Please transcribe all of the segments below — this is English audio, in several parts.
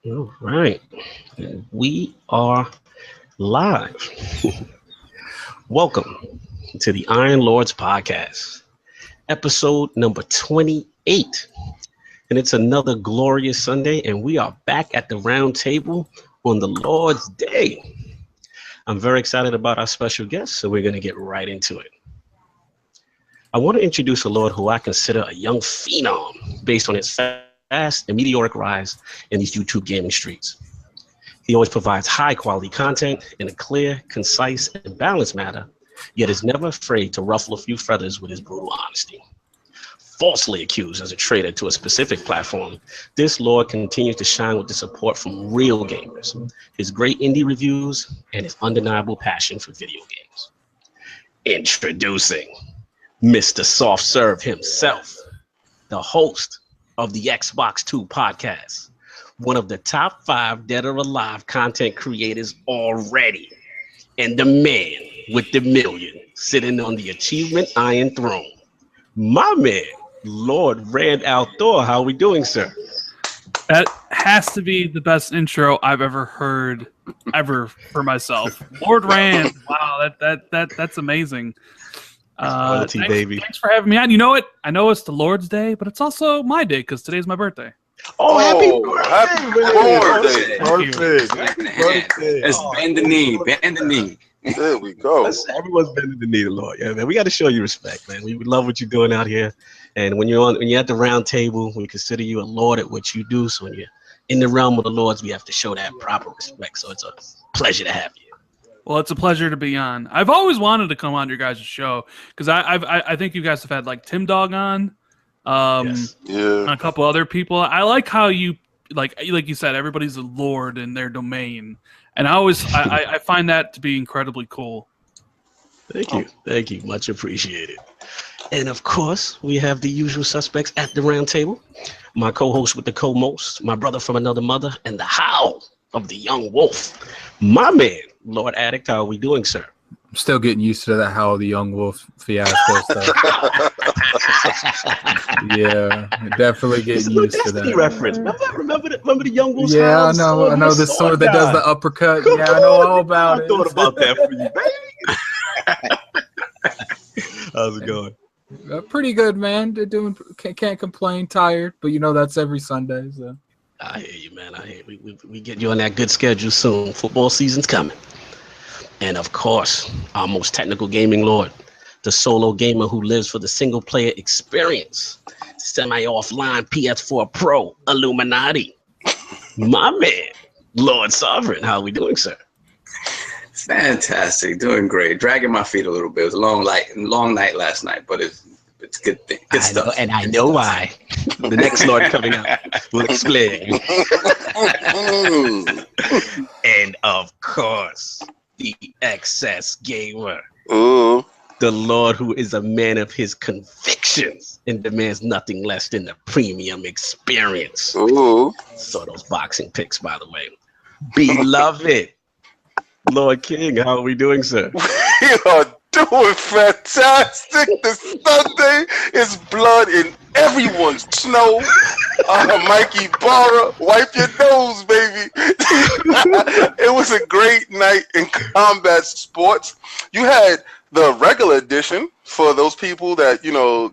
All right. We are live. Welcome to the Iron Lords podcast, episode number 28. And it's another glorious Sunday, and we are back at the round table on the Lord's Day. I'm very excited about our special guest, so we're going to get right into it. I want to introduce a Lord who I consider a young phenom based on his fast and meteoric rise in these YouTube gaming streets. He always provides high quality content in a clear, concise, and balanced manner, yet is never afraid to ruffle a few feathers with his brutal honesty. Falsely accused as a traitor to a specific platform, this Lord continues to shine with the support from real gamers, his great indie reviews, and his undeniable passion for video games. Introducing Mr. Soft Serve himself, the host of the Xbox 2 podcast, one of the top 5 dead or alive content creators already, and the man with the million sitting on the achievement iron throne, my man, Lord Rand al Thor. How are we doing, sir? That has to be the best intro I've ever heard for myself. Lord Rand, wow, that's amazing. Baby. Thanks for having me on. You know what? I know it's the Lord's Day, but it's also my day because today's my birthday. Oh, happy birthday! Let's bend the knee. There we go. Everyone's bending the knee, the Lord. Yeah, man. We got to show you respect, man. We love what you're doing out here. And when you're at the round table, we consider you a Lord at what you do. So when you're in the realm of the Lords, we have to show that proper respect. So it's a pleasure to have you. Well, it's a pleasure to be on. I've always wanted to come on your guys' show because I think you guys have had like Tim Dog on, Yes. and a couple other people. I like how you like you said, everybody's a lord in their domain, and I find that to be incredibly cool. Thank you, much appreciated. And of course, we have the usual suspects at the round table. My co-host with the co-most, my brother from another mother, and the howl of the young wolf, my man, Lord Addict. How are we doing, sir? I'm still getting used to that Howl the Young Wolf fiasco stuff. Yeah, definitely getting used to that. Reference. Remember the Young Wolf? Yeah, I know the sword that does the uppercut. Come I know all about I it. thought about that for you, baby. How's it going? Pretty good, man. They're doing. Can't complain. Tired, but that's every Sunday. So. I hear you, man. I hear you. We get you on that good schedule soon. Football season's coming. And of course, our most technical gaming lord, the solo gamer who lives for the single player experience, semi-offline PS4 Pro Illuminati, my man, Lord Sovereign. How are we doing, sir? Fantastic, doing great. Dragging my feet a little bit. It was a long night last night, but it's good thing. Good stuff. And I know why. The next Lord coming up will explain. And of course, the excess gamer. Ooh. The Lord who is a man of his convictions and demands nothing less than the premium experience. Ooh. Saw those boxing picks, by the way. Beloved, Lord King, how are we doing, sir? We are doing fantastic. This Sunday is blood in everyone's snow. Mikey Barra, wipe your nose, baby. It was a great night in combat sports. You had the regular edition for those people that,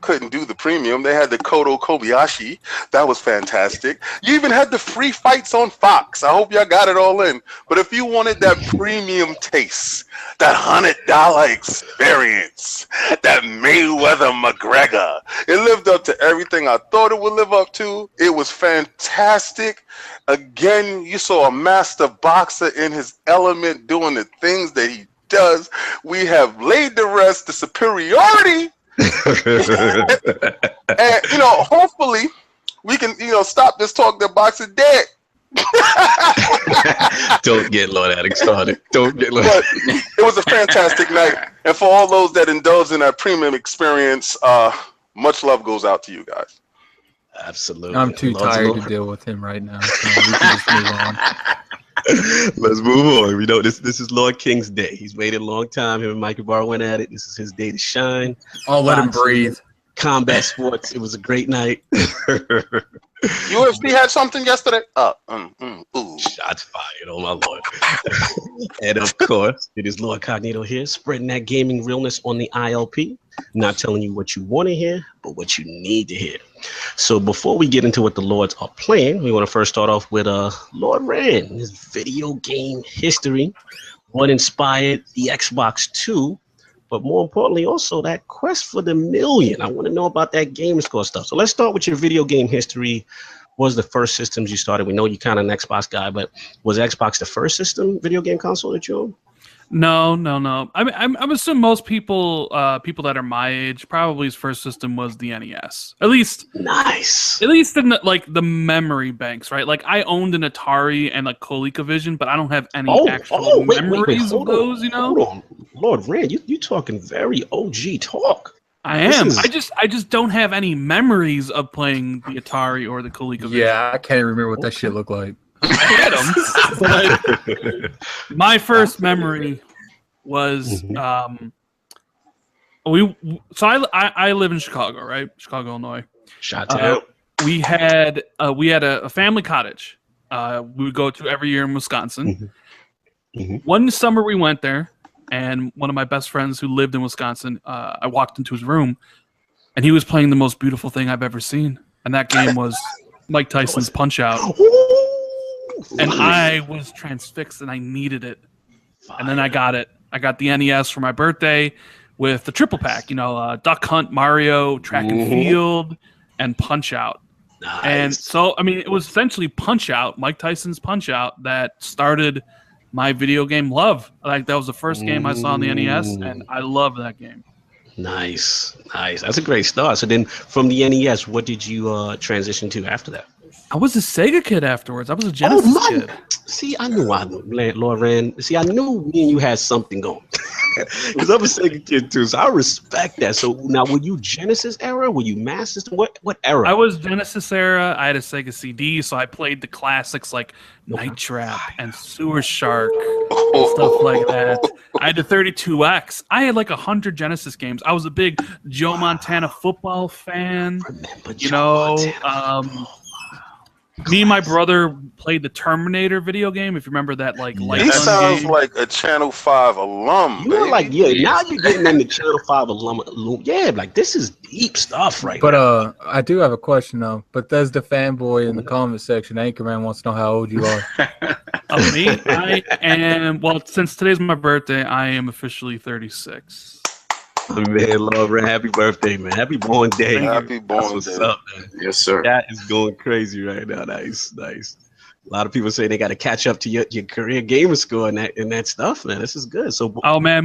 couldn't do the premium. They had the Kodo Kobayashi. That was fantastic. You even had the free fights on Fox. I hope y'all got it all in. But if you wanted that premium taste, that $100 experience, that Mayweather McGregor, it lived up to everything I thought it would live up to. It was fantastic. Again, you saw a master boxer in his element doing the things that he does. We have laid to rest the superiority. And hopefully we can stop this talk that boxing dead. Don't get Lord Addict started. But it was a fantastic night, and for all those that indulge in that premium experience, much love goes out to you guys. Absolutely. I'm too tired to deal with him right now, so we can just move on. Let's move on. We know this is Lord King's day. He's waited a long time. Him and Mikey Barr went at it. This is his day to shine. I'll let him breathe. combat sports. It was a great night. UFC had something yesterday. Ooh. Shots fired, oh my lord. And of course, it is Lord Cognito here, spreading that gaming realness on the ILP. Not telling you what you want to hear, but what you need to hear. So before we get into what the Lords are playing, we want to first start off with Lord Rand, his video game history, what inspired the Xbox 2, but more importantly, also that quest for the million. I want to know about that game score stuff. So let's start with your video game history. What was the first systems you started? We know you're kind of an Xbox guy, but was Xbox the first system video game console that you owned? No. I'm assuming most people that are my age, probably his first system was the NES. At least nice. At least in the memory banks, right? Like I owned an Atari and like ColecoVision, but I don't have any actual memories of those. You know, hold on, Lord Rand, you talking very OG talk. I am. I just don't have any memories of playing the Atari or the ColecoVision. Yeah, I can't remember what that shit looked like. My first memory was I live in Chicago, right? Chicago, Illinois. We had a family cottage. We would go to every year in Wisconsin. One summer we went there, and one of my best friends who lived in Wisconsin, I walked into his room, and he was playing the most beautiful thing I've ever seen, and that game was Mike Tyson's Punch-Out. And I was transfixed, and I needed it. And then I got it. I got the NES for my birthday with the triple pack. You know, Duck Hunt, Mario, Track and Field, and Punch-Out. Nice. And so, I mean, it was essentially Punch-Out, Mike Tyson's Punch-Out, that started my video game love. Like that was the first game I saw on the NES, and I love that game. Nice. That's a great start. So then, from the NES, what did you transition to after that? I was a Sega kid afterwards. I was a Genesis kid. See, I knew Lord Rand. See, I knew me and you had something going. Because I'm a Sega kid too, so I respect that. So now, were you Genesis era? Were you Master System? What era? I was Genesis era. I had a Sega CD, so I played the classics like Night Trap and Sewer Shark, stuff like that. I had the 32X. I had like 100 Genesis games. I was a big Joe Montana football fan. Me and my brother played the Terminator video game. If you remember that, like light he sounds game. like a Channel 5 alum. You're like, now you're getting into Channel 5 alum. Yeah, like this is deep stuff right now. But I do have a question though. But there's the fanboy in the comment section. Anchorman wants to know how old you are. Of me, I am. Well, since today's my birthday, I am officially 36. Man, Lord Rand, happy birthday, man. Happy born day. Happy born day. What's up, man? Yes, sir. That is going crazy right now. Nice. A lot of people say they got to catch up to your career gamer score and that stuff, man. This is good. So, oh man,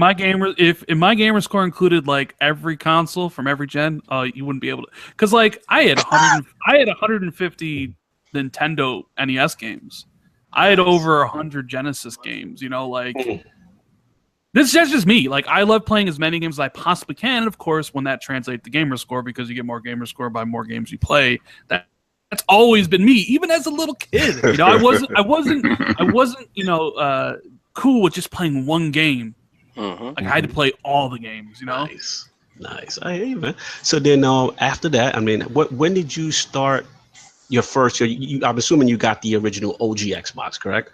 if my gamer score included like every console from every gen, you wouldn't be able to. Because like I had 150 Nintendo NES games. I had over 100 Genesis games. You know, like. This is just me. Like, I love playing as many games as I possibly can. And, of course, when that translates to gamer score, because you get more gamer score by more games you play, that's always been me, even as a little kid. You know, I wasn't, cool with just playing one game. Like, I had to play all the games, you know? Nice. I hear you, man. So then after that, I mean, when did you start your first, I'm assuming you got the original OG Xbox, correct?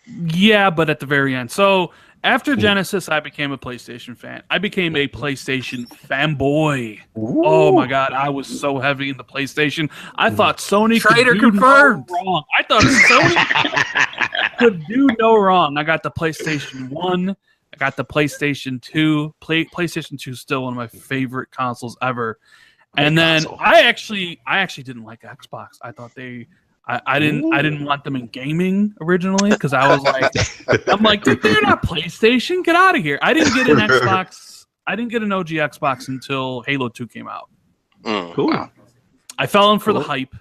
Yeah, but at the very end. So after Genesis, I became a PlayStation fan. I became a PlayStation fanboy. Ooh. Oh my god, I was so heavy in the PlayStation. I thought Sony could do no wrong. I thought Sony could do no wrong. I got the PlayStation 1. I got the PlayStation 2. PlayStation 2 is still one of my favorite consoles ever. And then I actually didn't like Xbox. I thought I didn't want them in gaming originally because I was like, I'm like, dude, they're not PlayStation. Get out of here. I didn't get an Xbox. I didn't get an OG Xbox until Halo 2 came out. Cool. I fell in for the hype.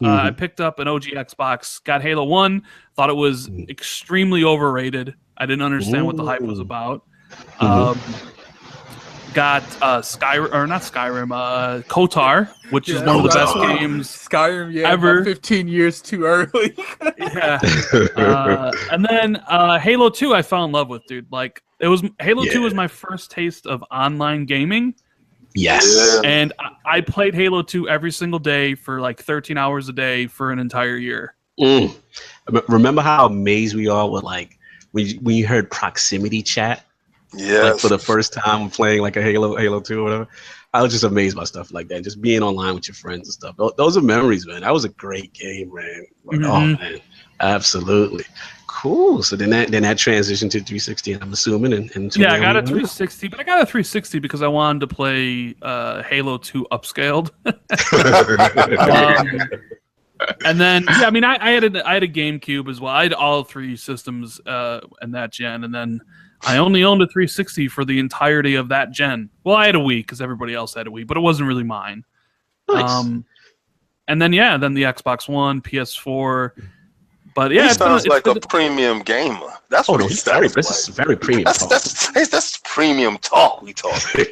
I picked up an OG Xbox, got Halo 1, thought it was extremely overrated. I didn't understand what the hype was about. Got Skyrim, or not Skyrim, KOTOR, which is one of the best games Skyrim, ever. 15 years too early. Yeah. And then Halo 2 I fell in love with, dude. Like, Halo 2 was my first taste of online gaming. Yes. Yeah. And I played Halo 2 every single day for like 13 hours a day for an entire year. Remember how amazed we all were like when you heard proximity chat? Yes. Like for the first time playing like a Halo 2 or whatever. I was just amazed by stuff like that. Just being online with your friends and stuff. Those are memories, man. That was a great game, man. Like, oh man, absolutely. Cool. So then that transitioned to 360, I'm assuming. And Yeah, I got a 360, but I got a 360 because I wanted to play Halo 2 upscaled. And then, yeah, I mean, I had a GameCube as well. I had all three systems in that gen, and then I only owned a 360 for the entirety of that gen. Well, I had a Wii because everybody else had a Wii, but it wasn't really mine. Nice. And then, yeah, then the Xbox One, PS4. But yeah, He sounds like a premium gamer. That's what he sounds this like. is very premium talk. That's premium talk we talking.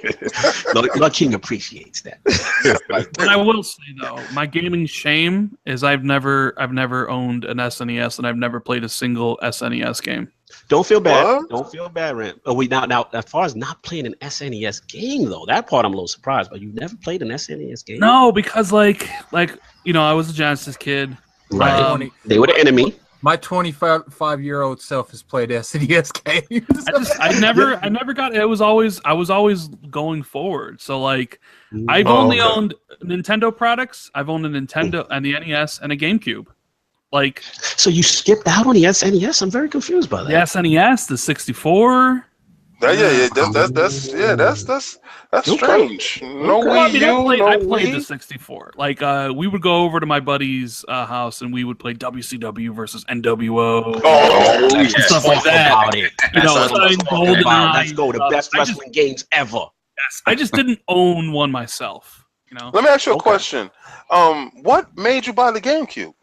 Lord King appreciates that. But I will say though, my gaming shame is I've never owned an SNES and I've never played a single SNES game. Don't feel bad. What? Don't feel bad, Rand. Oh, now, as far as not playing an SNES game though, that part I'm a little surprised. But you've never played an SNES game? No, because like you know, I was a Genesis kid. Right. They were the enemy. My 25-year-old self has played SNES games. I never got. I was always going forward. So like, I've only owned Nintendo products. I've owned a Nintendo and the NES and a GameCube. Like, so you skipped out on the SNES? I'm very confused by that. The SNES, the 64. That's strange. No Wii U, I played the 64. Like, we would go over to my buddy's house and we would play WCW versus NWO. Stuff like that. Let's go. The best wrestling games ever. Yes, I just didn't own one myself. You know. Let me ask you a question. What made you buy the GameCube?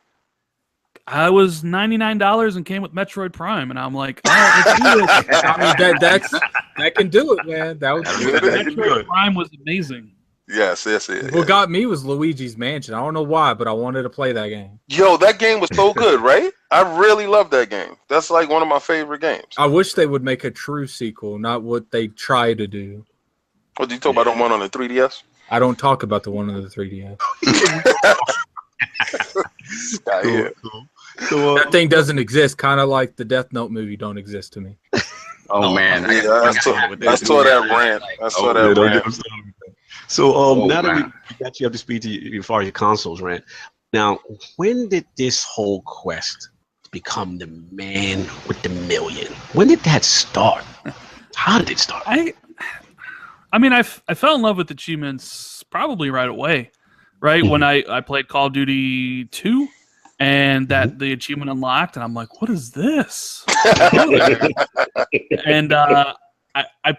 I was $99 and came with Metroid Prime, and I'm like, oh, let's do it. I mean, that can do it, man. Metroid Prime was amazing. Yes. What got me was Luigi's Mansion. I don't know why, but I wanted to play that game. Yo, that game was so good, right? I really love that game. That's like one of my favorite games. I wish they would make a true sequel, not what they try to do. What, did you talk about the one on the 3DS? I don't talk about the one on the 3DS. Cool. So, that thing doesn't exist, kind of like the Death Note movie don't exist to me. Oh man, I saw that rant. So now that we got you up to speed as far as your consoles, Rand. Now, when did this whole quest to become the man with the million? When did that start? How did it start? I mean, I fell in love with achievements probably right away, right? When I played Call of Duty 2 and that the achievement unlocked, and I'm like, what is this? And I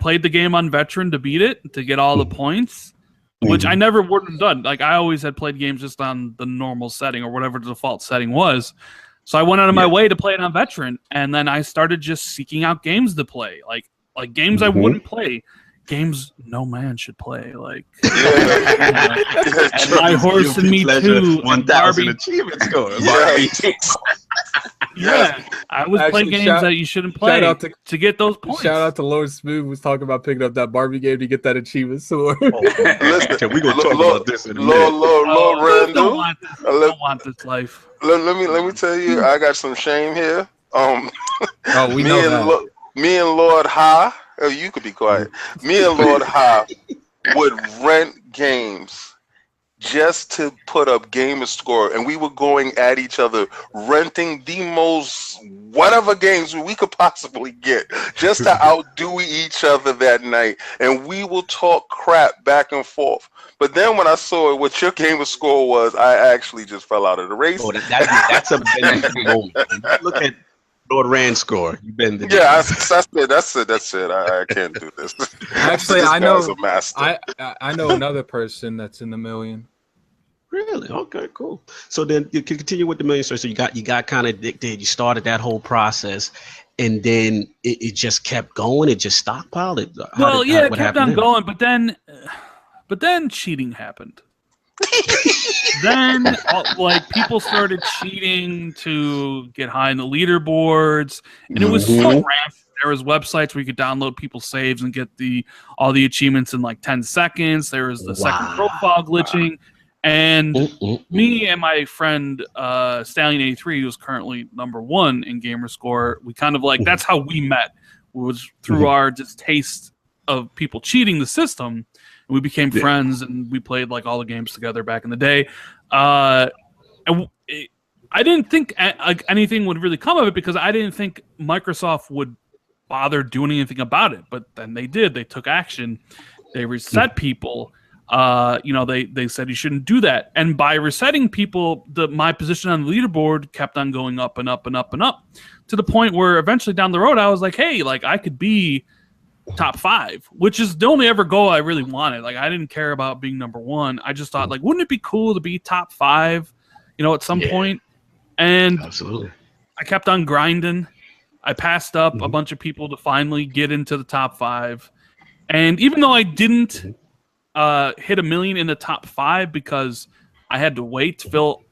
played the game on Veteran to beat it, to get all the points, which I never would have done. Like, I always had played games just on the normal setting or whatever the default setting was. So I went out of my way to play it on Veteran, and then I started just seeking out games to play, like games I wouldn't play. Games no man should play, like and My Horse and Me Too, 1,000 achievement score. Yeah, I was playing games that you shouldn't play to get those points. Shout out to Lord Smooth was talking about picking up that Barbie game to get that achievement sword. Listen, we're gonna talk about this in a minute. Lord Rand, don't want this life. Let me tell you, I got some shame here. We know that. Me and Lord Ha. Oh, you could be quiet. Me and Lord Ha would rent games just to put up gamer score, and we were going at each other, renting the most whatever games we could possibly get, just to outdo each other that night. And we will talk crap back and forth. But then when I saw what your gamer score was, I actually just fell out of the race. Oh, that's a moment. Look at Lord Rand score. You've been there. Yeah, that's it. I can't do this. Actually, I know. A master. I know another person that's in the million. Really? Okay, cool. So then you can continue with the million. So you got kind of addicted. You started that whole process, and then it just kept going. It just stockpiled. It kept on going, but then cheating happened. Then people started cheating to get high in the leaderboards, and it was so rampant There was websites where you could download people's saves and get all the achievements in like 10 seconds. There was the second profile glitching. And me and my friend Stallion83, who's currently #1 in Gamerscore, we kind of like that's how we met. It was through our distaste of people cheating the system, and we became friends, and we played like all the games together back in the day. I didn't think anything would really come of it because I didn't think Microsoft would bother doing anything about it. But then they did. They took action. They reset people. They said you shouldn't do that. And by resetting people, my position on the leaderboard kept on going up and up and up and up to the point where eventually down the road, I was like, hey, like I could be top 5, which is the only ever goal I really wanted. Like I didn't care about being #1. I just thought like, wouldn't it be cool to be top 5, at some point? And absolutely, I kept on grinding. I passed up a bunch of people to finally get into the top 5. And even though I didn't hit 1 million in the top 5 because I had to wait. Phil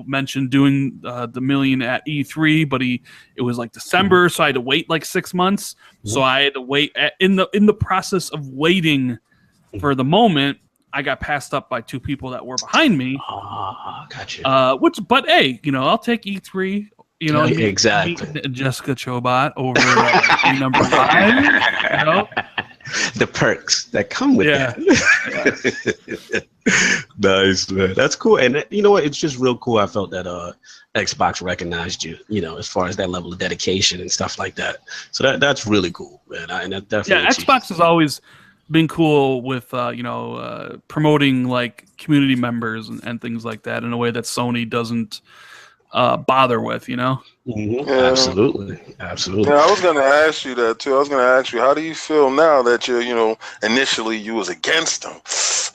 mentioned doing the million at E3, but it was like December, so I had to wait like 6 months. So I had to wait in the process of waiting for the moment. I got passed up by 2 people that were behind me. Gotcha. But hey, I'll take E3. Exactly. Jessica Chobot over number 5. The perks that come with that. Nice, man. That's cool. And you know what? It's just real cool. I felt that Xbox recognized you, as far as that level of dedication and stuff like that. So that's really cool, man. And that definitely Xbox has always been cool with promoting like community members and things like that in a way that Sony doesn't bother with, Absolutely. Yeah, I was gonna ask you that too. I was gonna ask you, how do you feel now that you're, initially you was against them,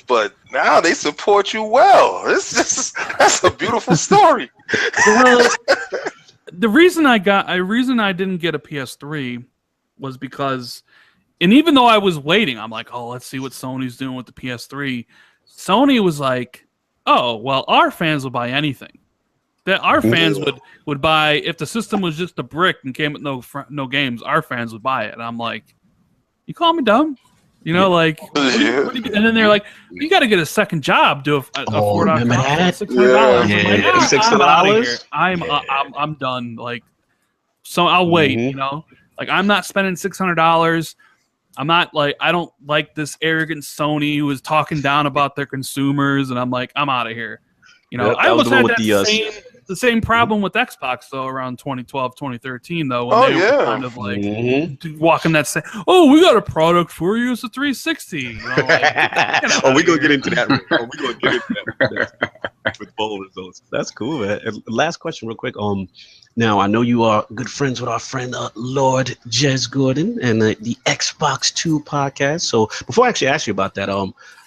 but now they support you well? That's a beautiful story. Well, the reason I didn't get a PS3 was because, and even though I was waiting, I'm like, oh, let's see what Sony's doing with the PS3. Sony was like, oh, well, our fans will buy anything. That our fans would buy if the system was just a brick and came with no games. Our fans would buy it, and I'm like, "You call me dumb?" Like. And then they're like, "You got to get a second job to afford $600." $600. I'm done. Like, so I'll wait. Like I'm not spending $600. I'm not like I don't like this arrogant Sony who is talking down about their consumers, and I'm like, I'm out of here. I almost had that the same problem with Xbox though around 2012, 2013 though when they were kind of like walking that same. Oh, we got a product for you. It's a 360. We're gonna get into that. We're gonna get into that with poll results. That's cool, man. And last question, real quick. Now I know you are good friends with our friend Lord Jez Gordon and the Xbox 2 podcast. So before I actually ask you about that,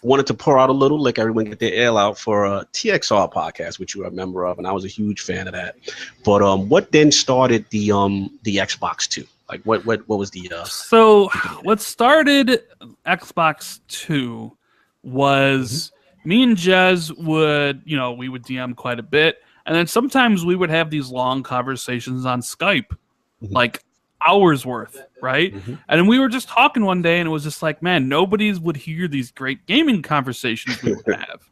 wanted to pour out a little, let everyone get their ale out for TXR podcast, which you are a member of, and I was a huge fan of that. But what then started the Xbox 2? Like what was the So what started Xbox 2 was me and Jez would, we would DM quite a bit. And then sometimes we would have these long conversations on Skype, like hours worth, right? And then we were just talking one day, and it was just like, man, nobody would hear these great gaming conversations we would have.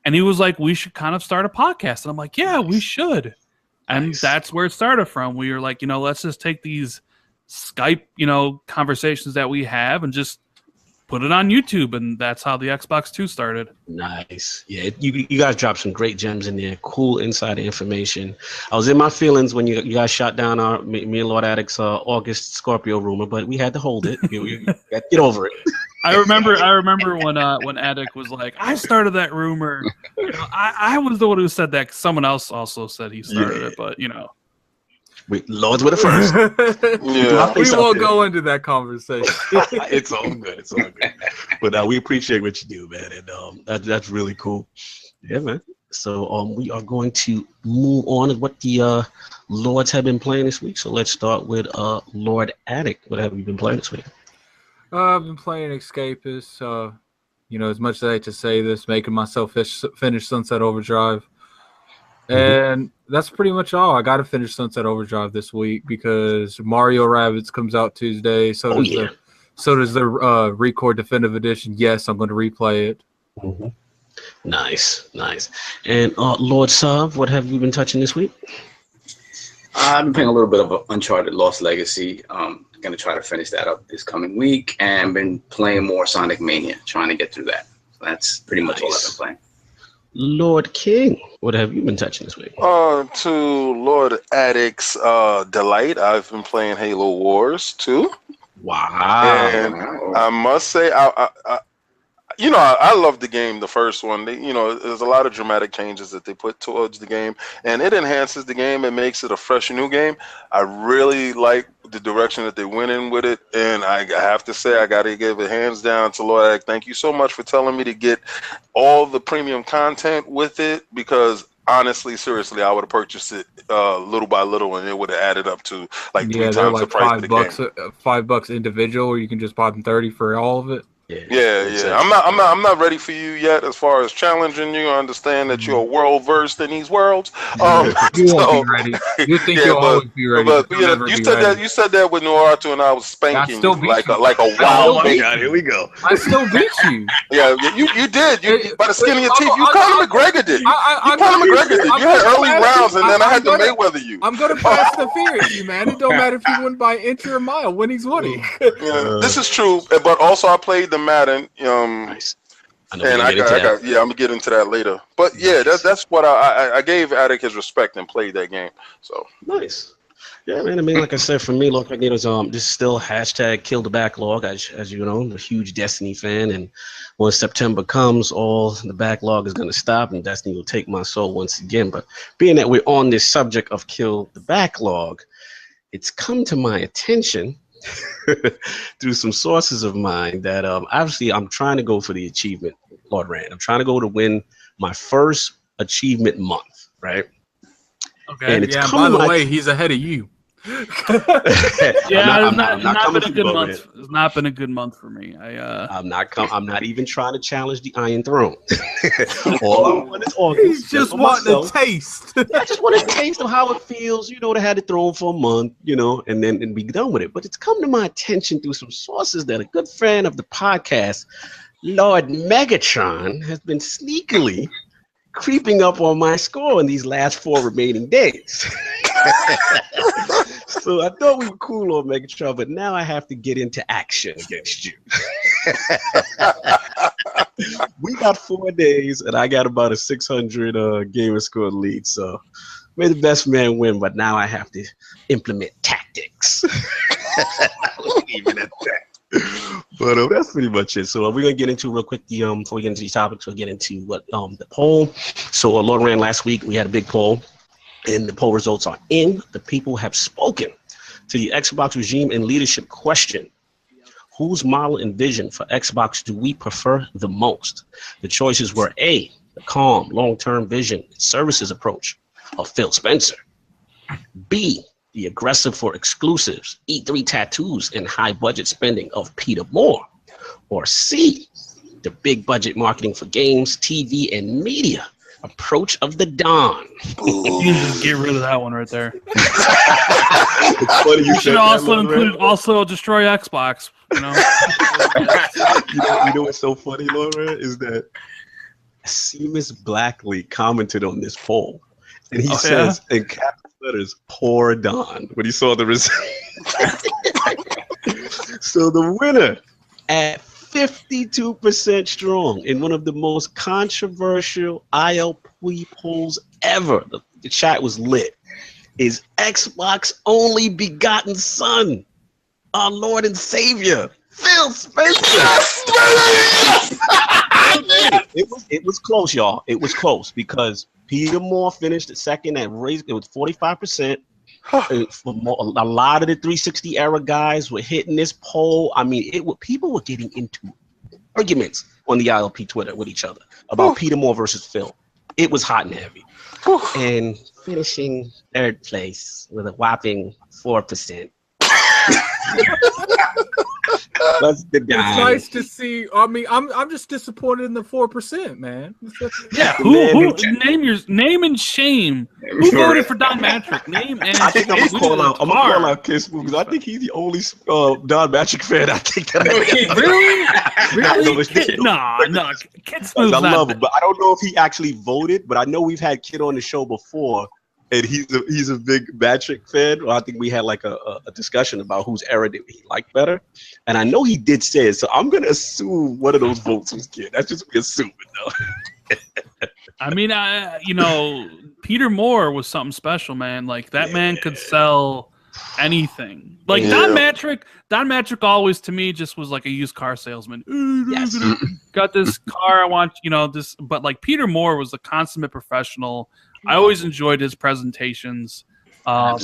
And he was like, we should kind of start a podcast. And I'm like, yeah, we should. And that's where it started from. We were like, let's just take these Skype, conversations that we have and just put it on YouTube, and that's how the Xbox 2 started. Nice. Yeah, you guys dropped some great gems in there. Cool insider information. I was in my feelings when you guys shot down me and Lord Addict's August Scorpio rumor, but we had to hold it. You got to get over it. I remember when Addict was like, I started that rumor. I was the one who said that. Someone else also said he started it, but Lords were the first. We won't go into that conversation. It's all good. It's all good. But we appreciate what you do, man, and that's really cool. Yeah, man. So we are going to move on to what the Lords have been playing this week. So let's start with Lord Addict. What have you been playing this week? I've been playing Escapist. As much as I hate to say this, making myself finish Sunset Overdrive. And that's pretty much all. I got to finish Sunset Overdrive this week because Mario Rabbids comes out Tuesday. So does the Record Definitive Edition. Yes, I'm going to replay it. Mm-hmm. Nice. And Lord Sub, what have you been touching this week? I've been playing a little bit of Uncharted Lost Legacy. Going to try to finish that up this coming week, and been playing more Sonic Mania, trying to get through that. So that's pretty much all I've been playing. Lord King, what have you been touching this week? To Lord Addict's delight, I've been playing Halo Wars 2. Wow. And I must say, I love the game, the first one. There's a lot of dramatic changes that they put towards the game, and it enhances the game and makes it a fresh new game. I really like the direction that they went in with it, and I have to say, I got to give it hands down to Lord Act. Thank you so much for telling me to get all the premium content with it, because honestly, seriously, I would have purchased it little by little, and it would have added up to like 3 times the price of the game. $5 individual, or you can just buy them 30 for all of it. Yeah. I'm not ready for you yet as far as challenging you. I understand that you're well versed in these worlds. You won't be ready. You think you'll always be ready. But you said that with Noartu, and I was spanking you like a wild baby. God, here we go. I still beat you. Yeah, you did. By the skin of your teeth. You Conor McGregor did. You had early rounds, and then I had to Mayweather you. I'm gonna pass the fear at you, man. It don't matter if you win by inch or a mile. Winning's winning. This is true, but also I played the Madden, Nice. I'm gonna get into that later. But yeah, that's what I gave Attic his respect and played that game. So nice. Yeah, man. I mean, like I said, for me, look, Magneto's just still hashtag kill the backlog. As you know, I'm a huge Destiny fan, and when September comes, all the backlog is going to stop, and Destiny will take my soul once again. But being that we're on this subject of kill the backlog, it's come to my attention through some sources of mine that obviously I'm trying to go for the achievement, Lord Rand. I'm trying to go to win my first achievement month, right? Okay. And it's by the way, he's ahead of you. Yeah, it's not been a good month. It's not been a good month for me. I'm not even trying to challenge the Iron Throne. All I want is August. He's just wanting a taste. I just want a taste of how it feels, to have the throne for a month, and then be done with it. But it's come to my attention through some sources that a good friend of the podcast, Lord Megatron, has been sneakily creeping up on my score in these last 4 remaining days. So I thought we were cool on Megatron, but now I have to get into action against you. We got 4 days, and I got about a 600 gamer score lead. So may the best man win, but now I have to implement tactics. I'll leave it at that. But that's pretty much it. So we're gonna get into real quick. Before we get into these topics, we'll get into what the poll. So Lord ran last week. We had a big poll, and the poll results are in. The people have spoken to the Xbox regime and leadership question. Whose model and vision for Xbox do we prefer the most? The choices were A, the calm, long-term vision and services approach of Phil Spencer. B, the aggressive for exclusives, E3 tattoos, and high budget spending of Peter Moore. Or C, the big budget marketing for games, TV, and media approach of the Don. You can just get rid of that one right there. It's funny you should also include also destroy Xbox. You know what's so funny, Laura, is that Seamus Blackley commented on this poll, and he says in capital letters, "Poor Don," when he saw the result. So the winner at 52% strong in one of the most controversial ILP polls ever, the chat was lit, is Xbox only begotten son, our Lord and Savior, Phil Spencer. It was close, y'all. It was close because Peter Moore finished at second at raised. It was 45%. A lot of the 360 era guys were hitting this poll. I mean, people were getting into arguments on the ILP Twitter with each other about Peter Moore versus Phil. It was hot and heavy. And finishing third place with a whopping 4%. Let's get It's nice to see. I mean, I'm just disappointed in the 4%, man. Yeah, who name and shame. Who voted for Don Matrick? Name and I think I'm gonna call out. I'm gonna call out Kid Smooth because I think he's the only Don Matrick fan I think that Really? No. Kid Smooth. I love him, but I don't know if he actually voted. But I know we've had Kid on the show before, and he's a big Matrick fan. Well, I think we had like a discussion about whose era did he like better, and I know he did say it. So I'm gonna assume one of those votes was Kid. That's just me assuming, though. I mean, Peter Moore was something special, man. Like that man could sell anything. Like Don Matrick always to me just was like a used car salesman. Yes. Got this car, I want this, but like Peter Moore was a consummate professional. I always enjoyed his presentations. And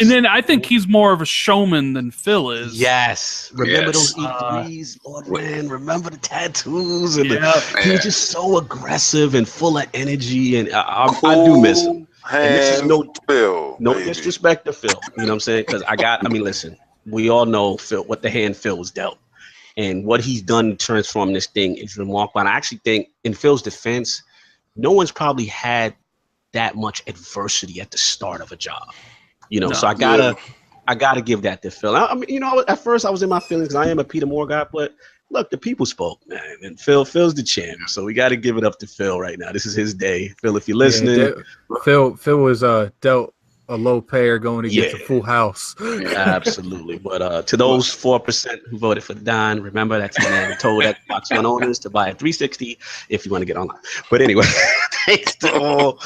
then I think he's more of a showman than Phil is. Yes. Remember those E3s, Lord Rand? Remember the tattoos? And he's just so aggressive and full of energy. And I do miss him. And this is no disrespect to Phil. You know what I'm saying? Because listen, we all know Phil, what the hand Phil was dealt. And what he's done to transform this thing is remarkable. And I actually think, in Phil's defense, no one's probably had that much adversity at the start of a job, so I gotta give that to Phil. I mean, at first I was in my feelings because I am a Peter Moore guy, but look, the people spoke, man, and Phil's the champ, so we got to give it up to Phil right now. This is his day. Phil, if you're listening, Phil was dealt a low payer going against a full house. Absolutely. But to those 4% who voted for Don, remember that's when we told Xbox One owners to buy a 360 if you want to get online. But anyway, thanks to all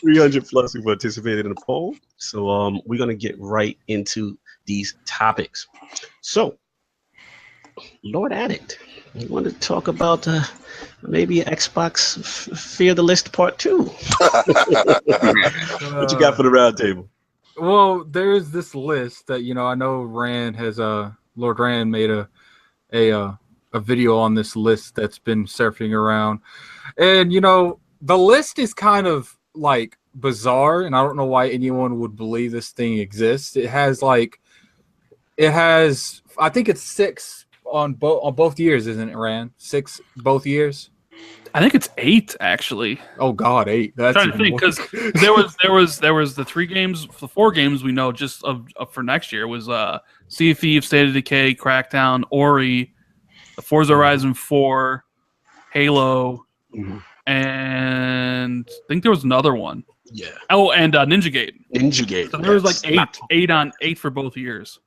300 plus who participated in the poll. So we're going to get right into these topics. So, Lord Addict, you want to talk about maybe Xbox Fear the List Part 2? What you got for the round table? Well, there's this list that I know Rand has Lord Rand made a video on this list that's been surfing around, and the list is kind of like bizarre, and I don't know why anyone would believe this thing exists. It has I think it's 6 on both years, isn't it, Rand? 6 both years. I think it's 8 actually. Oh God, 8. That's I'm trying to think because there was the 3 games, the 4 games we know just of for next year was Sea of Thieves, State of Decay, Crackdown, Ori, the Forza Horizon 4, Halo, and I think there was another one. Yeah. Oh, and Ninja Gate. So there was like 8 for both years.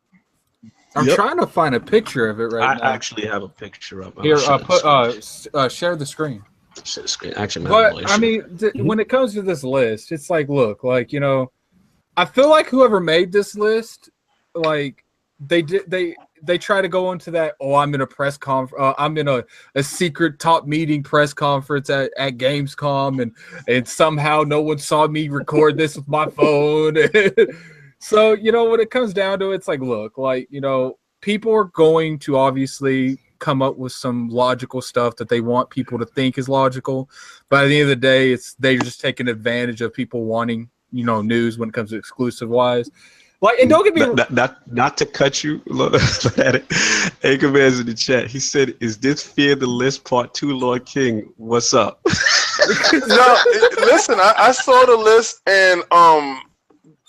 I'm trying to find a picture of it right now. I actually have a picture of it. Here, share the screen. Share the screen. Actually, but I mean, when it comes to this list, it's like, look, like I feel like whoever made this list, like they try to go into that. Oh, I'm in a press conference. I'm in a secret top meeting press conference at Gamescom, and somehow no one saw me record this with my phone. So, when it comes down to it, it's like, look, like, people are going to obviously come up with some logical stuff that they want people to think is logical. But at the end of the day, they're just taking advantage of people wanting, news when it comes to exclusive wise. Like, and don't get me not to cut you, look at it. Anchorman's in the chat. He said, "Is this Fear the List Part 2, Lord King? What's up?" No, listen, I saw the list, and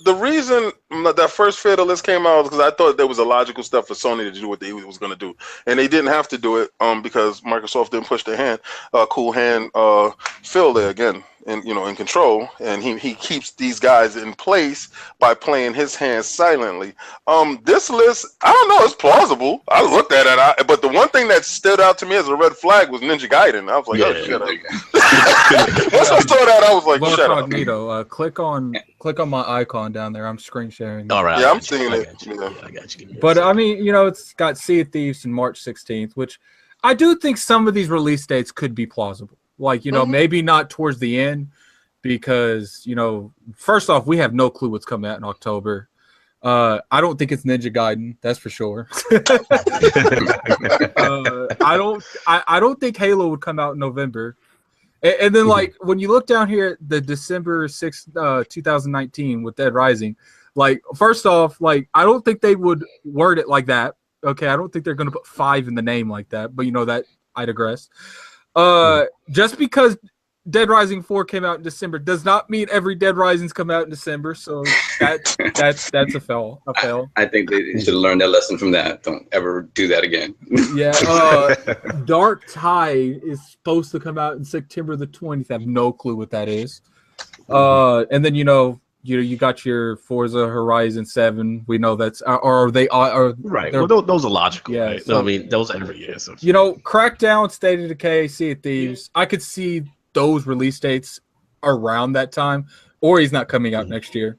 the reason that first Fear the List came out was because I thought there was a logical step for Sony to do what they was going to do, and they didn't have to do it because Microsoft didn't push their hand. Cool hand, Phil there again, and in control, and he keeps these guys in place by playing his hands silently. This list, I don't know, it's plausible. I looked at it, but the one thing that stood out to me as a red flag was Ninja Gaiden. I was like, oh, shut up. Once I saw that, I was like, shut up. Magneto, click on my icon down there. I'm screen sharing. All right. Yeah, I'm seeing it. I got you. But I mean, it's got Sea of Thieves in March 16th, which I do think some of these release dates could be plausible. Like, maybe not towards the end because, first off, we have no clue what's coming out in October. I don't think it's Ninja Gaiden, that's for sure. I don't think Halo would come out in November. And then, like, when you look down here, the December 6th, 2019 with Dead Rising, like, first off, like, I don't think they would word it like that. Okay, I don't think they're going to put 5 in the name like that, but that I digress. Just because Dead Rising 4 came out in December does not mean every Dead Rising's come out in December. So that's a fail. I think they should have learned their lesson from that. Don't ever do that again. Yeah. Dark Tide is supposed to come out in September the 20th. I have no clue what that is. And then you got your Forza Horizon 7. We know that's or they are right. Well, those are logical. Yeah. Right? So, no, I mean, those are every year. So. Crackdown, State of Decay, Sea of Thieves. I could see those release dates around that time, or he's not coming out next year.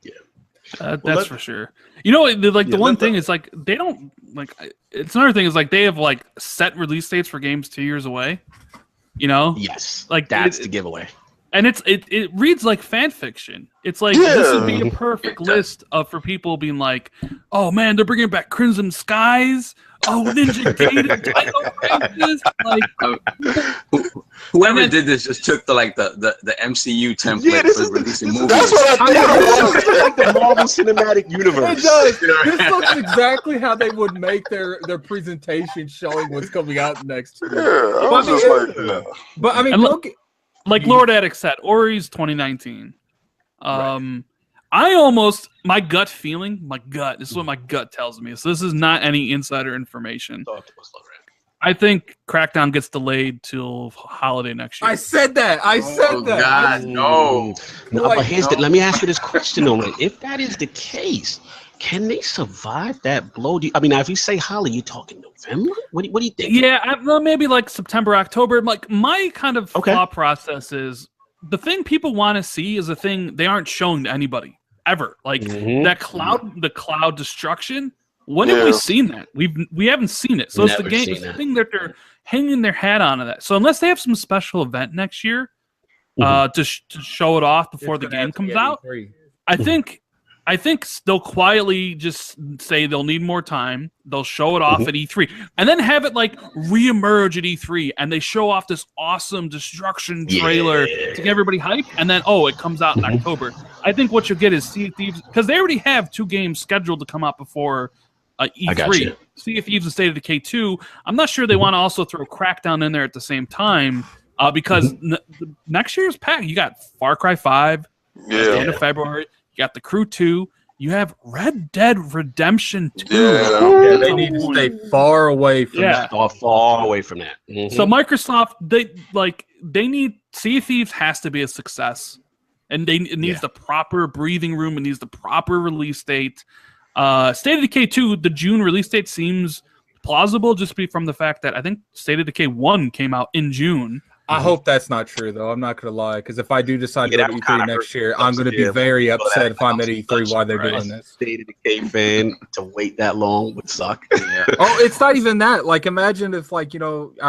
Yeah, that's for sure. The one thing is like they don't like. It's another thing is like they have like set release dates for games 2 years away. Yes, like that's the giveaway. And it reads like fan fiction. It's like this would be a perfect list for people being like, "Oh man, they're bringing back Crimson Skies. Oh, Ninja Gaiden title like." Whoever did this just took the MCU template for releasing movies. That's what I think. It's like the Marvel Cinematic Universe. It does. This looks exactly how they would make their presentation showing what's coming out next year. Yeah, I was just like, no. But I mean, look. Like Lord Attic said, Ori's 2019. Right. My gut feeling, this is what my gut tells me. So this is not any insider information. I think Crackdown gets delayed till holiday next year. I said that. God, no. But let me ask you this question though. If that is the case, can they survive that blow? If you say Holly, you talking November? What do you think? Yeah, maybe like September, October. Like my kind of thought process is the thing people want to see is a thing they aren't showing to anybody ever. Like the cloud destruction. When have we seen that? We haven't seen it. So it's the thing that they're hanging their hat on to that. So unless they have some special event next year to show it off before the game comes out, I think they'll quietly just say they'll need more time. They'll show it off at E3 and then have it like reemerge at E3 and they show off this awesome destruction trailer to get everybody hyped. And then, it comes out in October. I think what you'll get is Sea of Thieves because they already have 2 games scheduled to come out before E3. Sea of Thieves and State of Decay 2. I'm not sure they want to also throw Crackdown in there at the same time because next year's pack, you got Far Cry 5 at the end of February. You got The Crew 2. You have Red Dead Redemption 2. Yeah, they need to stay far away from that. Far away from that. Mm-hmm. So Microsoft, they need Sea of Thieves has to be a success, and it needs the proper breathing room. It needs the proper release date. State of Decay 2, the June release date seems plausible, just from the fact that I think State of Decay 1 came out in June. I hope that's not true, though. I'm not going to lie, because if I do decide to go to E3 next year, I'm going to be very upset if I'm at E3 why they're doing this. State of Decay fan to wait that long would suck. It's not even that. Like, imagine if, I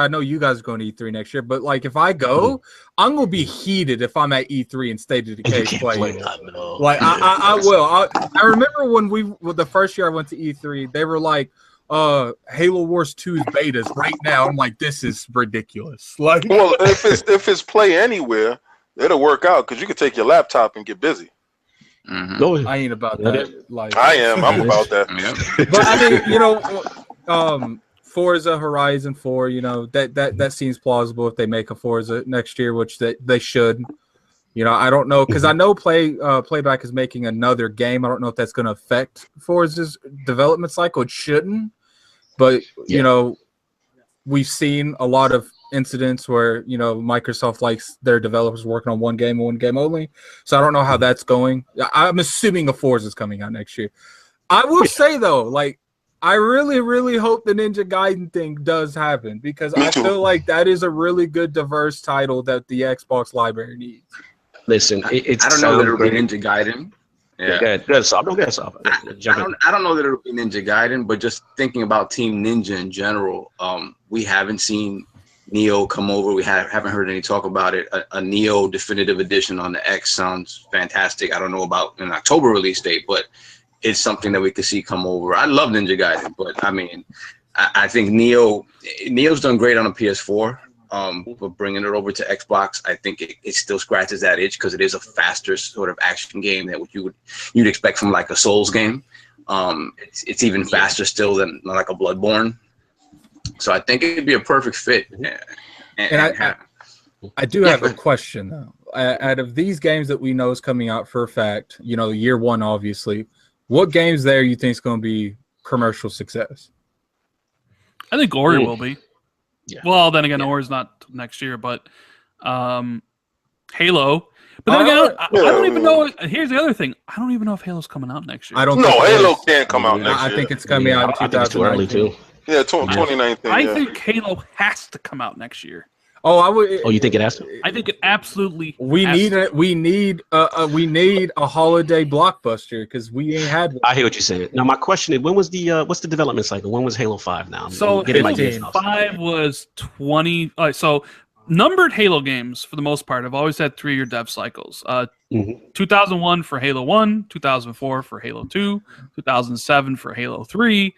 know you guys are going to E3 next year, but, if I go, I'm going to be heated if I'm at E3 and State of Decay playing. I will. I remember when the first year I went to E3, they were like, Halo Wars 2's betas right now. I'm like, this is ridiculous. Well, if it's Play Anywhere, it'll work out because you can take your laptop and get busy. Mm-hmm. I ain't about that. I am. I'm about that. But I mean, Forza Horizon 4, that seems plausible if they make a Forza next year, which they should. I don't know because I know Playback is making another game. I don't know if that's going to affect Forza's development cycle. It shouldn't, but we've seen a lot of incidents where Microsoft likes their developers working on one game only. So I don't know how that's going. I'm assuming a Forza is coming out next year. I will say though, I really, really hope the Ninja Gaiden thing does happen because I feel like that is a really good diverse title that the Xbox library needs. Listen, I don't know that it'll be Ninja Gaiden. Yeah, I don't know that it'll be Ninja Gaiden, but just thinking about Team Ninja in general, we haven't seen Neo come over. We haven't heard any talk about it. A Neo Definitive Edition on the X sounds fantastic. I don't know about an October release date, but it's something that we could see come over. I love Ninja Gaiden, but I mean, I think Neo's done great on a PS4. But bringing it over to Xbox, I think it still scratches that itch because it is a faster sort of action game that you'd expect from like a Souls game. It's even faster still than like a Bloodborne. So I think it'd be a perfect fit. I do have a question though. Out of these games that we know is coming out for a fact, you know, year one, obviously, what games there you think is going to be commercial success? I think Ori will be. Yeah. Well, then again, Ori's not next year, but Halo. But then again, I don't even know. Here's the other thing. I don't even know if Halo's coming out next year. I don't. No, Halo can't come out next year. I think it's coming out in 2019. Yeah, 2019. I think Halo has to come out next year. Oh, I would. Oh, you think it has to? I think it absolutely. We need a holiday blockbuster because we ain't had one. I hear what you're saying. Now, my question is, when was the what's the development cycle? When was Halo 5 now? So Halo 5 was 20. So numbered Halo games, for the most part, have always had 3-year dev cycles. 2001 for Halo 1, 2004 for Halo 2, 2007 for Halo 3,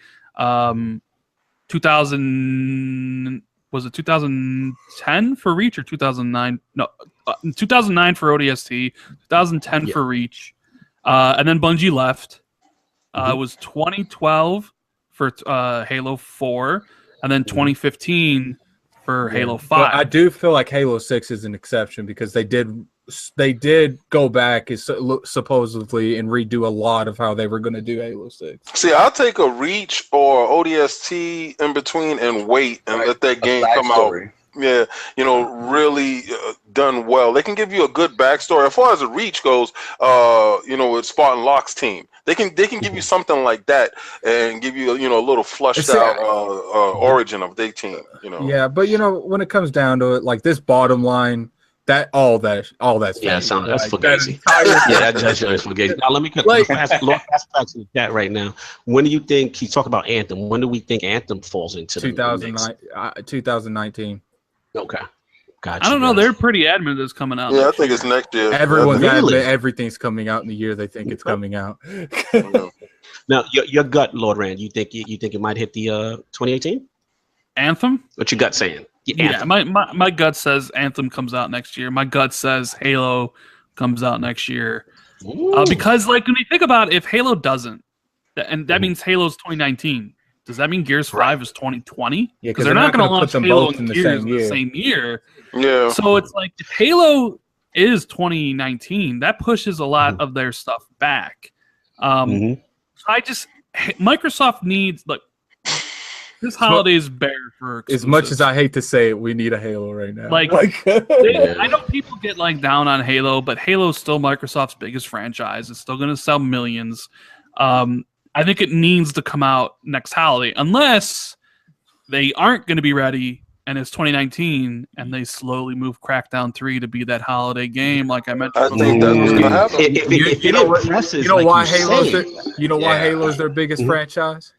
2000. Was it 2010 for Reach or 2009? No, 2009 for ODST, 2010 for Reach, and then Bungie left. It was 2012 for Halo 4, and then 2015 for Halo 5. But I do feel like Halo 6 is an exception because they did go back supposedly and redo a lot of how they were going to do Halo 6. See, I'll take a Reach or ODST in between and wait and let that game come out. Yeah, you know, really done well. They can give you a good backstory. As far as the Reach goes, you know, with Spartan Locke's team, they can give you something like that and give you, you know, a little flushed out origin of their team. You know. Yeah, but you know, when it comes down to it, like this bottom line. That's that's fugazi. That judgment is fugazi. Now let me ask in the chat right now. When do you think he's talking about Anthem? When do we think Anthem falls into 2019? Okay, gotcha. I don't know. They're pretty adamant that's coming out. Yeah, I think it's next year. Everyone's adamant everything's coming out in the year they think it's coming out. Now, your gut, Lord Rand, you think it might hit the 2018? Anthem? What your gut saying? Yeah, my gut says Anthem comes out next year. My gut says Halo comes out next year. Because, like, when you think about it, if Halo doesn't, and that means Halo's 2019, does that mean Gears 5 is 2020? Yeah, because they're not going to launch Halo and Gears in the same year. Yeah. So it's like, if Halo is 2019, that pushes a lot of their stuff back. Microsoft needs, like, this holiday is bare for exclusives. As much as I hate to say it, we need a Halo right now. I know people get like down on Halo, but Halo is still Microsoft's biggest franchise. It's still going to sell millions. I think it needs to come out next holiday, unless they aren't going to be ready and it's 2019 and they slowly move Crackdown 3 to be that holiday game, like I mentioned. I think that's what's going to happen. You know why Halo's their biggest franchise?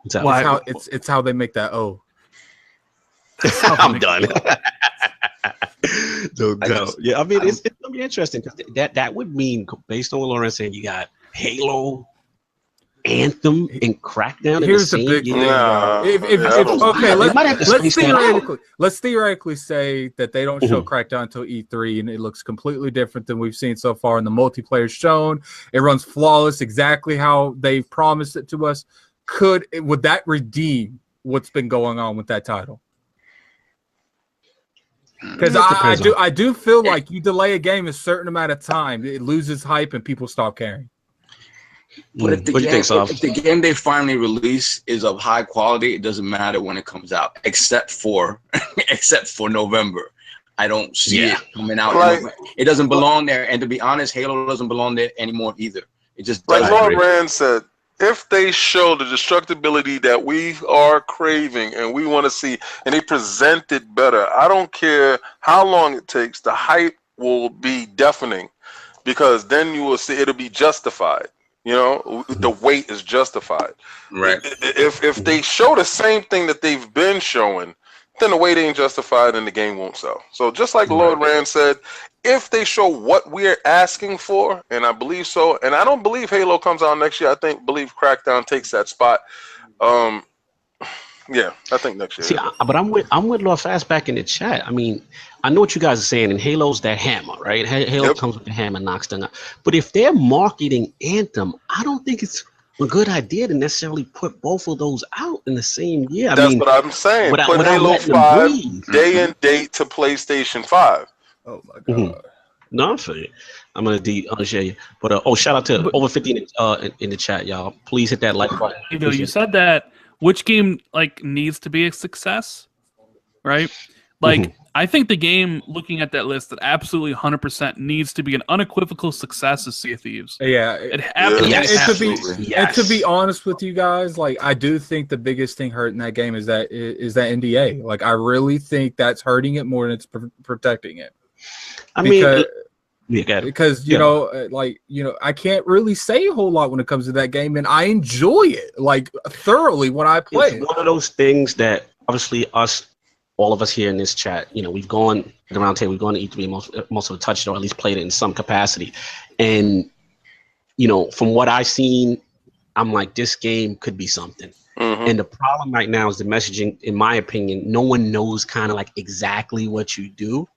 It's how they make that I'm done. Yeah, I mean, it's gonna be interesting because that would mean, based on what Lauren's saying, you got Halo, Anthem, and Crackdown. Here's the big thing. Let's theoretically say that they don't show Crackdown until E3, and it looks completely different than we've seen so far. And the multiplayer's shown, it runs flawless, exactly how they've promised it to us. Would that redeem what's been going on with that title? Because I do feel like you delay a game a certain amount of time, it loses hype and people stop caring. But if the game they finally release is of high quality, it doesn't matter when it comes out, except for November. I don't see it coming out. It doesn't belong there, and to be honest, Halo doesn't belong there anymore either. It just doesn't. Like Lord Rand said, if they show the destructibility that we are craving and we want to see, and they present it better, I don't care how long it takes, the hype will be deafening, because then you will see it'll be justified. You know, the wait is justified. Right. If they show the same thing that they've been showing, then the wait ain't justified and the game won't sell. So just like Lord Rand said, if they show what we're asking for, and I believe so, and I don't believe Halo comes out next year. I believe Crackdown takes that spot. Yeah, I think next year. See, but I'm with Lord Fastback in the chat. I mean, I know what you guys are saying, and Halo's that hammer, right? Halo comes with the hammer, knocks them out. But if they're marketing Anthem, I don't think it's a good idea to necessarily put both of those out in the same year. That's what I'm saying. Put Halo 5 day and date to PlayStation 5. Oh my god. Mm-hmm. No, I'm saying I'm gonna share you. But shout out to over 50 in the chat, y'all. Please hit that like button. You said that which game like needs to be a success, right? Like I think the game looking at that list that absolutely 100% needs to be an unequivocal success is Sea of Thieves. Yeah, to be honest with you guys, like I do think the biggest thing hurting that game is that NDA. Like I really think that's hurting it more than it's protecting it. Because you know, I can't really say a whole lot when it comes to that game, and I enjoy it like thoroughly when I play. It's one of those things that obviously all of us here in this chat, you know, we've gone to the round table, we've gone to E3, most of the touched or at least played it in some capacity, and you know, from what I've seen, I'm like, this game could be something. And the problem right now is the messaging, in my opinion, no one knows kind of like exactly what you do,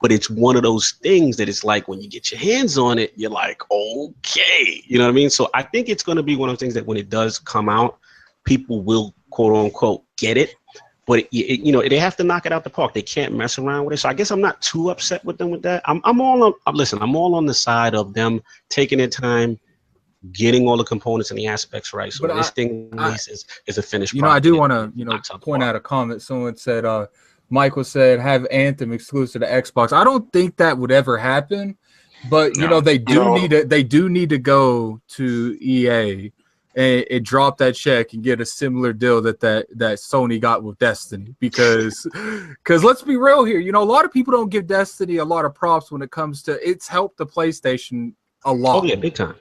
but it's one of those things that it's like when you get your hands on it, you're like, okay, you know what I mean? So I think it's going to be one of those things that when it does come out, people will quote unquote get it, but you know, they have to knock it out the park. They can't mess around with it. So I guess I'm not too upset with them with that. I'm all on the side of them taking their time, getting all the components and the aspects right. So this thing is a finished product. You know, I do want to point out a comment. Someone said, Michael said, have Anthem exclusive to Xbox. I don't think that would ever happen, but you know, they do need to go to EA and drop that check and get a similar deal that Sony got with Destiny, because let's be real here. You know, a lot of people don't give Destiny a lot of props when it comes to it's helped the PlayStation a lot. Oh yeah, big time.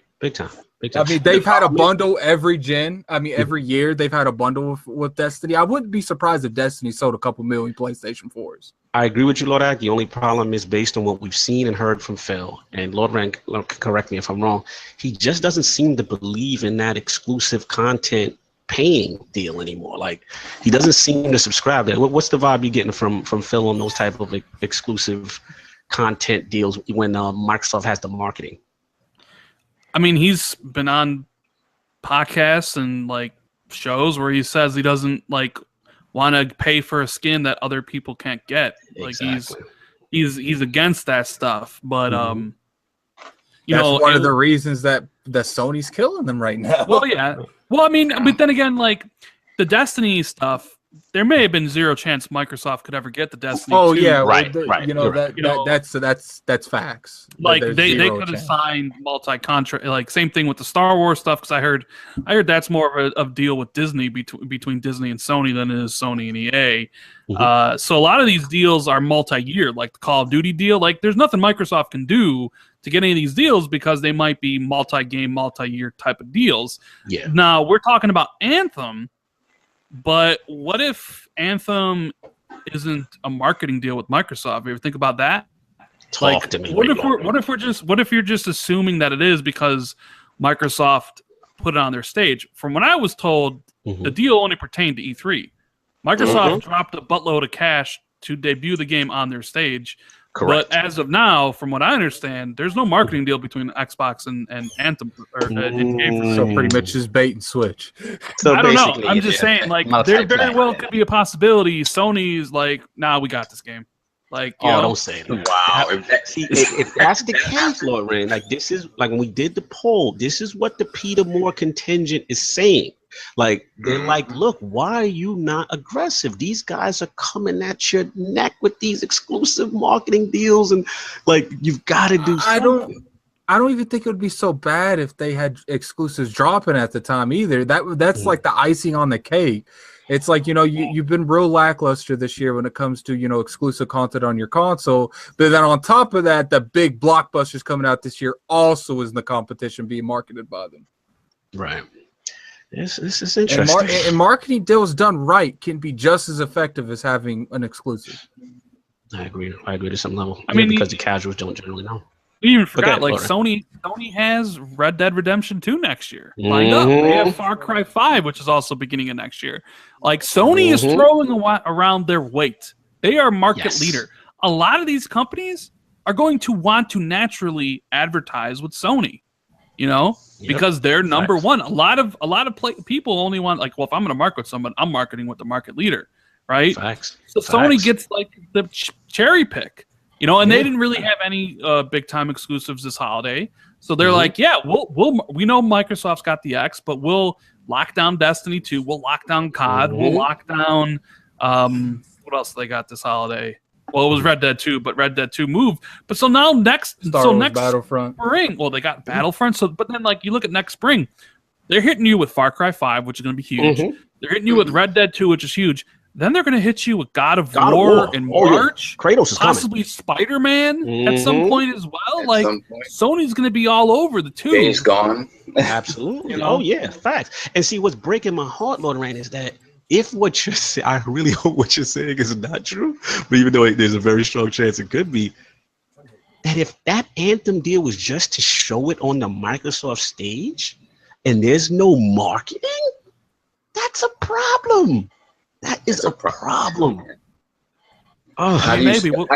I mean, they've had a bundle every gen. I mean, every year they've had a bundle with Destiny. I wouldn't be surprised if Destiny sold a couple million PlayStation 4s. I agree with you, Lord Ag. The only problem is based on what we've seen and heard from Phil. And Lord Rank, correct me if I'm wrong, he just doesn't seem to believe in that exclusive content paying deal anymore. Like, he doesn't seem to subscribe to that. What's the vibe you're getting from Phil on those type of exclusive content deals when Microsoft has the marketing? I mean, he's been on podcasts and like shows where he says he doesn't like want to pay for a skin that other people can't get. Like he's against that stuff. But that's one of the reasons that Sony's killing them right now. Well, yeah. Well, I mean, but then again, like the Destiny stuff, there may have been zero chance Microsoft could ever get the Destiny 2. Yeah, right. You know, that's facts. Like they could have signed multi-contract, like same thing with the Star Wars stuff, because I heard that's more of a deal with Disney between Disney and Sony than it is Sony and EA. So a lot of these deals are multi-year, like the Call of Duty deal. Like there's nothing Microsoft can do to get any of these deals because they might be multi-game, multi-year type of deals. Yeah. Now we're talking about Anthem. But what if Anthem isn't a marketing deal with Microsoft? You ever think about that? Talk to me. What if you're just assuming that it is because Microsoft put it on their stage? From what I was told, the deal only pertained to E3. Microsoft dropped a buttload of cash to debut the game on their stage. Correct. But as of now, from what I understand, there's no marketing deal between Xbox and Anthem. So pretty much just bait and switch. So I don't know. I'm just saying, like, there very well could be a possibility Sony's like, nah, we got this game. Like, don't say that. Wow. If that's the case, Lord Rand, like this is like when we did the poll, this is what the Peter Moore contingent is saying. Like, they're like, look, why are you not aggressive? These guys are coming at your neck with these exclusive marketing deals, and like, you've got to do something. I don't even think it would be so bad if they had exclusives dropping at the time either. That's like the icing on the cake. It's like, you know, you've been real lackluster this year when it comes to, you know, exclusive content on your console. But then on top of that, the big blockbusters coming out this year also is in the competition being marketed by them. Right. This is interesting. And marketing deals done right can be just as effective as having an exclusive. I agree to some level. I mean, because the casuals don't generally know. We even forgot, like, Sony has Red Dead Redemption 2 next year lined up. They have Far Cry 5, which is also beginning of next year. Like, Sony is throwing around their weight. They are market leader. A lot of these companies are going to want to naturally advertise with Sony, you know? because they're number one. A lot of people only want, like, well, if I'm going to market with someone, I'm marketing with the market leader, right? Facts. So Sony gets like the cherry pick, you know, and they didn't really have any big time exclusives this holiday. So they're like, yeah, we know Microsoft's got the X, but we'll lock down Destiny 2, we'll lock down COD, we'll lock down what else they got this holiday? Well, it was Red Dead 2, but Red Dead 2 moved. But so now next Battlefront spring, well, they got Battlefront. So, but then like you look at next spring, they're hitting you with Far Cry 5, which is going to be huge. They're hitting you with Red Dead 2, which is huge. Then they're going to hit you with God of War in March. Kratos is possibly coming. Spider-Man at some point as well. Like Sony's going to be all over the two. Days gone. Absolutely. You know? Oh yeah, facts. And see, what's breaking my heart, Lord Rand, is that if what you're saying, I really hope what you're saying is not true, but even though there's a very strong chance it could be, that if that Anthem deal was just to show it on the Microsoft stage and there's no marketing, that's a problem. That is a problem. Oh, how do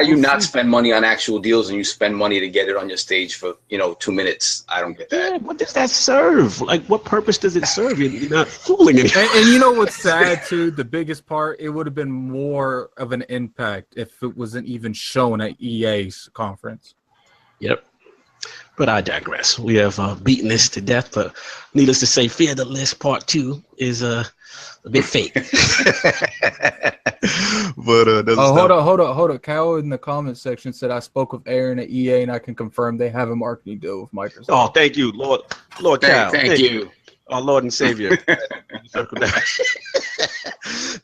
you not spend money on actual deals and you spend money to get it on your stage for 2 minutes? I don't get that. Yeah, what does that serve? Like, what purpose does it serve? You're not fooling anyone. And you know what's sad too? The biggest part, it would have been more of an impact if it wasn't even shown at EA's conference. Yep. But I digress. We have beaten this to death, but needless to say, Fear the List Part 2 is a bit fake. But hold on. Kyle in the comment section said I spoke with Aaron at EA and I can confirm they have a marketing deal with Microsoft. Oh, thank you, Lord Kyle. Thank you. Our Lord and Savior.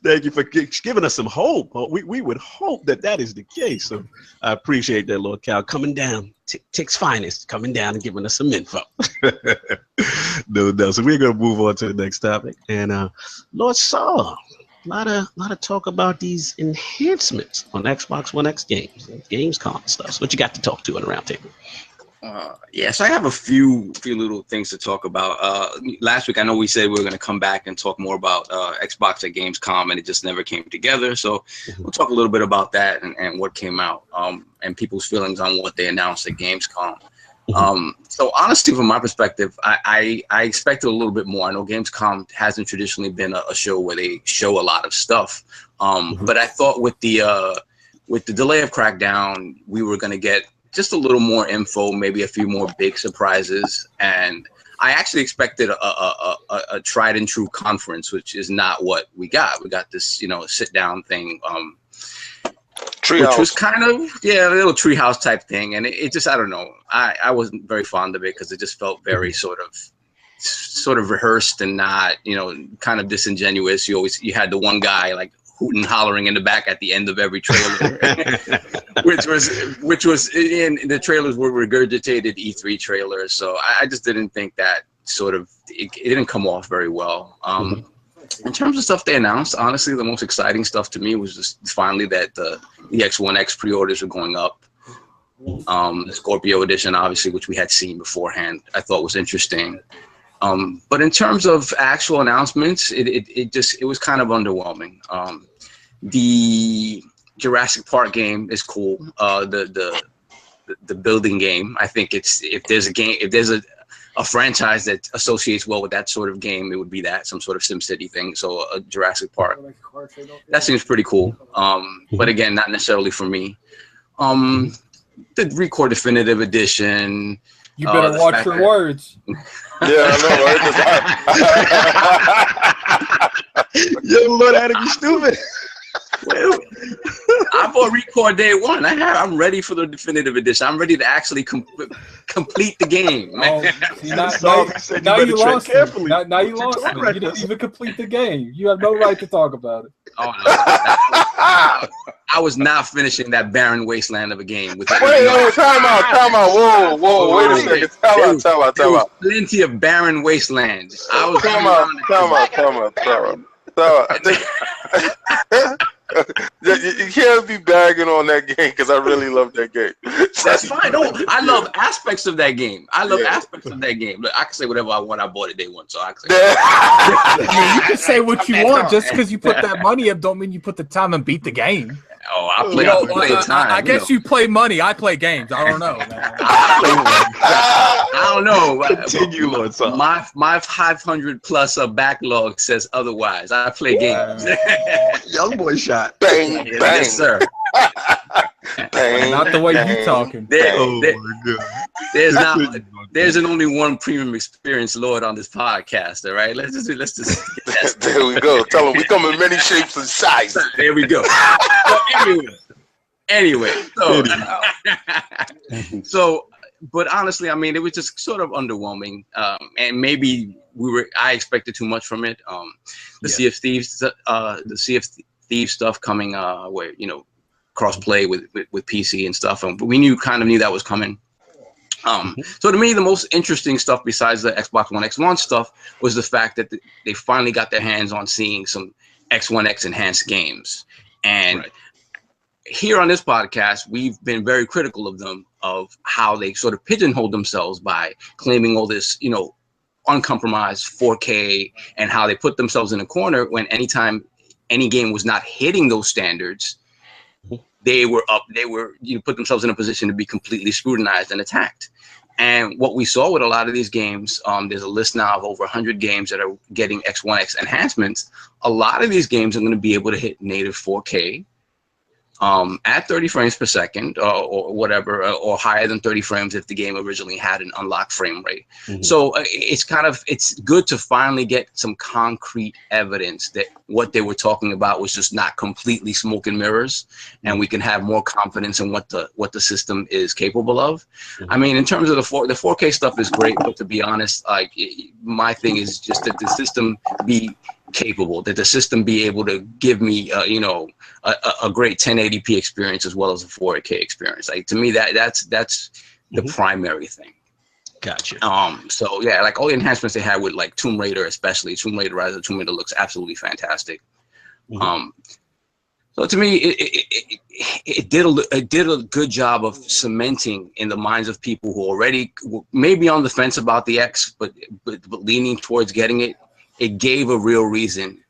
Thank you for giving us some hope. We would hope that is the case. So I appreciate that, Lord Cal, coming down. Tick's finest, coming down and giving us some info. No. So we're going to move on to the next topic. And Lord Saw, a lot of talk about these enhancements on Xbox One X games, Gamescom stuff. So what you got to talk to on the roundtable? So I have a few little things to talk about. Last week, I know we said we were going to come back and talk more about Xbox at Gamescom, and it just never came together. So we'll talk a little bit about that and what came out, and people's feelings on what they announced at Gamescom. So honestly, from my perspective, I expected a little bit more. I know Gamescom hasn't traditionally been a show where they show a lot of stuff, but I thought with the delay of Crackdown, we were going to get just a little more info, maybe a few more big surprises. And I actually expected a tried and true conference, which is not what we got. We got this, sit down thing, which was kind of, a little treehouse type thing. And it just, I don't know. I wasn't very fond of it because it just felt very sort of rehearsed and not, kind of disingenuous. You had the one guy like hooting, hollering in the back at the end of every trailer, which was in the trailers were regurgitated E3 trailers. So I just didn't think that it didn't come off very well. In terms of stuff they announced, honestly, the most exciting stuff to me was just finally that the X1X pre-orders are going up. The Scorpio edition, obviously, which we had seen beforehand, I thought was interesting. But in terms of actual announcements, it was kind of underwhelming. The Jurassic Park game is cool. The building game, I think if there's a franchise that associates well with that sort of game, it would be that, some sort of SimCity thing. So Jurassic Park, that seems pretty cool. But again, not necessarily for me. The Record Definitive Edition. You better watch your words. Yeah, I know. Young Lord Adam, you stupid. Well, I bought Record day one. I'm ready for the definitive edition. I'm ready to actually complete the game. Now you lost me. Now you lost me. You didn't even complete the game. You have no right to talk about it. Oh, no. I was not finishing that barren wasteland of a game. Wait, time out. Whoa, wait a second. Time out. Plenty of barren wasteland. Time out. You can't be bagging on that game because I really love that game. That's fine. No, I love aspects of that game. Look, I can say whatever I want. I bought it day one, so I can say. You can say what you want. Just because you put that money up, don't mean you put the time and beat the game. Oh, I play time. I guess you play money. I play games. I don't know, man. I don't know. Continue, Lord. My 500 plus backlog says otherwise. I play games. Young boy shot. Bang, bang. Yes, sir. Bang, Not the way bang. you talking. There's only one premium experience Lord on this podcast. All right, let's just get that. There we go. Tell them we come in many shapes and sizes. There we go. So anyway, so but honestly, I mean, it was just sort of underwhelming, and maybe I expected too much from it. Sea of Thieves, the Sea of Thieves stuff coming, where cross-play with PC and stuff, but we kind of knew that was coming. So to me, the most interesting stuff besides the Xbox One X launch stuff was the fact that they finally got their hands on seeing some X1X Enhanced Games. And here on this podcast, we've been very critical of them, of how they sort of pigeonholed themselves by claiming all this, uncompromised 4K, and how they put themselves in a corner when anytime any game was not hitting those standards, they put themselves in a position to be completely scrutinized and attacked. And what we saw with a lot of these games, there's a list now of over 100 games that are getting X1X enhancements. A lot of these games are going to be able to hit native 4K at 30 frames per second, or whatever, or higher than 30 frames if the game originally had an unlocked frame rate. So it's good to finally get some concrete evidence that what they were talking about was just not completely smoke and mirrors, and we can have more confidence in what the system is capable of. I mean, in terms of the 4K stuff is great, but to be honest, like, my thing is just that the system be capable, that the system be able to give me a great 1080p experience as well as a 4K experience. Like, to me, that's the primary thing. Gotcha. So yeah, like all the enhancements they had with like Tomb Raider, especially Tomb Raider Rise of Tomb Raider, looks absolutely fantastic. So to me, it did a good job of cementing in the minds of people who already may be on the fence about the X, but leaning towards getting it. It gave a real reason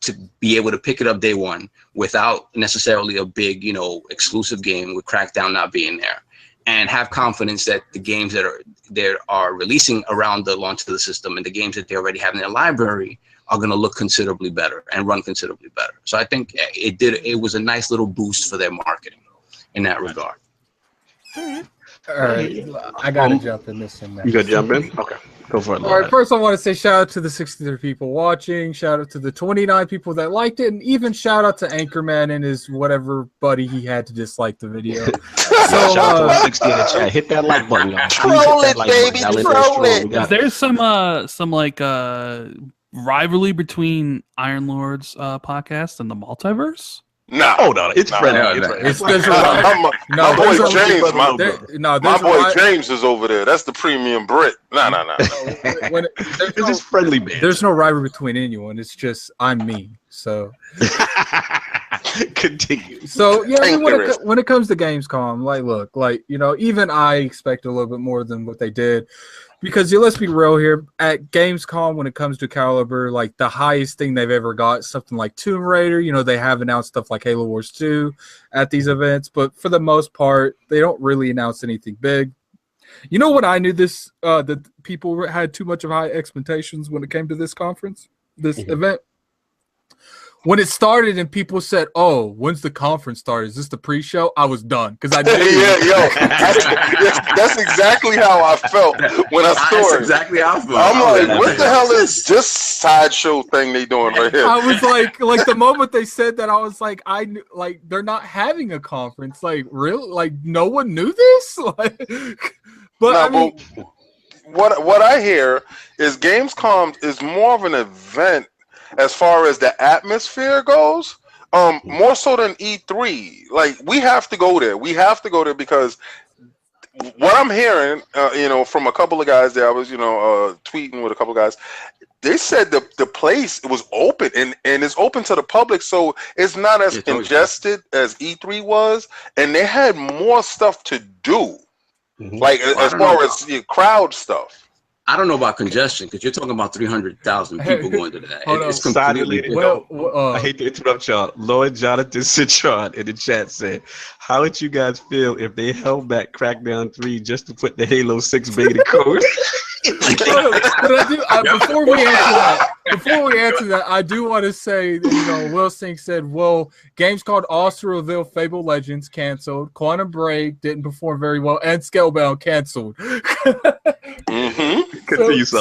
to be able to pick it up day one without necessarily a big, exclusive game with Crackdown not being there, and have confidence that the games that are releasing around the launch of the system and the games that they already have in their library are going to look considerably better and run considerably better. So I think it was a nice little boost for their marketing in that regard. All right, I gotta jump in this one. You gotta jump in? Okay. Go for it. All right, first I want to say shout out to the 63 people watching, shout out to the 29 people that liked it, and even shout out to Anchorman and his whatever buddy he had to dislike the video. Shout out to 60 in the chat. Hit that like button, y'all. Troll it, baby, troll it. There's some like rivalry between Iron Lord's podcast and the Multiverse. No, it's friendly. My boy James is over there. That's the premium Brit. No. It's just friendly, man. There's no rivalry between anyone. It's just I'm me. So continue. So yeah, when it comes to Gamescom, look, even I expect a little bit more than what they did. Because let's be real here, at Gamescom, when it comes to caliber, like the highest thing they've ever got, something like Tomb Raider. They have announced stuff like Halo Wars 2 at these events, but for the most part, they don't really announce anything big. You know what I knew that people had too much of high expectations when it came to this conference, this event? When it started and people said, "Oh, when's the conference start? Is this the pre-show?" I was done because I did. That's exactly how I felt when I saw it. That's exactly how I felt. I'm like, what the hell is this sideshow thing they doing right here? I was like the moment they said that, I was like, I knew, like, they're not having a conference. Like, really? Like, no one knew this? What I hear is Gamescom is more of an event as far as the atmosphere goes, more so than E3. Like, we have to go there. We have to go there because what I'm hearing, from a couple of guys there, I was, tweeting with a couple of guys. They said the place was open and it's open to the public, so it's not as congested as E3 was, and they had more stuff to do, like as far as crowd stuff. I don't know about congestion because you're talking about 300,000 people going to that. It's completely different. I hate to interrupt y'all. Lord Jonathan Citron in the chat said, "How would you guys feel if they held back Crackdown 3 just to put the Halo 6 beta code?" Before we answer that, I do want to say that, Will Sink said, well, games called Also Reveal Fable Legends canceled, Quantum Break didn't perform very well, and Scalebound canceled. So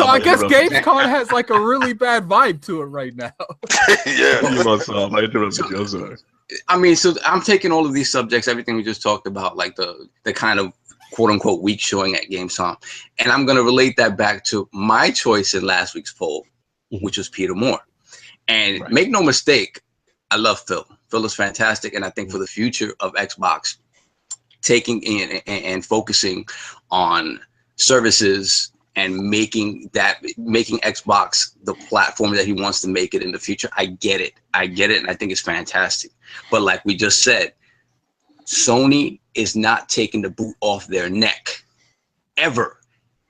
I guess Gamescom has like a really bad vibe to it right now. I mean, so I'm taking all of these subjects, everything we just talked about, like the kind of quote unquote weak showing at Gamescom, and I'm going to relate that back to my choice in last week's poll, which was Peter Moore. And make no mistake, I love Phil. Phil is fantastic, and I think for the future of Xbox, taking in and focusing on services and making Xbox the platform that he wants to make it in the future, I get it, and I think it's fantastic. But like we just said, Sony is not taking the boot off their neck ever.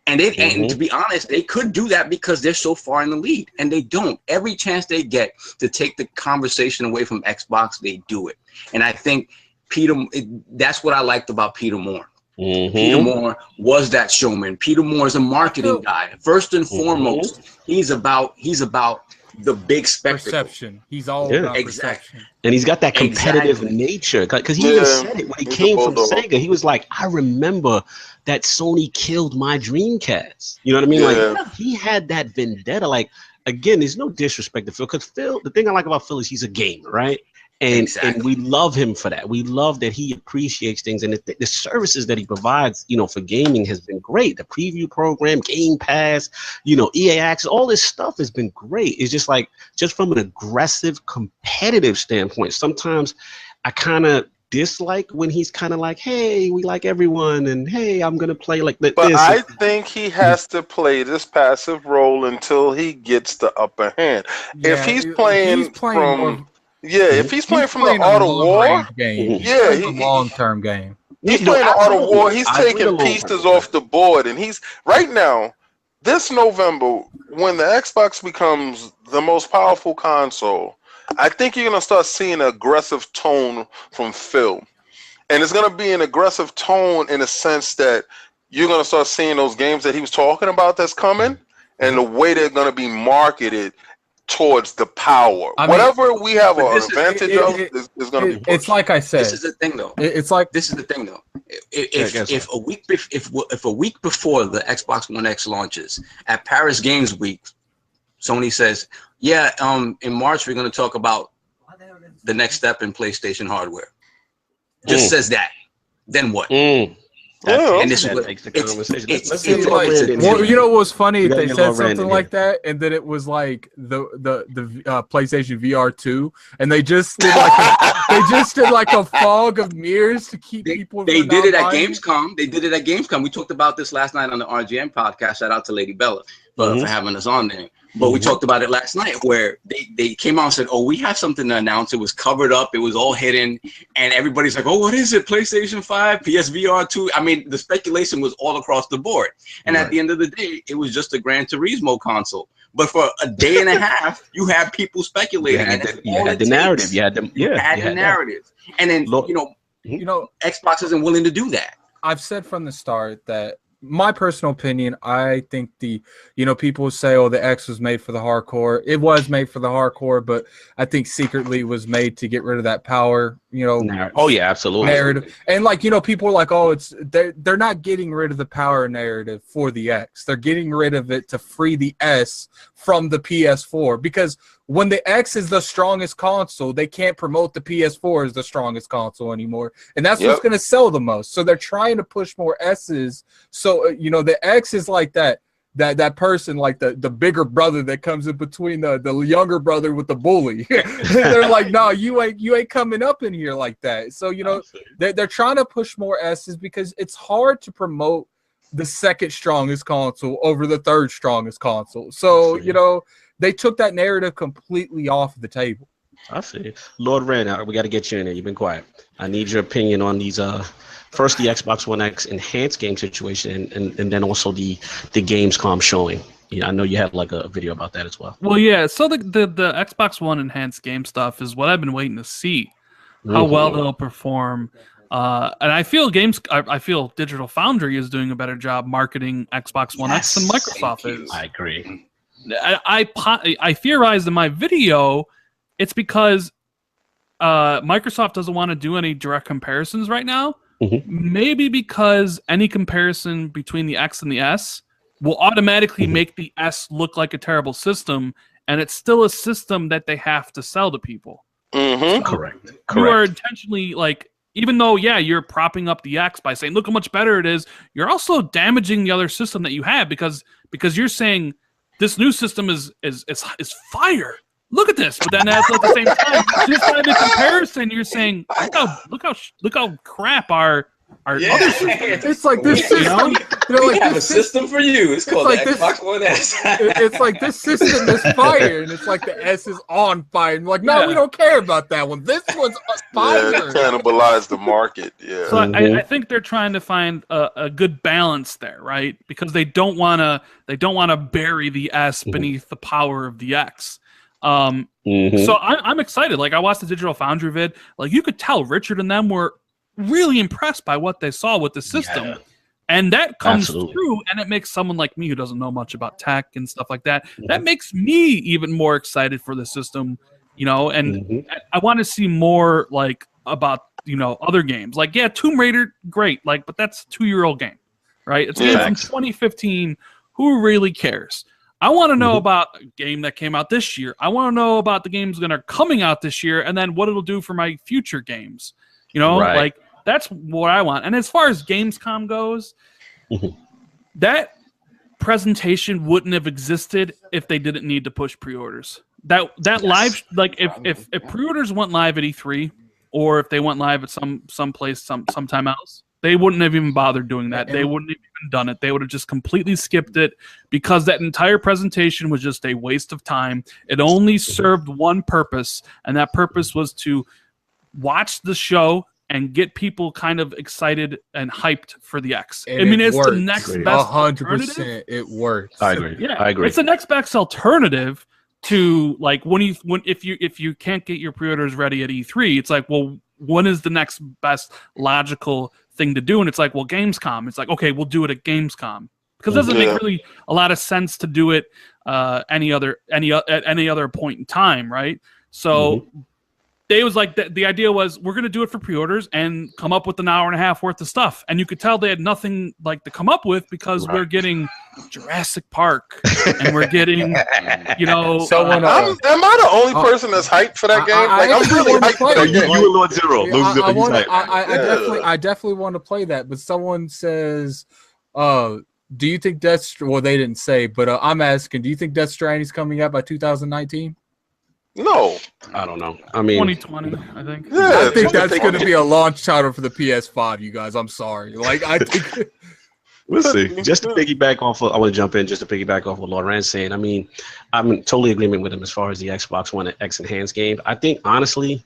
And and to be honest, they could do that because they're so far in the lead, and they don't. Every chance they get to take the conversation away from Xbox, they do it. And I think that's what I liked about Peter Moore. Peter Moore was that showman. Peter Moore is a marketing guy. First and foremost, he's about the big spectacle. Perception. He's all about perception. And he's got that competitive nature, because he even said it when he came from Sega. He was like, I remember that Sony killed my Dreamcast. You know what I mean? Like, he had that vendetta. Like, again, there's no disrespect to Phil, because Phil, the thing I like about Phil is he's a gamer, right? And we love him for that. We love that he appreciates things, and the services that he provides, for gaming has been great. The preview program, Game Pass, EA Access, all this stuff has been great. It's just like, just from an aggressive, competitive standpoint, sometimes I kind of dislike when he's kind of like, hey, we like everyone, and hey, I'm gonna play like this. But I think he has to play this passive role until he gets the upper hand. If he's playing from if he's playing from the Art of War game, a long-term game. He's playing the Art of War. He's taking pieces off the board, and he's right now. This November, when the Xbox becomes the most powerful console, I think you're gonna start seeing an aggressive tone from Phil, and it's gonna be an aggressive tone in the sense that you're gonna start seeing those games that he was talking about that's coming, and the way they're gonna be marketed towards the power. Whatever we have an advantage of is going to be pushed. It's like I said. This is the thing, though. This is the thing, though. If a week before the Xbox One X launches at Paris Games Week, Sony says, in March we're going to talk about the next step in PlayStation hardware. Just says that. Then what? And this is what makes the conversation. What's funny? If they said something like that, and then it was like the PlayStation VR 2, and they just did like a fog of mirrors to keep people. They did it at Gamescom. We talked about this last night on the RGM podcast. Shout out to Lady Bella for having us on there. But we talked about it last night, where they came out and said, "Oh, we have something to announce." It was covered up. It was all hidden. And everybody's like, "Oh, what is it? PlayStation 5, PSVR 2? I mean, the speculation was all across the board. And at the end of the day, it was just a Gran Turismo console. But for a day and a half, you had people speculating. You had the narrative. You had the narrative. And then, Xbox isn't willing to do that. I've said from the start that, my personal opinion, I think people say, oh, the X was made for the hardcore. It was made for the hardcore, but I think secretly it was made to get rid of that power, absolutely. Narrative. And people are like, oh, they're not getting rid of the power narrative for the X. They're getting rid of it to free the S from the PS4, because when the X is the strongest console, they can't promote the PS4 as the strongest console anymore. And that's what's going to sell the most. So they're trying to push more S's. So, the X is like that person, like the bigger brother that comes in between the younger brother with the bully. They're like, no, you ain't coming up in here like that. So, they're trying to push more S's because it's hard to promote the second strongest console over the third strongest console. So, they took that narrative completely off the table. I see. Lord Rand, we got to get you in there. You've been quiet. I need your opinion on these. First, the Xbox One X enhanced game situation, and then also the Gamescom showing. I know you had like a video about that as well. Well, yeah. So the Xbox One enhanced game stuff is what I've been waiting to see, how well they'll perform. And I feel Digital Foundry is doing a better job marketing Xbox One X than Microsoft is. I agree. I theorized in my video, it's because Microsoft doesn't want to do any direct comparisons right now. Maybe because any comparison between the X and the S will automatically make the S look like a terrible system, and it's still a system that they have to sell to people. So Correct. You are intentionally, like, even though, you're propping up the X by saying, look how much better it is, you're also damaging the other system that you have because you're saying this new system is fire. Look at this, but then at the same time, just by the comparison, you're saying, look how crap our other system. It's like this system. We have a system for you. It's called like the Xbox One S. It's like this system is fire, and it's like the S is on fire. And like, no, we don't care about that one. This one's fire. Yeah, cannibalize the market. Yeah. So I think they're trying to find a good balance there, right? Because they don't want to bury the S beneath the power of the X. So I'm excited. Like, I watched the Digital Foundry vid. Like, you could tell Richard and them were really impressed by what they saw with the system. And that comes through, and it makes someone like me who doesn't know much about tech and stuff like that, that makes me even more excited for the system, and I want to see more, like, about, other games. Like, Tomb Raider, great, like, but that's a 2-year-old game, right? It's a game from 2015. Who really cares? I want to know about a game that came out this year. I want to know about the games that are coming out this year, and then what it'll do for my future games. Like, that's what I want. And as far as Gamescom goes, that presentation wouldn't have existed if they didn't need to push pre-orders. That live, like, if pre-orders went live at E3, or if they went live at some place sometime else, they wouldn't have even bothered doing that. They wouldn't have even done it. They would have just completely skipped it, because that entire presentation was just a waste of time. It only served one purpose, and that purpose was to watch the show and get people kind of excited and hyped for the X. And I mean, it's works. the next best 100%. It works. I agree. Yeah, I agree. It's the next best alternative to, like, if you can't get your pre-orders ready at E3, it's like, well, when is the next best logical thing to do? And it's like, well, Gamescom. It's like, okay, we'll do it at Gamescom, because it doesn't make really a lot of sense to do it at any other point in time, right? So they was like, the idea was, we're going to do it for pre-orders and come up with an hour and a half worth of stuff. And you could tell they had nothing like to come up with, because we're getting Jurassic Park and we're getting, someone. Am I the only person that's hyped for that game? I'm really hyped for that game. You and Lord Zero. I definitely want to play that, but someone says, do you think well, they didn't say, but I'm asking, do you think Death Stranding's coming out by 2019? No. I don't know. I mean, 2020, I think. Yeah, I think that's going to be a launch title for the PS5, you guys. I'm sorry. Like, I think... We'll see. Just to piggyback off of, I want to jump in just to piggyback off what Lord Rand saying. I mean, I'm in totally agreement with him as far as the Xbox One X Enhanced game. I think, honestly,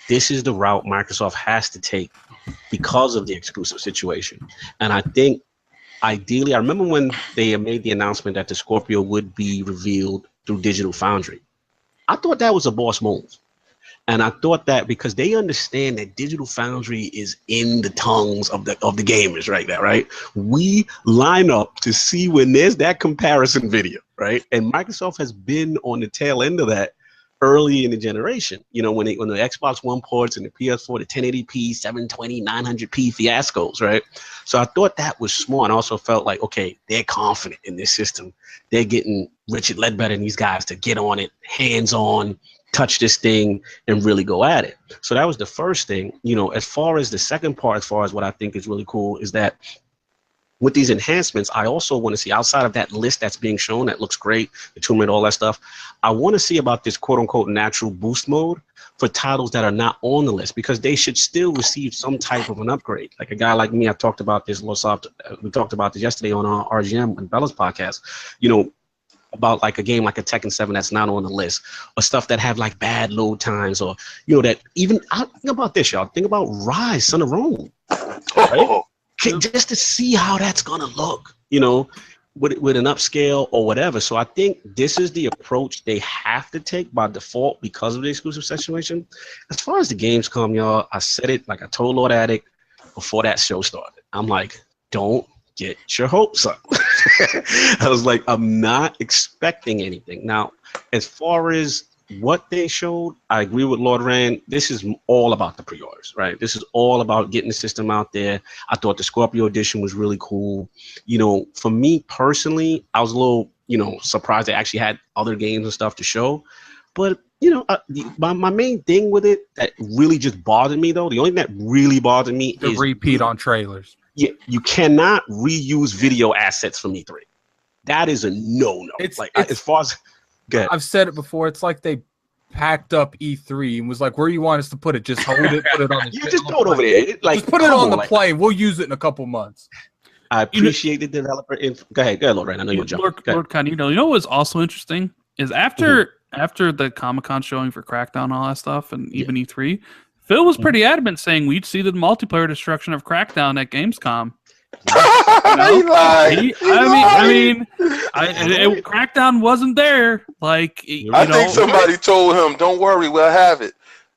this is the route Microsoft has to take because of the exclusive situation. And I think, ideally, I remember when they made the announcement that the Scorpio would be revealed through Digital Foundry. I thought that was a boss move. And I thought that because they understand that Digital Foundry is in the tongues of the gamers right now, right? We line up to see when there's that comparison video, right? And Microsoft has been on the tail end of that early in the generation. When the Xbox One ports and the PS4, the 1080p, 720, 900p fiascos, right? So I thought that was smart. I also felt like, okay, they're confident in this system. They're getting Richard Ledbetter and these guys to get on it, hands-on, touch this thing and really go at it. So that was the first thing. As far as the second part, as far as what I think is really cool, is that with these enhancements, I also want to see, outside of that list that's being shown, that looks great, the Tomb Raider, all that stuff, I want to see about this quote-unquote natural boost mode for titles that are not on the list, because they should still receive some type of an upgrade. Like a guy like me, I talked about this, we talked about this yesterday on our RGM and Bella's podcast. about like a game like a Tekken 7 that's not on the list, or stuff that have like bad load times, or that even think about this, y'all. Think about Rise, Son of Rome, right? Just to see how that's gonna look, with an upscale or whatever. So I think this is the approach they have to take by default because of the exclusive situation. As far as the games come, y'all, I said it like I told Lord Addict before that show started. I'm like, don't get your hopes up. I was like, I'm not expecting anything. Now, as far as what they showed, I agree with Lord Rand. This is all about the pre-orders, right? This is all about getting the system out there. I thought the Scorpio edition was really cool. For me personally, I was a little, surprised they actually had other games and stuff to show. But, my main thing with it that really just bothered me, though, the only thing that really bothered me is repeat on trailers. Yeah, you cannot reuse video assets from E3. That is a no-no. It's as far as I've said it before. It's like they packed up E3 and was like, "Where you want us to put it? Just hold it, put it on the just throw it over there. Just put it on the plane. We'll use it in a couple months." I appreciate the developer. Go ahead, Lord Rand. I know you'll jump. Lord Khan, you know what was also interesting is after the Comic-Con showing for Crackdown and all that stuff, and even E3, Phil was pretty adamant saying we'd see the multiplayer destruction of Crackdown at Gamescom. Crackdown wasn't there. Like, I think somebody told him, "Don't worry, we'll have it."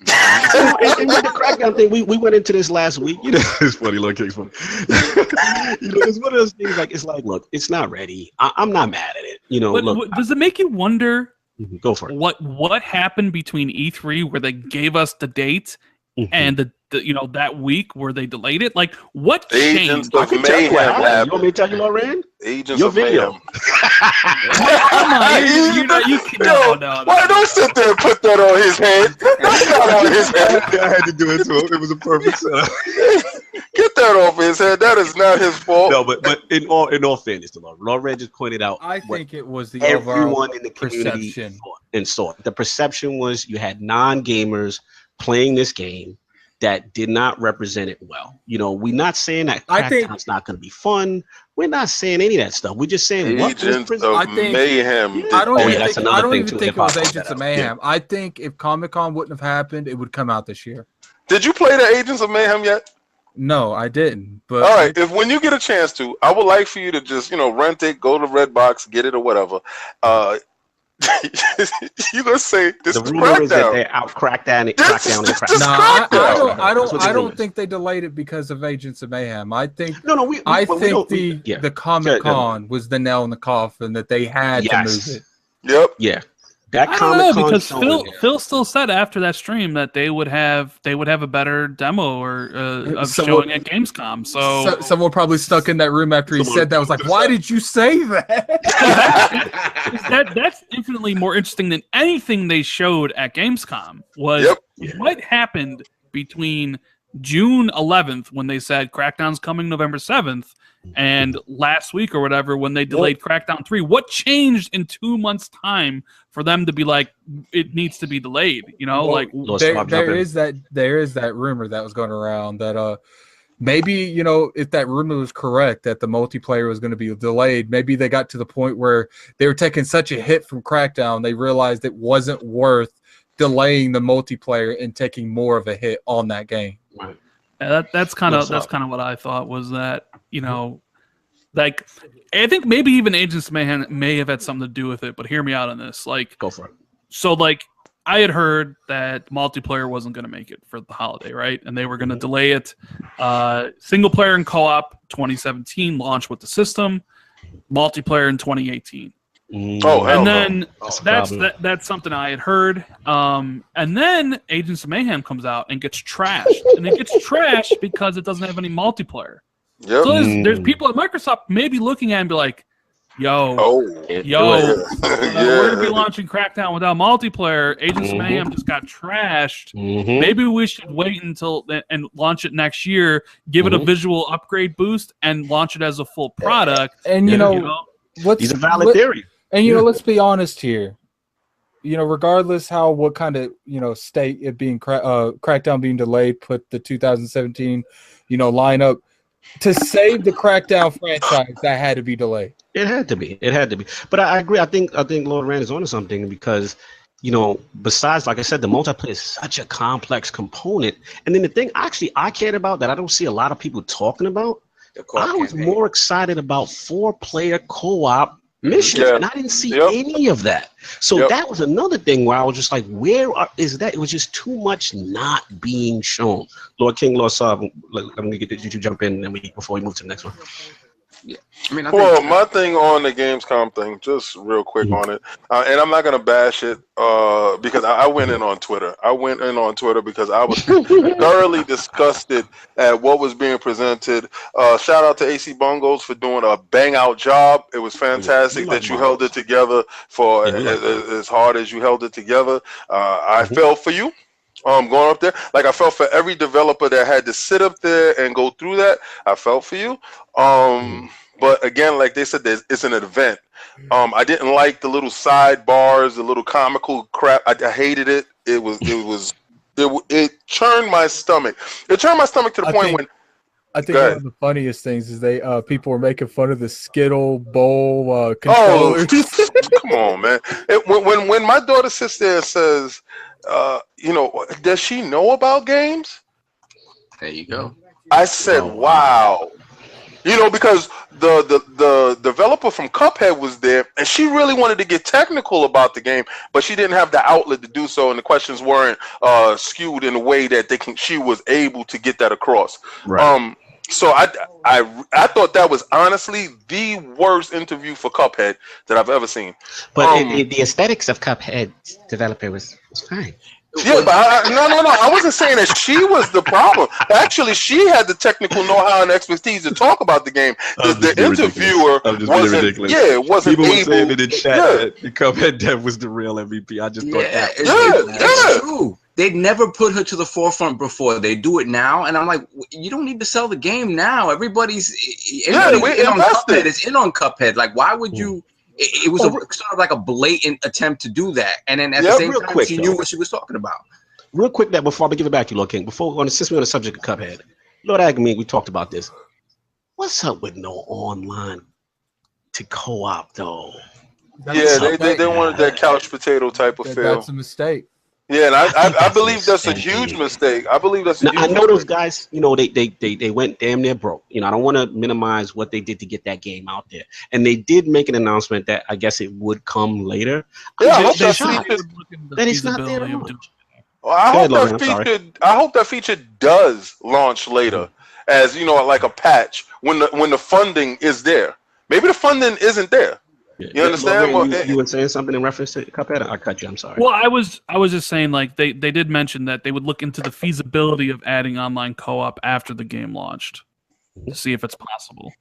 and with the Crackdown thing, we went into this last week. It's funny, look, it's funny. It's one of those things. Like, it's like, look, it's not ready. I'm not mad at it. But does it make you wonder? Go for it. What happened between E3 where they gave us the date and the that week where they delayed it? Like, what changed? Agents of Mayhem. You want me to tell you, Lord Rand? Agents of Mayhem. Come on, no. Why don't sit there and put that on his head? That's not on his head. I had to do it to him. It was a perfect setup. Get that off his head. That is not his fault. No, but in all fairness to Lord Rand just pointed out. I think it was the everyone in the community saw. The perception was you had non-gamers playing this game that did not represent it well. We're not saying that Crackdown's not going to be fun. We're not saying any of that stuff. We're just saying Agents of Mayhem. I don't even think it was Agents of Mayhem. I think if Comic-Con wouldn't have happened, it would come out this year. Did you play the Agents of Mayhem yet? No, I didn't. But all right, when you get a chance to, I would like for you to just rent it, go to Redbox, get it or whatever. You gonna say this? The is rumor Crackdown. is that they out Crackdown and Crackdown and Crackdown. No, I don't think they delayed it because of Agents of Mayhem. I think the Comic-Con was the nail in the coffin that they had to move it. Yep. Yeah. I don't know, because Phil still said after that stream that they would have a better demo of showing at Gamescom. So someone probably stuck in that room after he said that was like, why did you say that? That's infinitely more interesting than anything they showed at Gamescom. Was what happened between June 11th when they said Crackdown's coming November 7th. And last week or whatever, when they delayed Crackdown 3, what changed in 2 months' time for them to be like, it needs to be delayed? There is that rumor that was going around that maybe if that rumor was correct that the multiplayer was going to be delayed, maybe they got to the point where they were taking such a hit from Crackdown, they realized it wasn't worth delaying the multiplayer and taking more of a hit on that game. Right. That's kind of what I thought was that. Like, I think maybe even Agents may have had something to do with it, but hear me out on this. Like, go for it. So, like, I had heard that multiplayer wasn't going to make it for the holiday, right? And they were going to delay it. Single player and co-op 2017 launched with the system. Multiplayer in 2018. And then that's something I had heard. And then Agents of Mayhem comes out and gets trashed, and it gets trashed because it doesn't have any multiplayer. Yep. So there's people at Microsoft maybe looking at it and be like, we're going to be launching Crackdown without multiplayer. Agents of Mayhem just got trashed. Maybe we should wait until and launch it next year, give it a visual upgrade boost, and launch it as a full product. And these are valid theory. And let's be honest here. Regardless what kind of state it being Crackdown being delayed, put the 2017 lineup. To save the Crackdown franchise, that had to be delayed. It had to be. It had to be. But I agree. I think Lord Rand is onto something because, besides, like I said, the multiplayer is such a complex component. And then the thing actually I cared about that I don't see a lot of people talking about, I was more excited about 4-player co-op missions, and I didn't see any of that. So that was another thing where I was just like, is that? It was just too much not being shown. Lord King, Lord Saab, let me get you to jump in before we move to the next one. Yeah, I mean, my thing on the Gamescom thing, just real quick on it, and I'm not gonna bash it because I went in on Twitter. I went in on Twitter because I was thoroughly disgusted at what was being presented. Shout out to AC Bongos for doing a bang out job. It was fantastic that you held it together for as hard as you held it together. I felt for you. Going up there, like I felt for every developer that had to sit up there and go through that. I felt for you. But again, like they said, it's an event. I didn't like the little sidebars, the little comical crap. I hated it. It churned my stomach. It churned my stomach to the point when. I think one of the funniest things is people were making fun of the Skittle Bowl controllers. Come on, man! When my daughter sits there and says, does she know about games? There you go. I said, wow. Because the developer from Cuphead was there, and she really wanted to get technical about the game, but she didn't have the outlet to do so, and the questions weren't skewed in a way that she was able to get that across. Right. So I thought that was honestly the worst interview for Cuphead that I've ever seen. But the aesthetics of Cuphead's developer was fine. Yeah, but no. I wasn't saying that she was the problem. Actually, she had the technical know-how and expertise to talk about the game. The interviewer wasn't. Ridiculous. Yeah, wasn't People able. People were saying it in chat that the Cuphead dev was the real MVP. I just thought that. It's true. They'd never put her to the forefront before. They do it now, and I'm like, you don't need to sell the game now. Everybody's in on Cuphead. It's in on Cuphead. Like, why would you? It was sort of like a blatant attempt to do that, and then at the same time, she knew what she was talking about. Real quick, that before I give it back to you, Lord King. Since we're on the subject of Cuphead, Lord Agame, we talked about this. What's up with no online to co-op though? They wanted that couch potato type of feel. That's a mistake. Yeah, and I believe that's a huge mistake. I believe that's a huge mistake. I know those guys, they went damn near broke. I don't want to minimize what they did to get that game out there. And they did make an announcement that I guess it would come later. Yeah, I hope that it's not there. I hope that feature does launch later, as like a patch when the funding is there. Maybe the funding isn't there. You understand? You were saying something in reference to Cuphead? I cut you. I'm sorry. Well, I was just saying, like, they did mention that they would look into the feasibility of adding online co-op after the game launched to see if it's possible.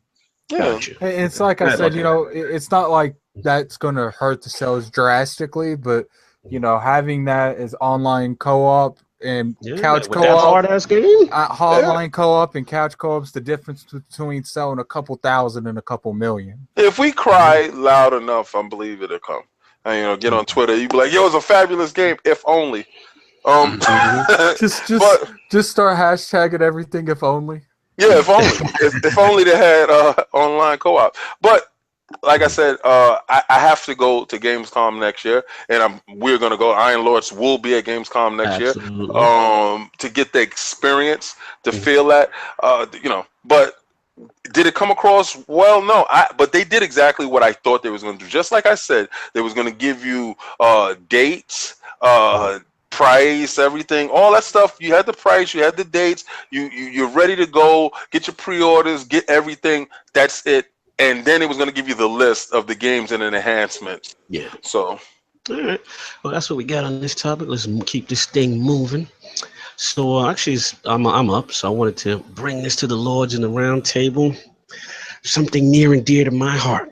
Yeah, it's like I said, it's not like that's going to hurt the sales drastically, but having that as online co-op and couch co-op, hard-ass game, online co-op and couch co-op's the difference between selling a couple thousand and a couple million. If we cry loud enough, I believe it'll come. And get on Twitter, you be like, "Yo, it's a fabulous game." If only. Just start hashtagging everything. If only. Yeah, if only. if only they had online co-op, but. Like I said, I have to go to Gamescom next year, and we're gonna go. Iron Lords will be at Gamescom next year, to get the experience, to feel that, But did it come across well? No, but they did exactly what I thought they was gonna do. Just like I said, they was gonna give you dates, price, everything, all that stuff. You had the price, you had the dates, you're ready to go. Get your pre-orders, get everything. That's it. And then it was going to give you the list of the games and an enhancement. Yeah. So. All right. Well, that's what we got on this topic. Let's keep this thing moving. So actually, I'm up. So I wanted to bring this to the Lords in the round table. Something near and dear to my heart.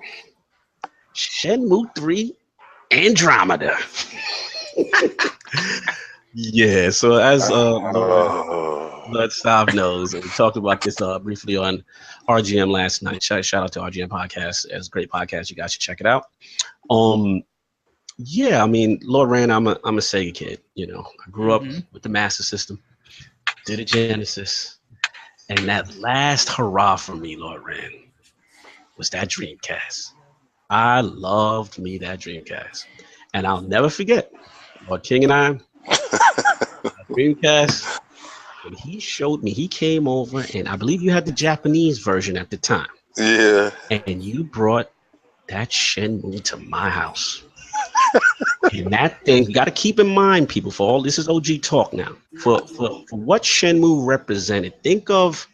Shenmue 3 Andromeda. Yeah. So as Let's Stop knows, and we talked about this briefly on RGM last night. Shout out to RGM Podcast. It's a great podcast. You guys should check it out. Yeah, I mean, Lord Rand, I'm a Sega kid. I grew up with the Master System, did a Genesis, and that last hurrah for me, Lord Rand, was that Dreamcast. I loved me that Dreamcast. And I'll never forget, Lord King and I, Dreamcast, when he showed me, he came over, and I believe you had the Japanese version at the time. Yeah. And you brought that Shenmue to my house. And that thing, you got to keep in mind, people, for all this is OG talk now. For what Shenmue represented, think of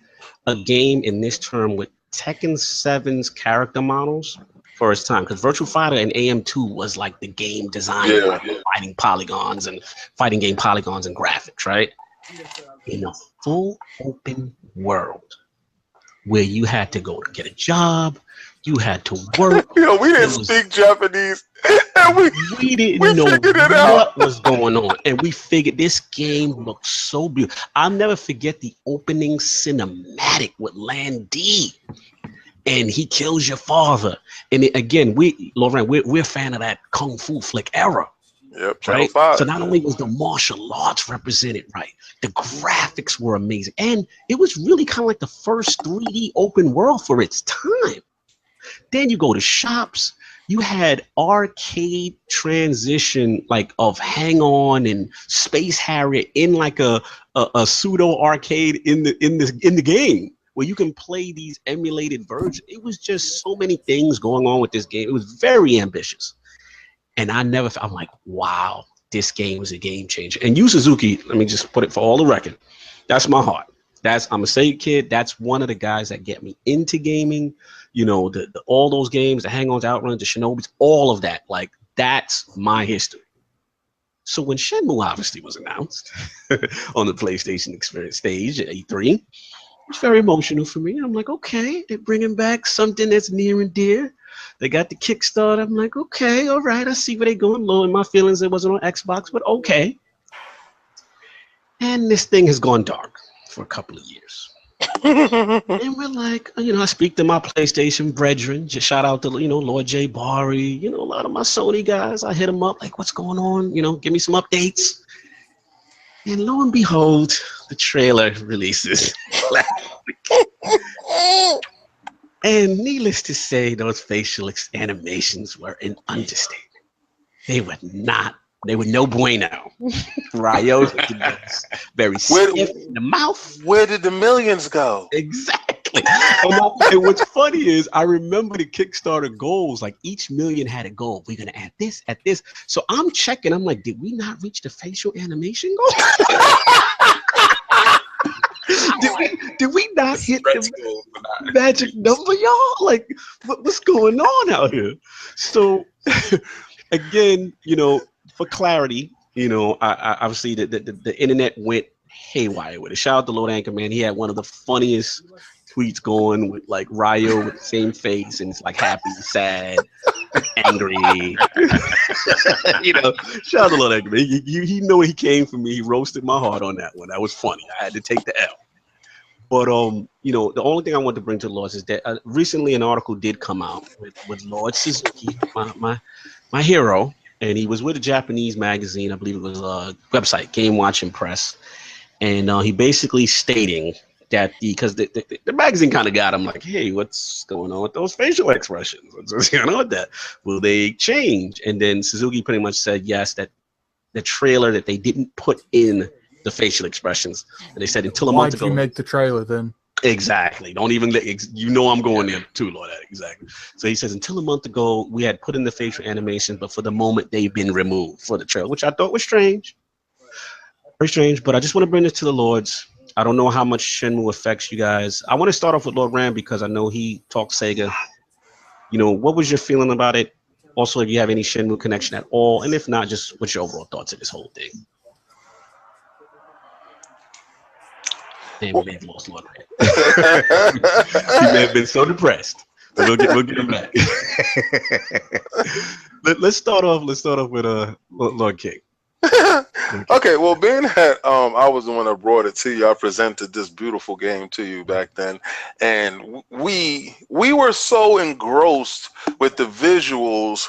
a game in this term with Tekken 7's character models for its time, because Virtua Fighter and AM2 was like the game design for fighting polygons and fighting game polygons and graphics, right? In a full open world where you had to go to get a job, you had to work. We didn't speak Japanese, and we didn't know what was going on, and we figured this game looked so beautiful. I'll never forget the opening cinematic with Land D, and he kills your father. And again, Laurent, we're a fan of that kung fu flick era. Yep, right. 5. So not only was the martial arts represented right, the graphics were amazing, and it was really kind of like the first 3D open world for its time. Then you go to shops, you had arcade transition like of Hang On and Space Harrier in like a pseudo arcade in the game where you can play these emulated versions. It was just so many things going on with this game. It was very ambitious. And I'm like, wow, this game is a game changer. And Yu Suzuki, let me just put it for all the record, that's my heart. I'm a Sega kid. That's one of the guys that get me into gaming. You know, the all those games, the Hang-Ons, Outruns, the Shinobis, all of that. Like, that's my history. So when Shenmue obviously was announced on the PlayStation Experience stage at E3, it was very emotional for me. I'm like, okay, they're bringing back something that's near and dear. They got the Kickstarter. I'm like, okay, all right, I see where they're going. Low in my feelings, it wasn't on Xbox, but okay. And this thing has gone dark for a couple of years. And we're like, you know, I speak to my PlayStation brethren. Just shout out to, you know, Lord J. Barry, you know, a lot of my Sony guys. I hit them up, like, what's going on? You know, give me some updates. And lo and behold, the trailer releases last week. And needless to say, those facial animations were an understatement. They were no bueno. Ryo very stiff in the mouth. Where did the millions go? Exactly. And what's funny is I remember the Kickstarter goals, like each million had a goal. We're going to add this, at this. So I'm checking. I'm like, did we not reach the facial animation goal? Did we not hit the magic number, y'all? Like, what's going on out here? So, again, you know, for clarity, you know, I obviously the internet went haywire with it. Shout out to Lord Anchorman. He had one of the funniest tweets going with like Ryo with the same face, and it's like happy, sad, angry. You know, shout out to Lord Anchorman. He know he came for me. He roasted my heart on that one. That was funny. I had to take the L. But you know, the only thing I want to bring to the Lords is that recently an article did come out with Lord Suzuki, my hero, and he was with a Japanese magazine, I believe it was a website, Game Watch and Press, and he basically stating that because the magazine kind of got him like, hey, what's going on with those facial expressions? What's going on with that? Will they change? And then Suzuki pretty much said yes, that the trailer that they didn't put in the facial expressions. And they said until a month ago. Why'd you make the trailer then? Exactly. Don't even, you know, I'm going there too, Lord. Exactly. So he says until a month ago, we had put in the facial animations, but for the moment they've been removed for the trailer, which I thought was strange. Very strange. But I just want to bring this to the Lords. I don't know how much Shenmue affects you guys. I want to start off with Lord Rand because I know he talks Sega. You know, what was your feeling about it? Also, if you have any Shenmue connection at all, and if not, just what's your overall thoughts of this whole thing? And we may have lost Lord Rand. He may have been so depressed. We'll get him back. Let's start off with Lord King. Okay, well, being that I was the one that brought it to you, I presented this beautiful game to you back then, and we were so engrossed with the visuals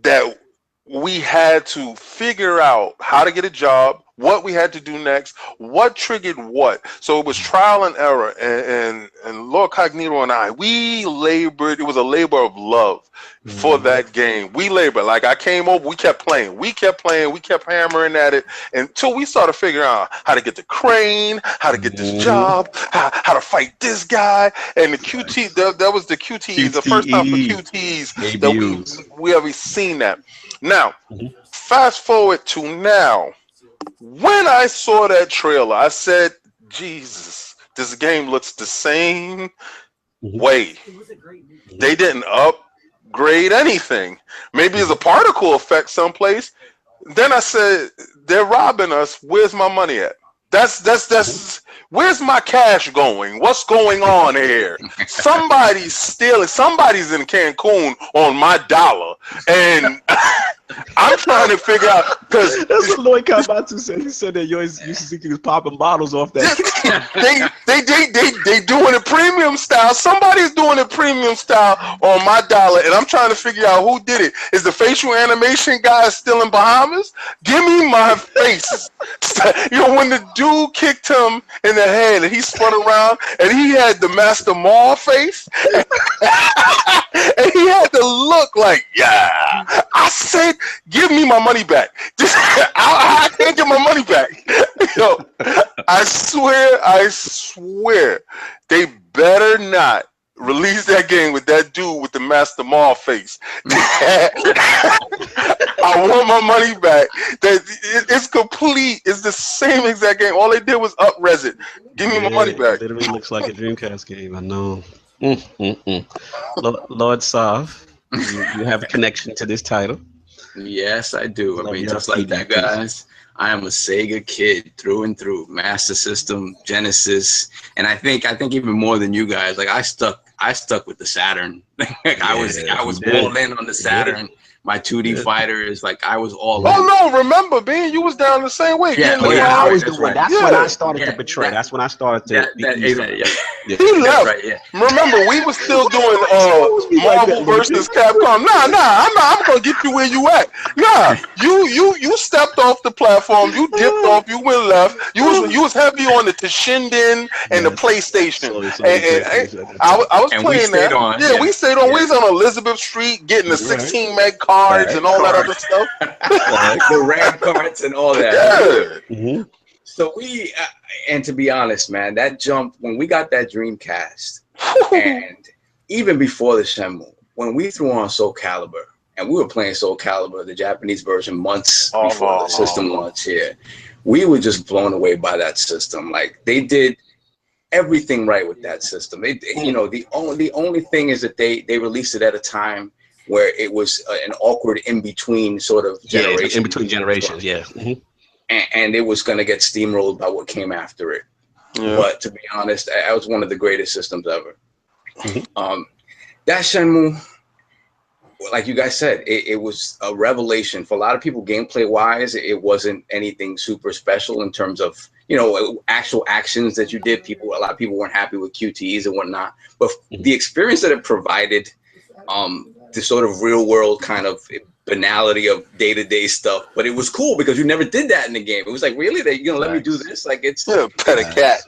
that we had to figure out how to get a job, what we had to do next, what triggered what. So it was trial and error, and Lord Cognito and I, we labored. It was a labor of love for that game. We labored. Like, I came over, we kept playing, we kept hammering at it until we started figuring out how to get the crane, how to get this job, how to fight this guy, and the QT. That was the QTEs, the first time for QTEs that we ever seen that. Now, fast forward to now. When I saw that trailer, I said, Jesus, this game looks the same way. They didn't upgrade anything. Maybe it's a particle effect someplace. Then I said, they're robbing us. Where's my money at? That's where's my cash going? What's going on here? Somebody's stealing. Somebody's in Cancun on my dollar, and I'm trying to figure out, because that's what Lloyd Kabatsu said. He said that Suzuki was popping bottles off that. they doing it premium style. Somebody's doing it premium style on my dollar, and I'm trying to figure out who did it. Is the facial animation guy still in Bahamas? Give me my face. When the dude kicked him in the head and he spun around and he had the Master Maul face, and he had to look like, I said, give me my money back. I can't get my money back. I swear, they better not release that game with that dude with the Master Maul face. I want my money back. It's complete. It's the same exact game. All they did was up-res it. Give me my money back. It literally looks like a Dreamcast game. I know. Lord Sav, you have a connection to this title. Yes, I do. I mean, just like you guys, I am a Sega kid through and through. Master System, Genesis, and I think even more than you guys. Like, I stuck with the Saturn. I was all in on the Saturn. My 2D fighters, like, I was all in. Oh no, remember, Ben, you was down the same way. That's when I started to betray. That's when I started to. He left. Right, remember, we were still doing Marvel versus Capcom. Nah, I'm gonna get you where you at. Nah, you stepped off the platform. You dipped off. You went left. You was heavy on the Shinden and the PlayStation. And I was playing that. Yeah, we stayed on. We was on Elizabeth Street getting the 16 meg cards and all that other stuff. The RAM cards and all that. Yeah. So we, and to be honest, man, that jump, when we got that Dreamcast, and even before the Shenmue, when we threw on Soul Calibur, and we were playing Soul Calibur, the Japanese version, months before the system launch here, we were just blown away by that system. Like, they did everything right with that system. The only thing is that they released it at a time where it was an awkward in-between sort of generation. Yeah, in-between generations, yeah. And it was going to get steamrolled by what came after it. Yeah. But to be honest, that was one of the greatest systems ever. That Shenmue, like you guys said, it was a revelation. For a lot of people, gameplay-wise, it wasn't anything super special in terms of, actual actions that you did. A lot of people weren't happy with QTEs and whatnot. But the experience that it provided, the sort of real world kind of banality of day-to-day stuff, but it was cool because you never did that in the game. It was like, really, you're gonna let me do this? Like, it's pet a cat.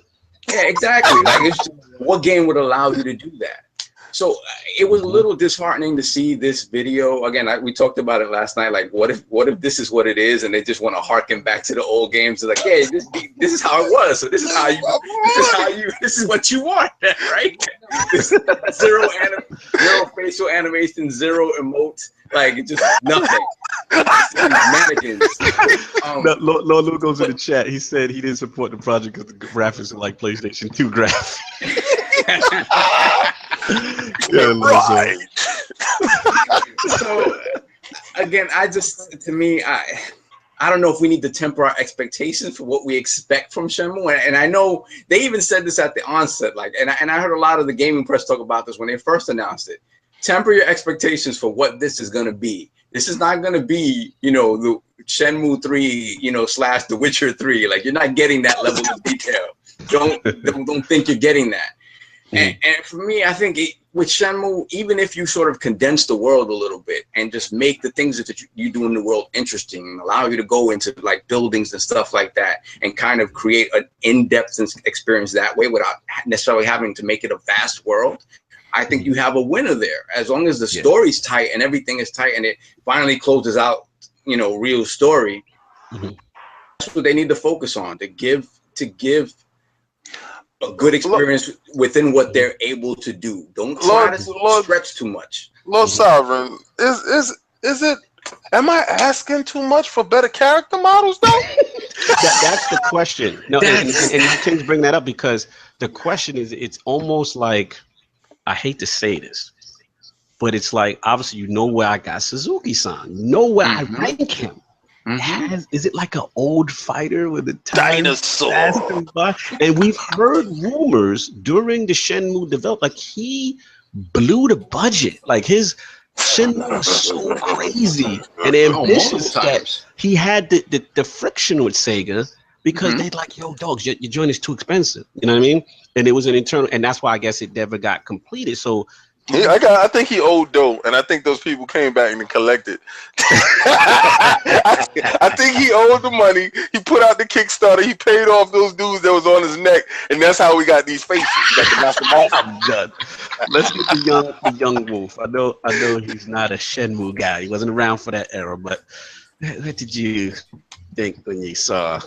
Yeah, exactly. Like, what game would allow you to do that? So it was a little disheartening to see this video again. We talked about it last night. Like, what if this is what it is, and they just want to harken back to the old games? They're like, yeah, this is how it was. So this is what you want, right? Zero facial animation, zero emote, like just nothing. Mannequins. Lord Luke goes in the chat. He said he didn't support the project because the graphics are like PlayStation 2 graphics. Right. So again, I don't know if we need to temper our expectations for what we expect from Shenmue. And I know they even said this at the onset, and I heard a lot of the gaming press talk about this when they first announced it. Temper your expectations for what this is going to be. This is not going to be, the Shenmue 3, / The Witcher 3. Like, you're not getting that level of detail. Don't think you're getting that. And for me, I think with Shenmue, even if you sort of condense the world a little bit and just make the things that you do in the world interesting, allow you to go into like buildings and stuff like that, and kind of create an in-depth experience that way without necessarily having to make it a vast world, I think you have a winner there. As long as the story's tight and everything is tight and it finally closes out, you know, real story. That's what they need to focus on, to give a good experience within what they're able to do. Don't try to stretch too much. Lord Sovereign, is it? Am I asking too much for better character models, though? That's the question. No, and Kings bring that up because the question is, it's almost like, I hate to say this, but it's like, obviously, you know where I got Suzuki-san. You know where I rank him. Is it like an old fighter with a dinosaur? And we've heard rumors during the Shenmue development, like he blew the budget. Like his Shenmue was so crazy and ambitious that he had the friction with Sega because they're like, yo, dogs, your joint is too expensive. You know what I mean? And it was an internal, and that's why I guess it never got completed. So I think he owed dough, and I think those people came back and collected. I think he owed the money. He put out the Kickstarter. He paid off those dudes that was on his neck, and that's how we got these faces. I'm done. Let's get the young wolf. I know he's not a Shenmue guy. He wasn't around for that era, but what did you think when you saw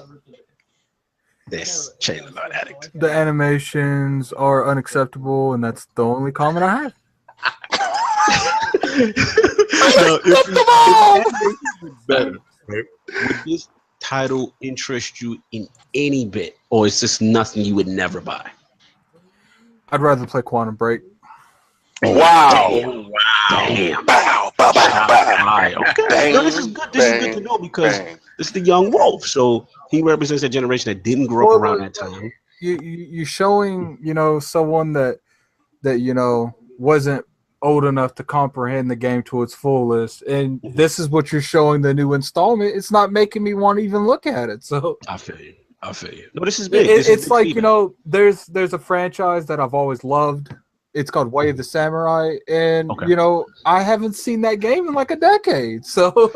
this Chain Lord Addict? The animations are unacceptable, and that's the only comment I have. Better, right? Would this title interest you in any bit, or is this nothing you would never buy? I'd rather play Quantum Break. Wow! Damn! Bow! Bow! Bow! Bow! Okay. No, this is good. This is good to know because this is the young wolf. So he represents a generation that didn't grow up around that time. You're showing, you know, someone that you know wasn't old enough to comprehend the game to its fullest, and this is what you're showing the new installment. It's not making me want to even look at it. So I feel you. No, this is big. It's like, you know, there's a franchise that I've always loved. It's called Way of the Samurai, and you know, I haven't seen that game in like a decade. So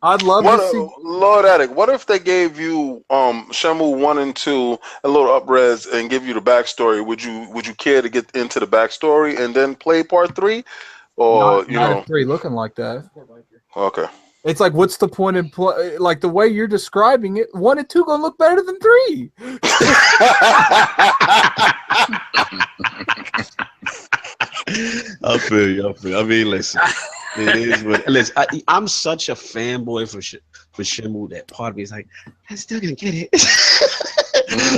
I'd love to see. Lord Addict, what if they gave you Shenmue 1 and 2 a little up-res and give you the backstory? Would you care to get into the backstory and then play part 3? Or not 3 looking like that. Okay. It's like, what's the point in play? Like the way you're describing it, 1 and 2 gonna look better than 3. I feel you. I mean, listen. It is what. Listen, I'm such a fanboy for Shenmue that part of me is like, I'm still gonna get it.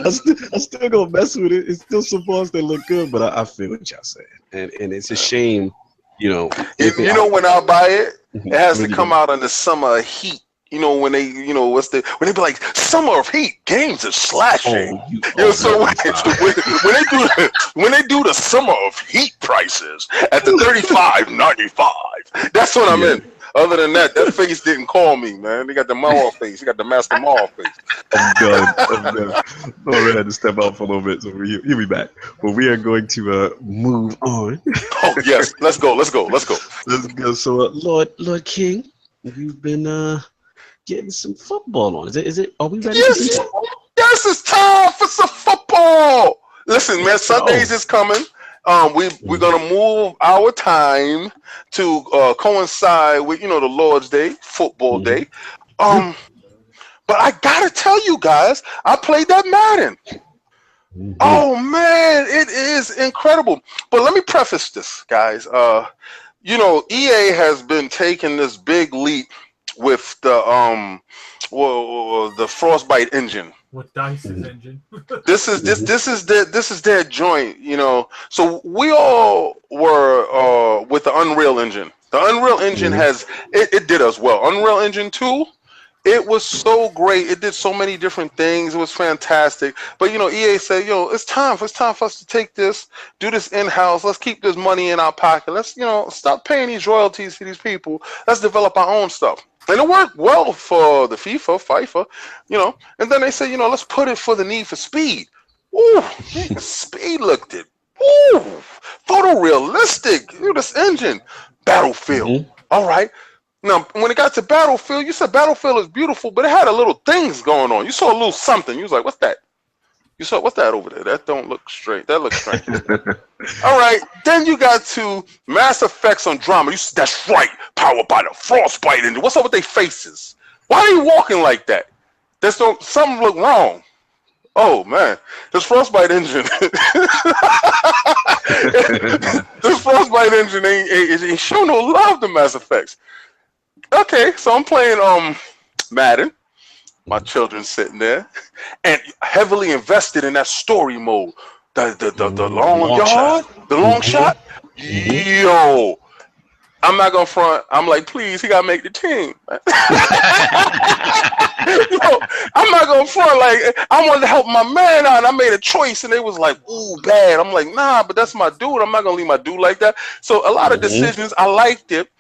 I'm still gonna mess with it. It's still supposed to look good, but I feel what y'all saying, and it's a shame, you know. When I buy it, it has to come out in the summer heat. You know, when they, you know, when they be like, summer of heat, games are slashing. So when they do the summer of heat prices at the $35.95, that's what I'm in. Other than that face didn't call me, man. They got the Mao face. They got the Master Mao face. I'm done. I had to step out for a little bit, so you'll be back. But we are going to move on. Oh yes, let's go. So, Lord King, you've been getting some football on. Is it? Are we ready? Yes, it's time for some football. Listen, man, Sundays is coming. We're gonna move our time to coincide with, you know, the Lord's Day, football day. But I gotta tell you guys, I played that Madden. Oh man, it is incredible. But let me preface this, guys. You know, EA has been taking this big leap with the Frostbite engine. With Dice's engine. This is their joint, you know. So we all were with the Unreal Engine. The Unreal Engine it did us well. Unreal Engine 2, it was so great. It did so many different things. It was fantastic. But you know, EA said, yo, it's time for us to take this, do this in-house. Let's keep this money in our pocket. Let's, you know, stop paying these royalties to these people. Let's develop our own stuff. And it worked well for the FIFA, you know. And then they said, you know, let's put it for the Need for Speed. Ooh, Speed looked it Ooh, photorealistic. Look at this engine. Battlefield. Mm-hmm. All right. Now, when it got to Battlefield, you said Battlefield is beautiful, but it had a little things going on. You saw a little something. You was like, what's that? You saw, what's that over there? That don't look straight. That looks strange. All right. Then you got to Mass Effects Andromeda. That's right. Powered by the Frostbite engine. What's up with their faces? Why are you walking like that? There's no, something look wrong. Oh, man. This Frostbite engine. This Frostbite engine ain't show no love to Mass Effects. Okay, so I'm playing Madden. My children sitting there and heavily invested in that story mode. The long yard, the long shot. Yo, I'm not gonna front. I'm like, please, he gotta make the team. Yo, I'm not gonna front. Like, I wanted to help my man out. And I made a choice, and they was like, ooh, bad. I'm like, nah, but that's my dude. I'm not gonna leave my dude like that. So a lot of decisions, I liked it.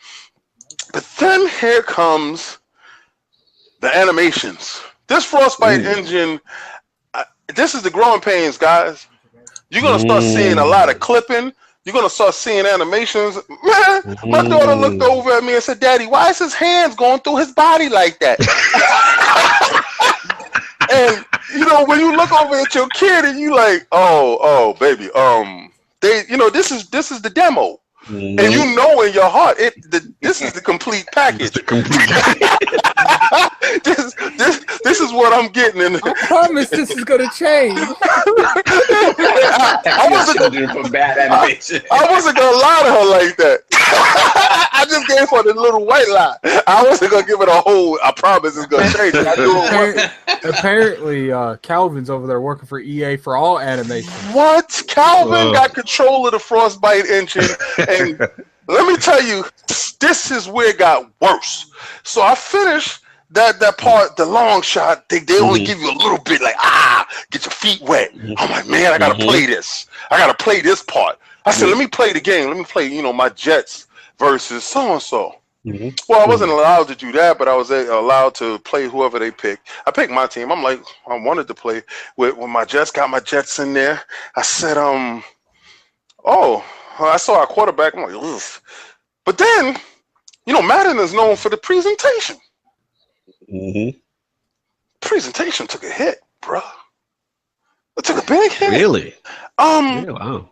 But then here comes the animations. This Frostbite engine, this is the growing pains, guys. You're going to start seeing a lot of clipping. You're going to start seeing animations. Man, my daughter looked over at me and said, Daddy, why is his hands going through his body like that? And, you know, when you look over at your kid and you like, oh, baby, this is the demo. And you know in your heart, this is the complete package. This is what I'm getting in. I promise this is gonna change. I wasn't gonna lie to her like that. I just gave her the little white lie. I wasn't gonna give it a whole. I promise it's gonna change. Apparently, Calvin's over there working for EA for all animation. What? Calvin got control of the Frostbite engine, and let me tell you, this is where it got worse. So I finished that part, the long shot. They only give you a little bit, like get your feet wet. I'm like, man, I gotta play this. I gotta play this part. I said, let me play the game. Let me play, my Jets versus so and so. Well, I wasn't allowed to do that, but I was allowed to play whoever they picked. I picked my team. I'm like, I wanted to play with my Jets. Got my Jets in there. I said, I saw our quarterback. I'm like, ugh. But then, Madden is known for the presentation. Presentation took a hit, bro. It took a big hit. Really? Yeah, wow.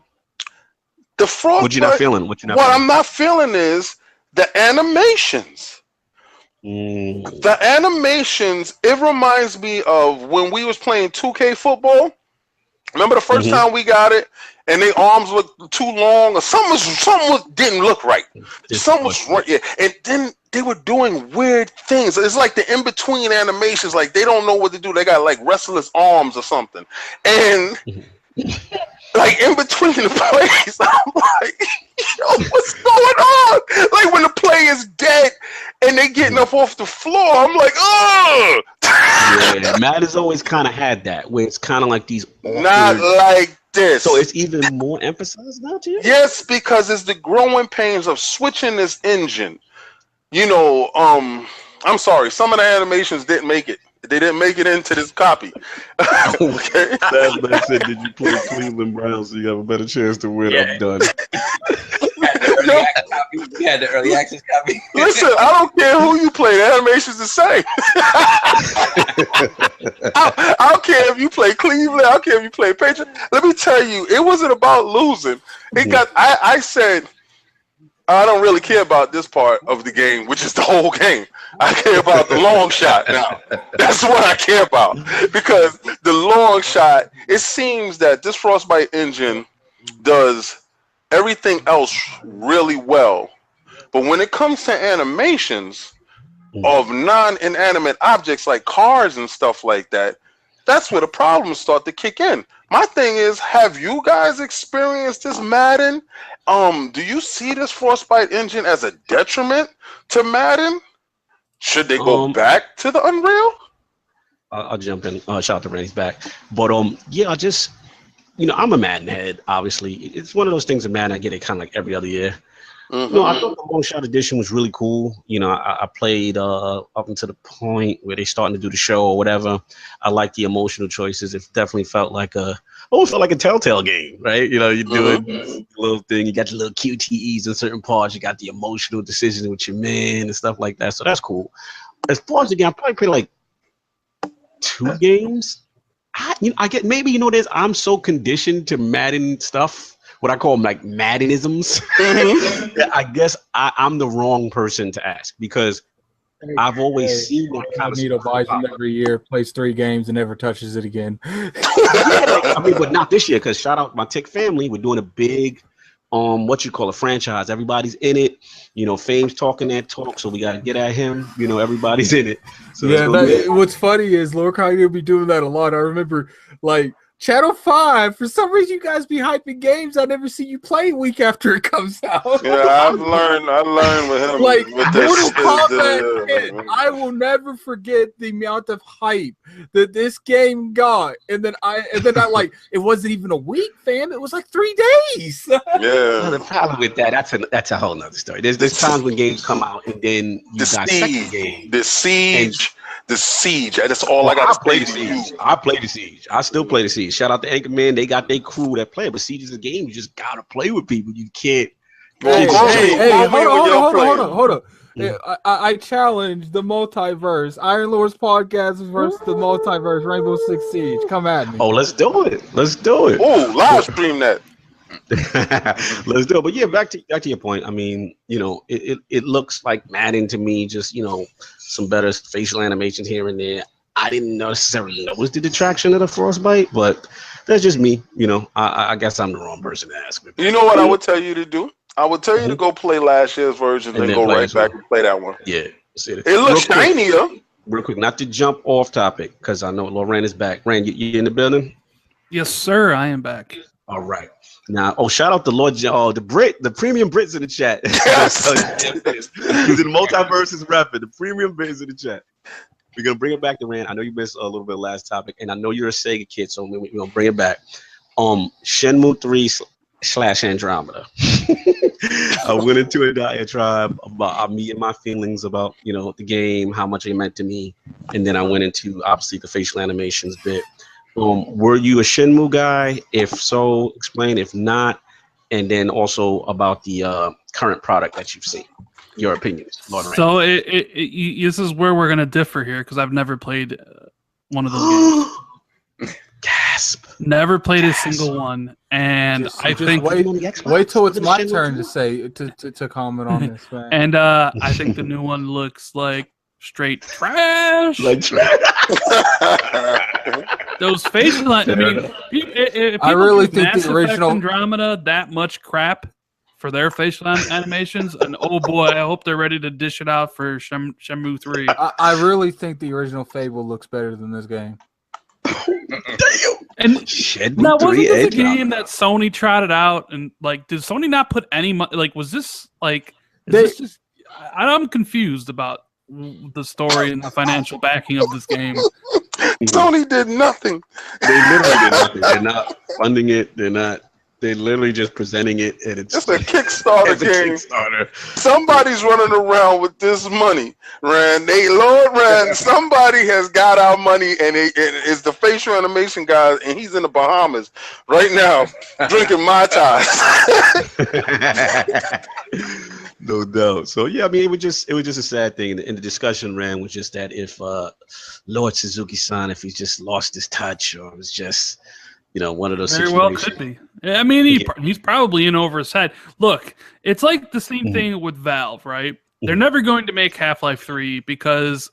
The Frostbite. What you not feeling? What I'm not feeling is the animations. The animations, it reminds me of when we was playing 2K football. Remember the first time we got it, and their arms looked too long, or something didn't look right. Something was right, yeah. And then they were doing weird things. It's like the in-between animations, like they don't know what to do. They got like restless arms or something. And like in between the plays, I'm like, what's going on? Like when the play is dead and they getting up off the floor, I'm like, oh. Yeah, Matt has always kind of had that, where it's kind of like these awkward... Not like this. So it's even more emphasized now to you? Yes, because it's the growing pains of switching this engine. I'm sorry, some of the animations didn't make it. They didn't make it into this copy. Okay. That said, did you play Cleveland Browns so you have a better chance to win? I'm done. We had the early access copy. Listen, I don't care who you play. The animation's the same. I don't care if you play Cleveland. I don't care if you play Patriots. Let me tell you, it wasn't about losing. It got. I said, I don't really care about this part of the game, which is the whole game. I care about the long shot now. That's what I care about. Because the long shot, it seems that this Frostbite engine does everything else really well. But when it comes to animations of non-inanimate objects like cars and stuff like that, that's where the problems start to kick in. My thing is, have you guys experienced this Madden? Do you see this Frostbite engine as a detriment to Madden? Should they go back to the Unreal? I'll jump in. Shout out to Randy's back. But yeah, I just, I'm a Madden head. Obviously, it's one of those things in Madden I get it kind of like every other year. No, I thought the long shot edition was really cool. You know, I played up until the point where they starting to do the show or whatever. I like the emotional choices. It definitely felt like a Telltale game, right? You know, you're doing a little thing. You got your little QTEs in certain parts. You got the emotional decisions with your men and stuff like that. So that's cool. As far as the game, I probably played like 2 games. I get maybe I'm so conditioned to Madden stuff. What I call like Maddenisms. I guess I'm the wrong person to ask because I've always seen that kind of stuff. Buys him every year, plays 3 games, and never touches it again. But not this year because shout out my Tick family. We're doing a big, a franchise. Everybody's in it. You know, Fame's talking that talk, so we got to get at him. You know, everybody's in it. So what's funny is Lord Kanye will be doing that a lot. I remember, like, Channel 5, for some reason you guys be hyping games I never see you play week after it comes out. Yeah, I learned with him. Like, with Mortal Kombat, I will never forget the amount of hype that this game got. And then I like, it wasn't even a week, fam. It was like 3 days. Yeah. Well, the problem with that, that's a whole nother story. There's times when games come out and then you got second game. The Siege. That's all I got to play. I play the Siege. I still play the Siege. Shout out to Anchorman. They got their crew that play. But Siege is a game. You just gotta play with people. You can't. Hey, hold on. Yeah, I challenge the multiverse. Iron Lords podcast versus the multiverse. Rainbow Six Siege. Come at me. Oh, let's do it. Oh, live stream that. Let's do it. But yeah, back to your point. I mean, you know, it looks like Madden to me. Just, you know, some better facial animations here and there. I didn't necessarily notice the detraction of the frostbite, but that's just me. You know, I guess I'm the wrong person to ask. You know what I would tell you to do? I would tell you to go play last year's version and then go right back and play that one. Yeah. It looks shinier. Real quick, not to jump off topic, because I know Lord Rand is back. Rand, you in the building? Yes, sir. I am back. All right. Now, shout out to Lord the premium Brits in the chat. Yes. Who's in the multiverses rapping. The premium Brits in the chat. We're gonna bring it back to Rand. I know you missed a little bit of last topic, and I know you're a Sega kid, so we're gonna bring it back. Shenmue 3 / Andromeda. I went into a diatribe about me and my feelings about, you know, the game, how much it meant to me, and then I went into obviously the facial animations bit. Were you a Shenmue guy? If so, explain. If not, and then also about the current product that you've seen. Your opinions, Lord Rand. So this is where we're gonna differ here because I've never played one of those games. Gasp! Never played a single one, and I think wait till it's my turn to say to comment on this, man. And I think the new one looks like straight trash. Like trash. Those facial, I mean, I really think the original Andromeda that much crap for their facial animations, and oh boy, I hope they're ready to dish it out for Shenmue 3. I really think the original Fable looks better than this game. And Shenmue now, wasn't 3 this a game that Sony trotted out, and like, did Sony not put any money? Like, was this like? This just? I'm confused about the story and the financial backing of this game. Sony did nothing. They literally did nothing. They're not funding it. They're literally just presenting it, and it's a Kickstarter game. Kickstarter. Somebody's running around with this money, Rand. Lord Rand, somebody has got our money, and it's the facial animation guy, and he's in the Bahamas right now drinking Mai Tai. No doubt. So yeah, I mean, it was just a sad thing. And the discussion ran was just that if Lord Suzuki-san, if he's just lost his touch, or it was just, you know, one of those very situations. Well could be. I mean, he's probably in over his head. Look, it's like the same thing with Valve, right? They're never going to make Half-Life 3 because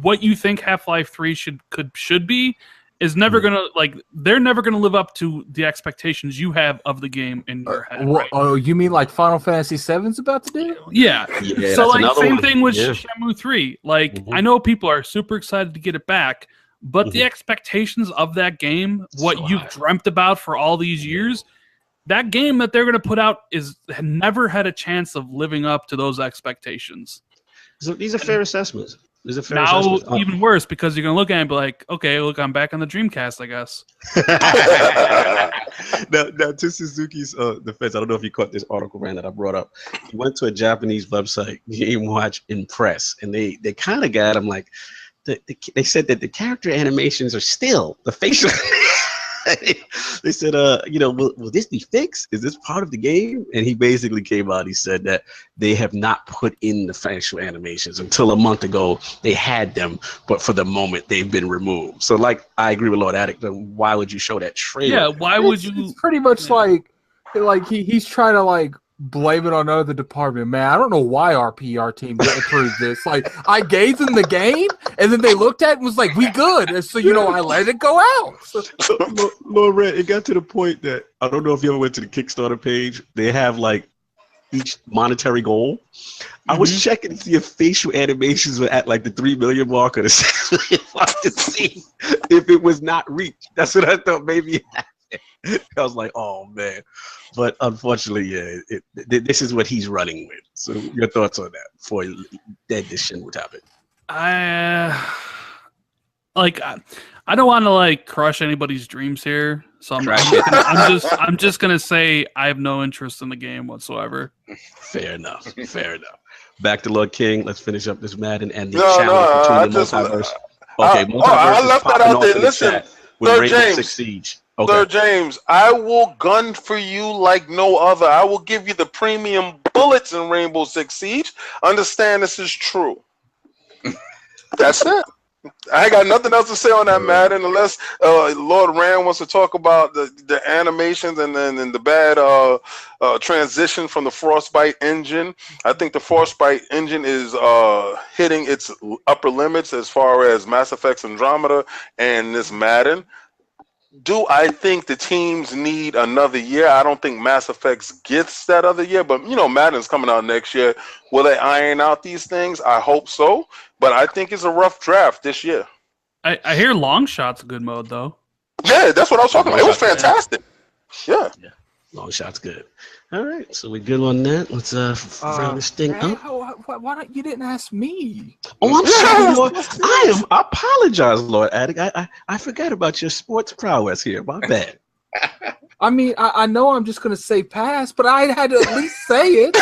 what you think Half-Life 3 should be is never gonna, like, they're never gonna live up to the expectations you have of the game in your head. Right? Oh, you mean like Final Fantasy VII's about to do? Yeah. So like same thing with Shenmue 3. Like I know people are super excited to get it back, but the expectations of that game, what you've dreamt about for all these years, that game that they're gonna put out never had a chance of living up to those expectations. So these are fair assessments. Is it fair Now assessment? even worse because you're gonna look at it and be like, okay, look, I'm back on the Dreamcast, I guess. Now, to Suzuki's defense, I don't know if you caught this article, Rand, that I brought up. He went to a Japanese website, Game Watch Impress, and they kind of got him like, they said that the character animations are still the facial. They said, will this be fixed? Is this part of the game? And he basically came out. He said that they have not put in the facial animations until a month ago. They had them, but for the moment they've been removed. So, like, I agree with Lord Attic. Why would you show that trailer? Yeah, why would you? It's pretty much like he's trying to like blame it on another department. Man, I don't know why our PR team didn't approve this. Like, I gave them the game, and then they looked at it and was like, "We good." And so I let it go out. So, Lord Red, it got to the point that I don't know if you ever went to the Kickstarter page. They have like each monetary goal. I was checking to see if facial animations were at like the 3 million mark or the 6 million mark to see if it was not reached. That's what I thought maybe happened. I was like, oh man. But unfortunately, yeah, this is what he's running with. So your thoughts on that before that this Shenmue topic? I don't want to like crush anybody's dreams here, so I'm just gonna say I have no interest in the game whatsoever. Fair enough. Back to Lord King. Let's finish up this Madden and the challenge between the multiverse. Okay, multiverse. I left that out there. Listen, Third James. Siege. Okay. Sir James, I will gun for you like no other. I will give you the premium bullets in Rainbow Six Siege. Understand this is true. That's it. I ain't got nothing else to say on that Madden unless Lord Rand wants to talk about the animations and then the bad transition from the Frostbite engine. I think the Frostbite engine is hitting its upper limits as far as Mass Effect Andromeda and this Madden. Do I think the teams need another year? I don't think Mass Effect gets that other year, but Madden's coming out next year. Will they iron out these things? I hope so, but I think it's a rough draft this year. I hear Long Shot's a good mode though. Yeah, that's what I was talking about. It was fantastic. Yeah. Long Shot's good. All right, so we're good on that. Let's round this thing up. Why don't you didn't ask me? Oh, I'm sorry, Lord. I apologize, Lord Attic. I forgot about your sports prowess here. My bad. I mean, I know I'm just gonna say pass, but I had to at least say it.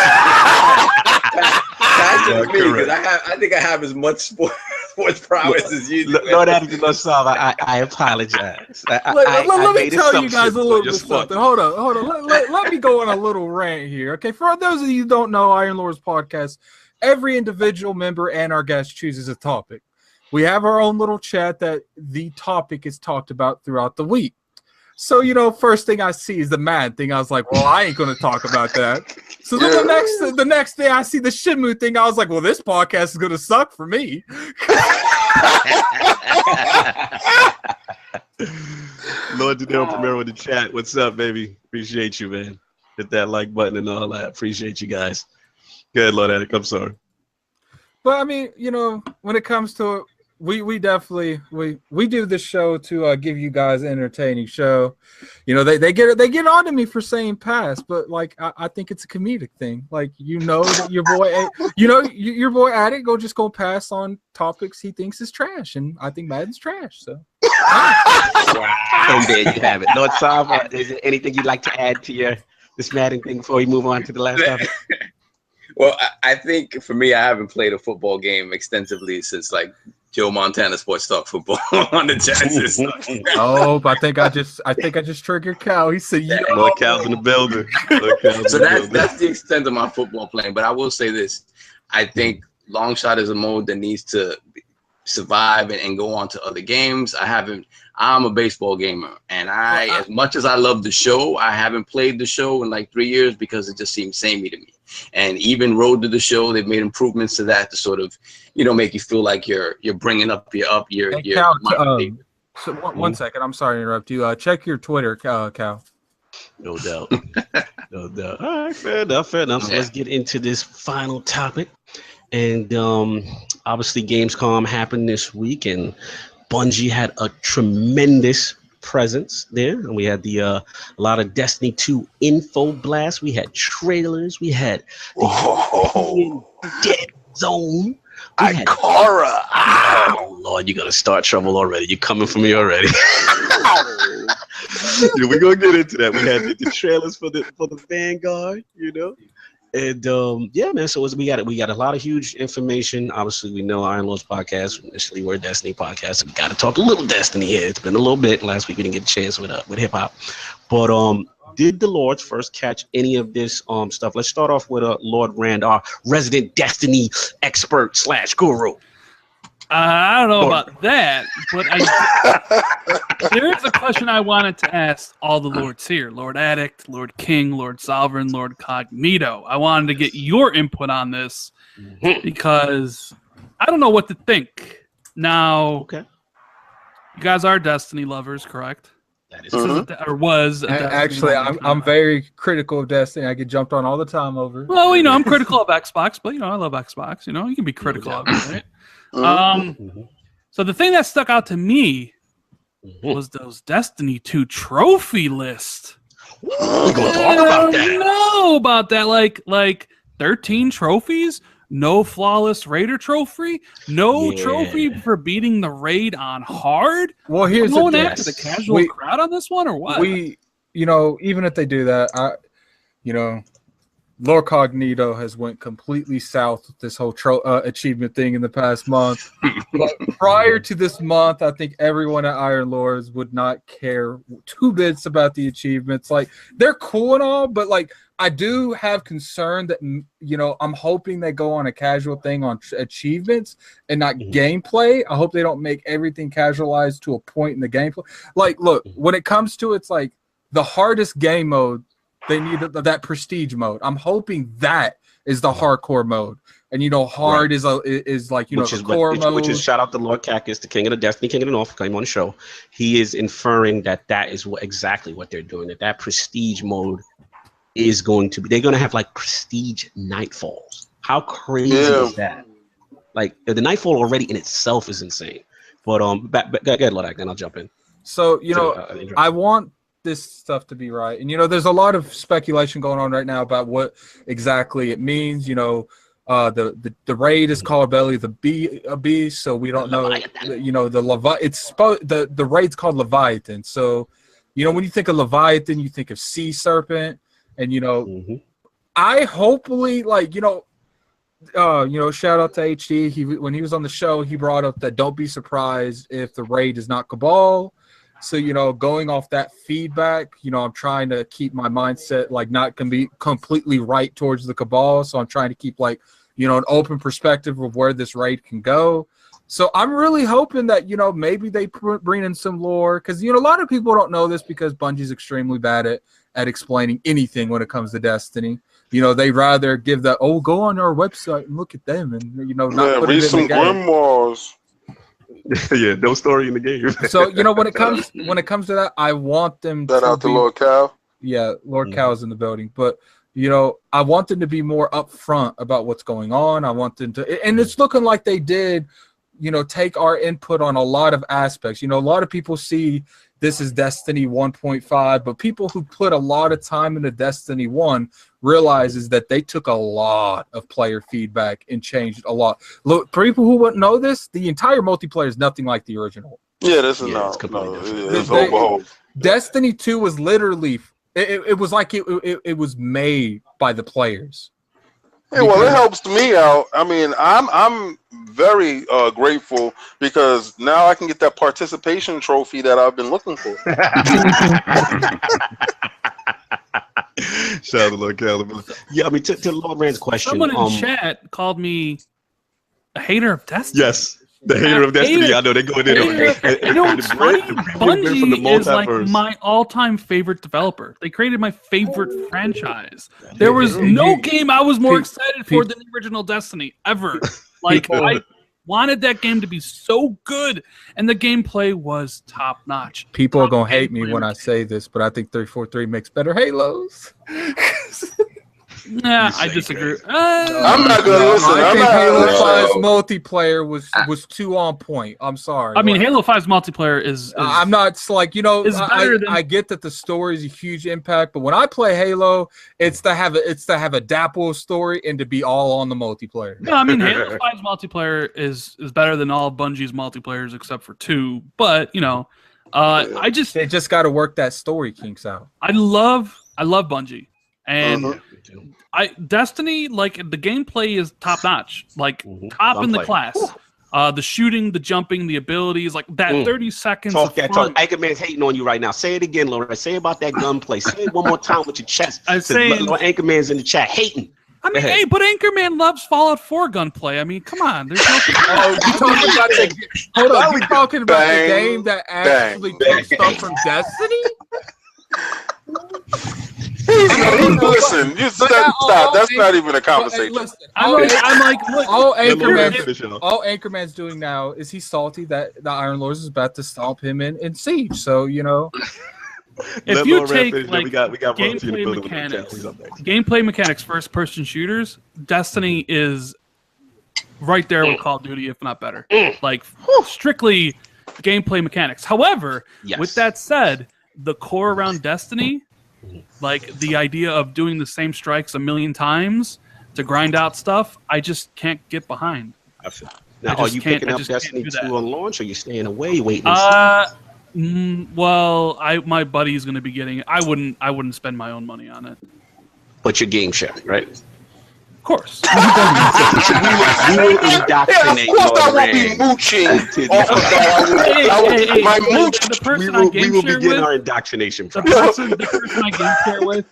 Pass it to me because I think I have as much sports prowess as you do. Lord Attic, I apologize. Let me tell you guys a little bit something. Hold on. Let me go on a little rant here. Okay, for those of you who don't know Iron Lords podcast, every individual member and our guest chooses a topic. We have our own little chat that the topic is talked about throughout the week. So, first thing I see is the Mad thing. I was like, well, I ain't going to talk about that. So then the next day I see the Shenmue thing. I was like, well, this podcast is going to suck for me. Lord Janelle Primero in the chat. What's up, baby? Appreciate you, man. Hit that like button and all that. Appreciate you guys. Good, Lord Attic. I'm sorry. But I mean, when it comes to it, we definitely we do this show to give you guys an entertaining show. They get on to me for saying pass, but like I think it's a comedic thing. Like that your boy your boy Attic go pass on topics he thinks is trash, and I think Madden's trash. So wow. And there you have it. Lord Sava, is there anything you'd like to add to this Madden thing before we move on to the last topic? Well, I think for me, I haven't played a football game extensively since like Joe Montana Sports Talk Football on the Genesis. Oh, but I think I just triggered Cal. He said, "Yeah, Lord Cal's in the building." So that's the extent of my football playing. But I will say this: I think Long Shot is a mode that needs to survive and go on to other games. I'm a baseball gamer, and as much as I love the show, I haven't played the show in like 3 years because it just seems samey to me. And even Road to the Show, they've made improvements to that to sort of, make you feel like you're bringing up your. Cal, so one second, I'm sorry to interrupt you. Check your Twitter, Cal. No doubt. No doubt. All right, fair enough. So let's get into this final topic. And obviously, Gamescom happened this week, and Bungie had a tremendous presence there, and we had a lot of Destiny 2 info blasts. We had trailers. We had the Dead Zone. Ikora. Oh Lord, you're gonna start trouble already. You're coming for me already. We're gonna get into that. We had the trailers for the Vanguard, and yeah, man. So we got a lot of huge information. Obviously, we know Iron Lords podcast. Initially, we're a Destiny podcast. So we got to talk a little Destiny here. It's been a little bit. Last week we didn't get a chance with hip hop, but did the Lords first catch any of this stuff? Let's start off with Lord Rand, our resident Destiny expert / guru. I don't know about that, but there is a question I wanted to ask all the Lords here. Lord Addict, Lord King, Lord Sovereign, Lord Cognito. I wanted to get your input on this because I don't know what to think. Now, okay, you guys are Destiny lovers, correct? That is or was. Actually, I'm very critical of Destiny. I get jumped on all the time over. Well, I'm critical of Xbox, but I love Xbox. You can be critical of it, right? So the thing that stuck out to me was those Destiny 2 trophy list. We're gonna talk about that. I don't know about that. Like 13 trophies, no flawless raider trophy, no trophy for beating the raid on hard. Well, here's going after the casual crowd on this one, or what? Even if they do that, Lord Cognito has went completely south with this whole achievement thing in the past month. But prior to this month, I think everyone at Iron Lords would not care 2 bits about the achievements. Like, they're cool and all, but I do have concern that I'm hoping they go on a casual thing on achievements and not gameplay. I hope they don't make everything casualized to a point in the gameplay. Look, when it comes to it's like the hardest game mode. They need that prestige mode. I'm hoping that is the hardcore mode, and hard is like the core mode. Which is shout out to Lord Cactus, the King of the Destiny, King of the North, came on the show. He is inferring that is exactly what they're doing. That prestige mode is going to be. They're going to have like prestige nightfalls. How crazy is that? Like the nightfall already in itself is insane. But go ahead, Lord, then I'll jump in. So I want this stuff to be right, and there's a lot of speculation going on right now about what exactly it means. The raid is called Belly the Beast, so we don't know. The raid's called Leviathan. So when you think of Leviathan, you think of sea serpent, and I hopefully shout out to HD. When he was on the show, he brought up that don't be surprised if the raid is not Cabal. So, going off that feedback, I'm trying to keep my mindset not going to be completely right towards the Cabal. So I'm trying to keep an open perspective of where this raid can go. So I'm really hoping that, maybe they bring in some lore, because, a lot of people don't know this because Bungie's extremely bad at explaining anything when it comes to Destiny. They rather give that, go on our website and look at them and, not put read it in some the game. grimoires. Yeah, no story in the game. So when it comes to that, I want them to out to Lord Cal. Yeah, Lord Cal's in the building, but I want them to be more upfront about what's going on. I want them to, and it's looking like they did, take our input on a lot of aspects. A lot of people see this is Destiny 1.5, but people who put a lot of time into Destiny 1 realizes that they took a lot of player feedback and changed a lot. Look, for people who wouldn't know this, the entire multiplayer is nothing like the original. Yeah, this is not. It's overhauled. Destiny 2 was literally, it was like it was made by the players. Hey, well, it helps me out. I mean, I'm very grateful because now I can get that participation trophy that I've been looking for. Shout out to Lord Calvin. Yeah, I mean, to Lord Rand's question. Someone in chat called me a hater of Destiny. Yes, the hater of Destiny. I know they're going in. It's funny. Bungie is like my all-time favorite developer. They created my favorite franchise. There was no game I was more excited for than the original Destiny ever. Like, I wanted that game to be so good, and the gameplay was top-notch. People are going to hate me when I say this, but I think 343 makes better Halos. Nah, I disagree. I'm not gonna listen. I think I'm Halo not 5's multiplayer was too on point. I'm sorry. I mean, Halo 5's multiplayer is I'm not it's like, It's better than- I get that the story is a huge impact, but when I play Halo, it's to have a dapple story and to be all on the multiplayer. No, I mean Halo 5's multiplayer is better than all of Bungie's multiplayers except for 2. But they just got to work that story kinks out. I love Bungie, and Destiny, like the gameplay is top notch, like top in the class. The shooting, the jumping, the abilities, like that 30 seconds. Talk. Anchorman's hating on you right now. Say it again, Laura. Say about that gunplay. Say it one more time with your chest. I'm saying Anchorman's in the chat hating. I mean, hey, but Anchorman loves Fallout 4 gunplay. I mean, come on. There's no Are we talking about the game that actually took stuff from Destiny? Listen, you stop. That's not even a conversation. I'm like, look, all Anchorman's doing now is he's salty that the Iron Lords is about to stomp him in Siege. So if you take like gameplay mechanics, first-person shooters, Destiny is right there with Call of Duty, if not better. Like strictly gameplay mechanics. However, with that said, the core around Destiny, like the idea of doing the same strikes a million times to grind out stuff, I just can't get behind. Now, are you picking up Destiny 2 on launch, or are you staying away waiting? Well, my buddy's going to be getting it. I wouldn't spend my own money on it. But your game share, right? Of course. we will indoctrinate. Of course, I won't be mooching off of that. My mooch. The person we will begin our indoctrination process. The person I game share with,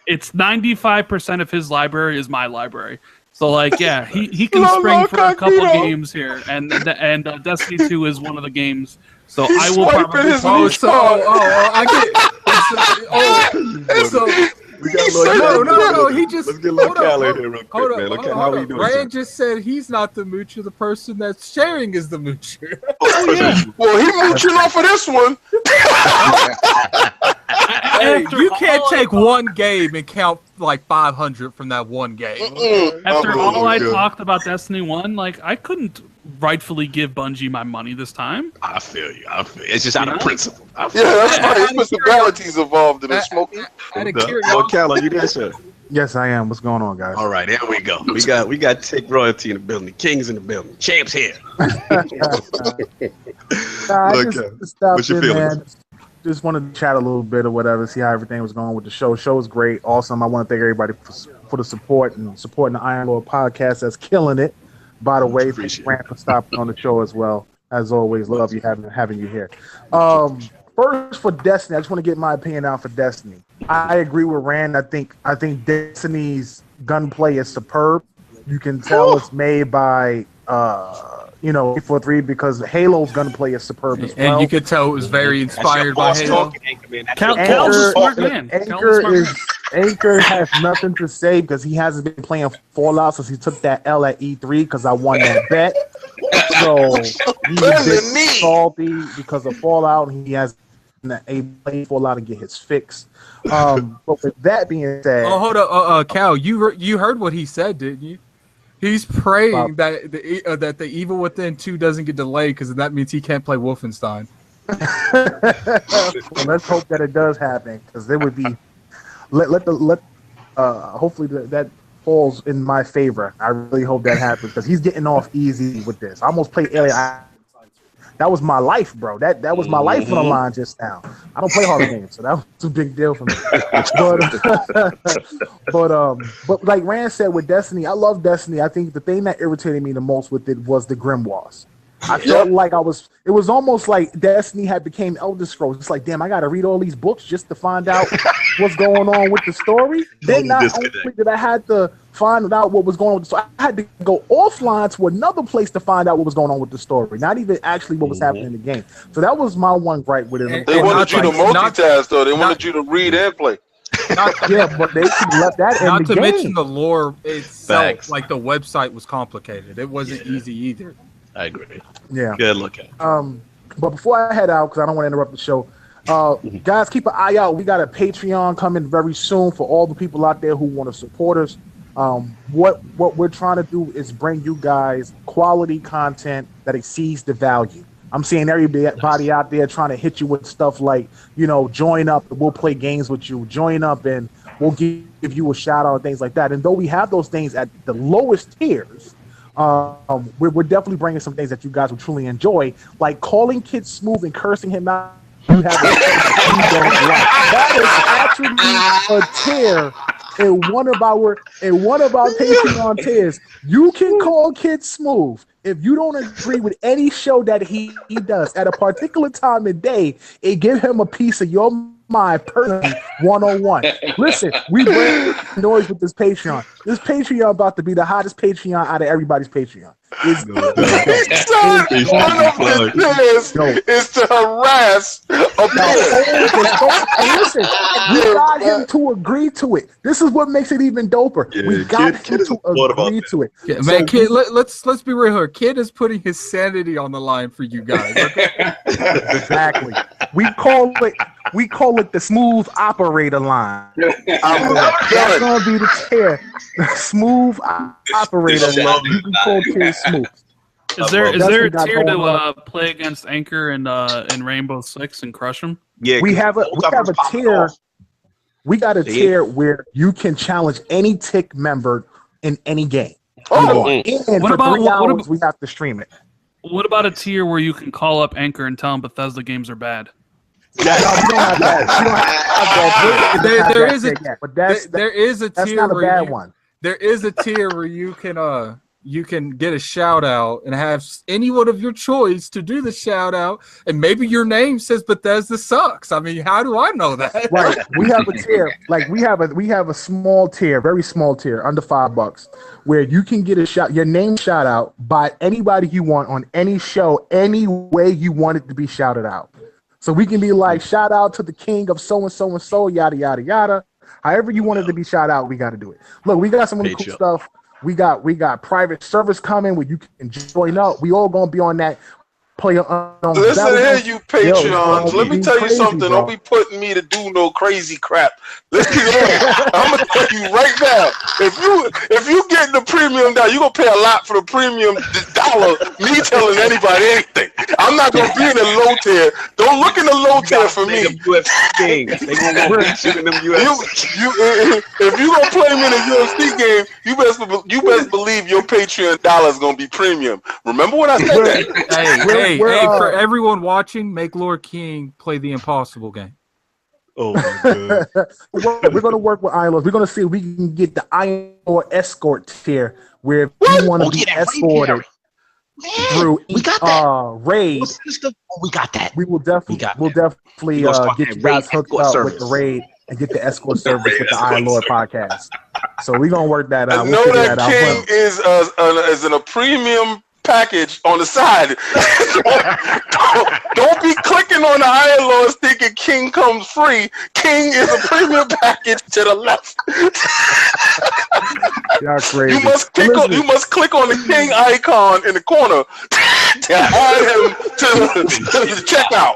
it's 95% of his library is my library. So he can spring for a couple games here, and Destiny 2 is one of the games. So I will probably. We got no. He just let's get Cal in here real quick, man. Cal, how are you doing? Rand just said he's not the moocher. The person that's sharing is the moocher. Well, he mooching off of this one. Hey, you can't take one game and count like 500 from that one game. After all I talked about Destiny 1, I couldn't rightfully give Bungie my money this time. I feel you. It's just out of principle. That's right. There's principalities involved in this smoking. Cal, are you there, sir? Yes, I am. What's going on, guys? All right, here we go. We got Tick Royalty in the building. Kings in the building. Champs here. What's your feelings? Just wanted to chat a little bit or whatever, see how everything was going with the show. Show is great, awesome. I want to thank everybody for the support and supporting the Iron Lord podcast. That's killing it. By the way, thanks Rand for stopping on the show as well. As always, love you having you here. First for Destiny, I just want to get my opinion out for Destiny. I agree with Rand. I think Destiny's gunplay is superb. You can tell it's made by 843 because Halo's gunplay is superb as well. And you could tell it was very inspired by Halo. Anchor has nothing to say because he hasn't been playing Fallout since he took that L at E3 because I won that bet. So he's a bit salty because of Fallout, and he has played Fallout and get his fix. But with that being said, hold up, Cal, you heard what he said, didn't you? He's praying that the Evil Within 2 doesn't get delayed because that means he can't play Wolfenstein. Well, let's hope that it does happen because it would be. Hopefully that falls in my favor. I really hope that happens because he's getting off easy with this. I almost played Alien. That was my life, bro. That was my life on the line just now. I don't play horror games, so that was a big deal for me. But like Rand said with Destiny, I love Destiny. I think the thing that irritated me the most with it was the grimoires. I felt like it was almost like Destiny had became Elder Scrolls. It's like, damn, I got to read all these books just to find out what's going on with the story. Then not only did I had to find out what was going on with the story, I had to go offline to another place to find out what was going on with the story. Not even actually what was happening in the game. So that was my one gripe with it. They wanted you to multitask, though. They wanted you to read and play. But they could let that in the game. Not to mention the lore itself, like the website was complicated. It wasn't easy either. I agree. Yeah. Good look at it. But before I head out, because I don't want to interrupt the show, Guys, keep an eye out. We got a Patreon coming very soon for all the people out there who want to support us. What we're trying to do is bring you guys quality content that exceeds the value. I'm seeing everybody out there trying to hit you with stuff like, join up and we'll play games with you. Join up and we'll give you a shout out and things like that. And though we have those things at the lowest tiers, we're definitely bringing some things that you guys will truly enjoy, like calling Kid Smooth and cursing him out. You have that is actually a tier in one of our Patreon tiers. You can call Kid Smooth if you don't agree with any show that he does at a particular time and day. It give him a piece of your mind personally, 101. Listen, we bring noise with this Patreon. This Patreon about to be the hottest Patreon out of everybody's Patreon. One of his is to harass a listen, we got him to agree to it. This is what makes it even doper. Yeah, we got him to agree to it. Yeah, man, Kid, let's be real here. Kid is putting his sanity on the line for you guys. Okay? Exactly. We call it the smooth operator line. That's gonna be the chair. Smooth operator line. You can call Kid Smooth. Is there a tier to play against Anchor and Rainbow Six and crush them? Yeah, we have a tier. We got a tier where you can challenge any Tick member in any game. And for 3 hours, we have to stream it. What about a tier where you can call up Anchor and tell them Bethesda games are bad? Yeah, no, we don't have that. There is a tier. That's not a bad one. There is a tier where you can get a shout out and have anyone of your choice to do the shout out, and maybe your name says Bethesda sucks. I mean, how do I know that? Right. We have a tier, like we have a small tier, very small tier, under $5, where you can get your name shout out by anybody you want on any show, any way you want it to be shouted out. So we can be like, shout out to the king of so and so and so, yada yada yada. However you want it to be shout out, we got to do it. Look, we got some of the cool stuff. We got private service coming where you can join up. We all gonna be on that player unknown. Listen here, you Patreons. Let me tell you something. Bro. Don't be putting me to do no crazy crap. Listen here. I'm gonna tell you right now. If you get the premium dollar, you gonna pay a lot for the premium dollar. Me telling anybody anything. I'm not gonna be in the low tier. Don't look in the low tier for me. If you gonna play me in a UFC game, you best believe your Patreon dollar is gonna be premium. Remember what I said? That. Hey, for everyone watching, make Lord King play the impossible game. Oh my God. We're going to work with Iron Lords. We're going to see if we can get the Iron Lord escort tier, where if you want to be escorted through each raid, we got that. We'll definitely get you guys hooked up with the raid and get the escort service with the Iron Lord podcast. So we're going to work that out. I know that King is in a premium package on the side. don't be clicking on the Iron Lords thinking King comes free. King is a premium package to the left. You must click on the King icon in the corner to add him to the checkout.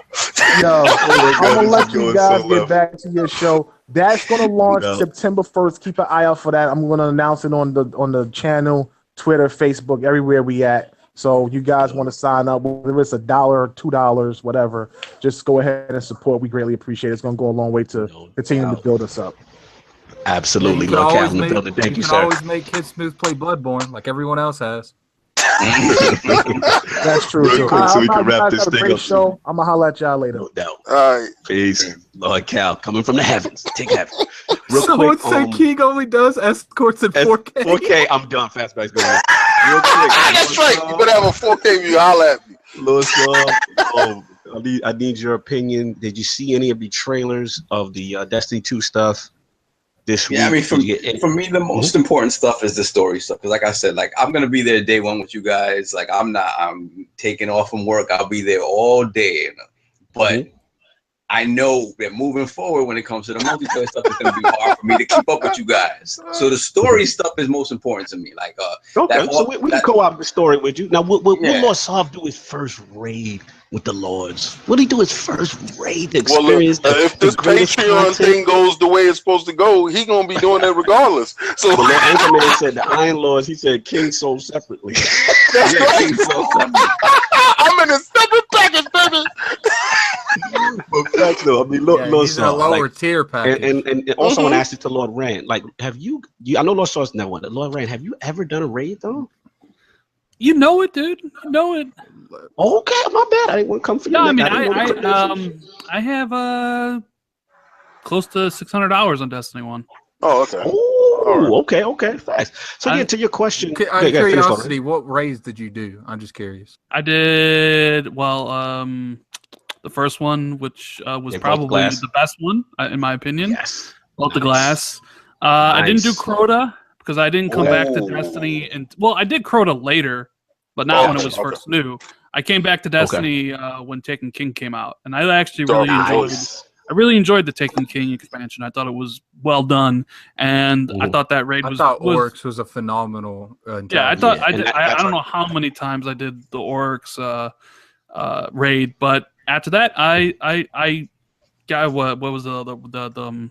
Yo, I'm gonna let you guys get back to your show. That's gonna launch September 1st. Keep an eye out for that. I'm gonna announce it on the channel, Twitter, Facebook, everywhere we at. So you guys want to sign up, whether it's $1 or $2, whatever, just go ahead and support. We greatly appreciate it. It's going to go a long way to continue to build us up. Absolutely. You can always make Kid Smooth play Bloodborne like everyone else has. That's true. So we can wrap this thing up. Show. I'm going to holler at y'all later. No doubt. All right. Peace. Lord Cal, coming from the heavens. Take heaven. Someone said King only does escorts in 4K. 4K, I'm done. Fastback's going on. That's right. You better have a 4K view. Holler at me. I need your opinion. Did you see any of the trailers of the Destiny 2 stuff this week? Yeah, I mean, for me, the most important stuff is the story stuff. Because like I said, like I'm gonna be there day one with you guys. Like I'm taking off from work. I'll be there all day. But I know that moving forward, when it comes to the multiplayer stuff, it's gonna be hard for me to keep up with you guys. So the story stuff is most important to me. Like, okay, so we can co-op the story with you. Now, what Lord Soft do his first raid with the Lords? Will he do his first raid experience? Well, if this Patreon thing goes the way it's supposed to go, he gonna be doing it regardless. So Lord Anchorman said the Iron Lords. He said King sold separately. That's right. King sold separately. I'm in a separate package, baby. But facts though, I mean, look, he's in a lower tier package. And also, I want to ask it to Lord Rand. Like, have you? I know Lord Saw's never won it. Lord Rand, have you ever done a raid though? You know it, dude. You know it. Okay, my bad. I didn't want to come for you. No, I mean, I have close to 600 hours on Destiny 1. Oh, okay. Oh, okay, fast. So to your question, out of curiosity, what raids did you do? I'm just curious. I did the first one, which was probably the best one in my opinion. Yes. Both the glass. I didn't do Crota because I didn't come back to Destiny, and I did Crota later, but not when it was first new. I came back to Destiny when Taken King came out, and I actually really enjoyed the Taken King expansion. I thought it was well done, and I thought that raid was. I thought Orcs was a phenomenal. Yeah, I thought I did. I don't know how many times I did the Orcs raid, but after that, I got what was the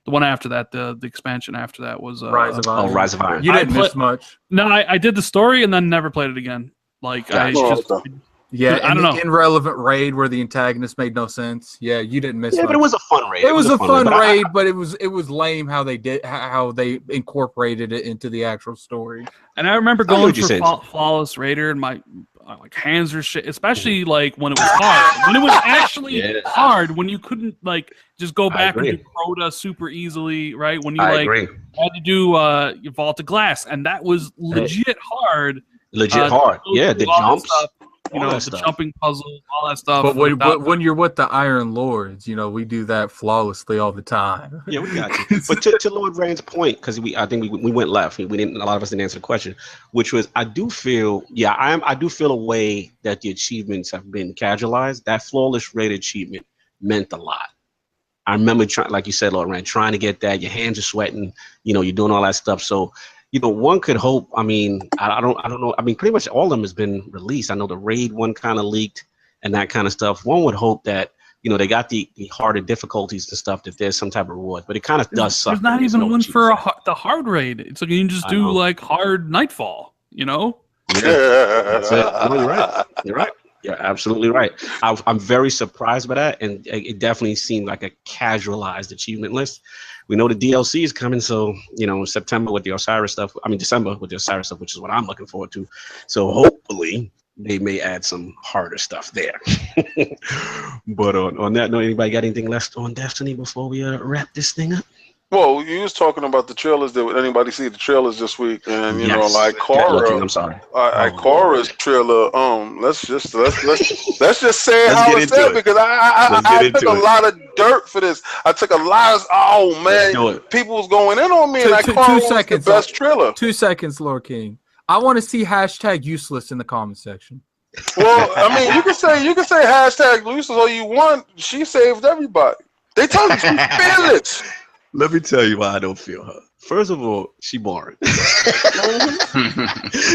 one after that, the expansion after that was Rise of Iron. Rise of Iron. You didn't miss much. No, I did the story and then never played it again. Like I don't know. Irrelevant raid where the antagonist made no sense. Yeah, you didn't miss. Yeah, much. but it was a fun raid. It was a fun raid, but it was lame how they incorporated it into the actual story. And I remember going for Flawless Raider, and my hands were shit, especially like when it was hard. When it was actually hard, when you couldn't like just go back and do Crota super easily, right? When you had to do Vault of Glass, and that was legit hard. Yeah, the jumps. The jumping puzzle, all that stuff. But when you're with the Iron Lords, we do that flawlessly all the time. Yeah, we got you. But to Lord Rand's point, because I think we went left. We didn't. A lot of us didn't answer the question, which was I do feel a way that the achievements have been casualized. That flawless raid achievement meant a lot. I remember trying, like you said, Lord Rand, trying to get that. Your hands are sweating. You're doing all that stuff. So. One could hope. I mean, I don't know. I mean, pretty much all of them has been released. I know the raid one kind of leaked and that kind of stuff. One would hope that they got the harder difficulties and stuff. That there's some type of reward, but it kind of does suck. There's not even one for the hard raid. It's like you can just do like hard Nightfall. Yeah, that's it. No, you're right. You're absolutely right. I'm very surprised by that, and it definitely seemed like a casualized achievement list. We know the DLC is coming, so September with the Osiris stuff. I mean December with the Osiris stuff, which is what I'm looking forward to. So hopefully they may add some harder stuff there. But on that note, anybody got anything left on Destiny before we wrap this thing up? Well, you was talking about the trailers. Did anybody see the trailers this week? And like Korra, I'm sorry. Korra's trailer. Let's just say how it's said because I took a lot of dirt for this. I took a lot of people was going in on me, and Korra was the best trailer. 2 seconds, Lord King. I want to see #useless in the comment section. Well, I mean, you can say #useless all you want. She saved everybody. They tell you she's fearless. Let me tell you why I don't feel her. First of all, she boring.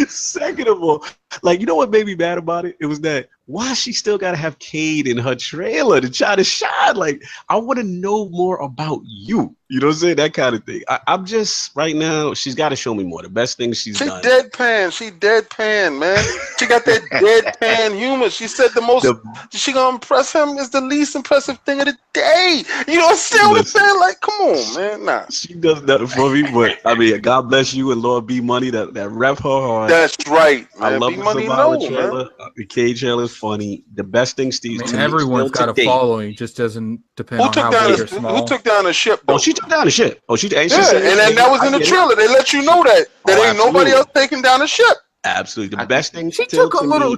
Second of all, what made me mad about it? It was that why she still got to have Cade in her trailer to try to shine. Like, I want to know more about you. You know what I'm saying? That kind of thing. I'm just, right now, she's got to show me more. The best thing she's done. She deadpan, man. She got that deadpan humor. She said she gonna impress him is the least impressive thing of the day. You know what I'm saying? Like, come on, man. Nah. She does nothing for me, but I mean, God bless you and Lord B Money that rep her hard. That's right, man. I love the Survivor trailer. The Cade trailer is funny. The best thing Steve's everyone's got a following, just doesn't depend on how big or small. Who took down the ship? Though? Oh, she took down the ship. Oh, and then that was in the trailer. They let you know that ain't nobody else taking down the ship. Absolutely, the best thing she took a little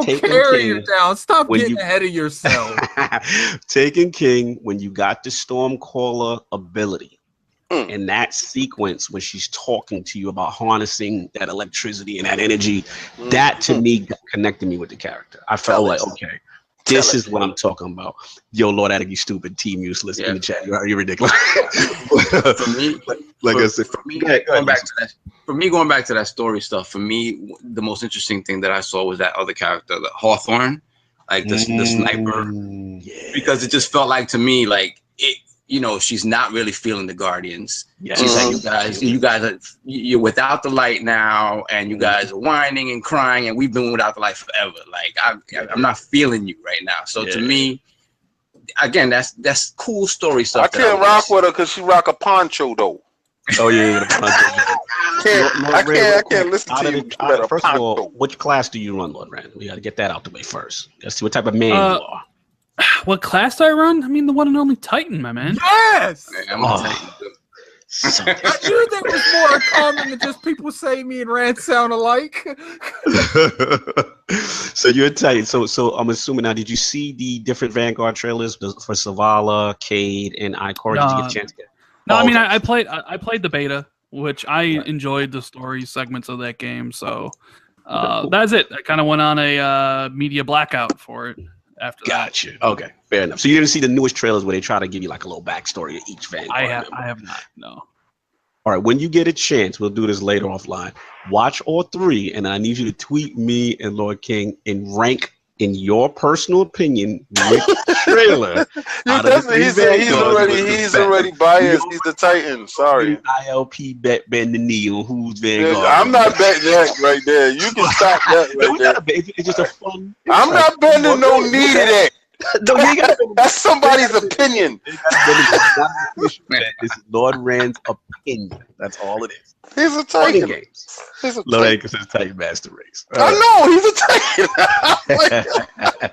carrier down. Stop getting ahead of yourself. Taken King when you got the Stormcaller ability. In that sequence when she's talking to you about harnessing that electricity and that energy, that to me connected me with the character. I felt like, okay, this is what I'm talking about. Yo, Lord Attic, you stupid team useless in the chat. You're ridiculous. For me, I said, going back to that story stuff, for me, the most interesting thing that I saw was that other character, the Hawthorne. like the sniper, because it just felt like to me like it. She's not really feeling the Guardians. Yeah. She's like, you're without the light now, and you guys are whining and crying, and we've been without the light forever. Like I'm not feeling you right now. So to me, again, that's cool story stuff. I can't rock with her because she rock a poncho though. Oh yeah, I can't listen to you. First of all, which class do you run, Lord Rand? We got to get that out the way first. Let's see what type of man you are. What class do I run? I mean, the one and only Titan, my man. Yes! I'm a Titan. I knew there was more common than just people say me and Rand sound alike. So you're a Titan. So I'm assuming now, did you see the different Vanguard trailers for Zavala, Cade, and Icor? Did you get a chance to get? No, I mean, I played the beta, which I enjoyed the story segments of that game. So that's it. I kind of went on a media blackout for it. After Gotcha. That. Okay, fair enough. So you didn't see the newest trailers where they try to give you like a little backstory of each Vanguard member? I have not. No. All right. When you get a chance, we'll do this later offline. Watch all three, and I need you to tweet me and Lord King and rank in your personal opinion which trailer. He's already biased. He's the Titan. Sorry. ILP bend the knee on who's Vanguard. I'm not betting that right there. You can stop that right there. It's just a fun. I'm not bending no knee to that. That's somebody's opinion. This is Lord Rand's opinion. That's all it is. He's a Titan. Games. Lord Anchor says Titan Master Race. I know he's a Titan.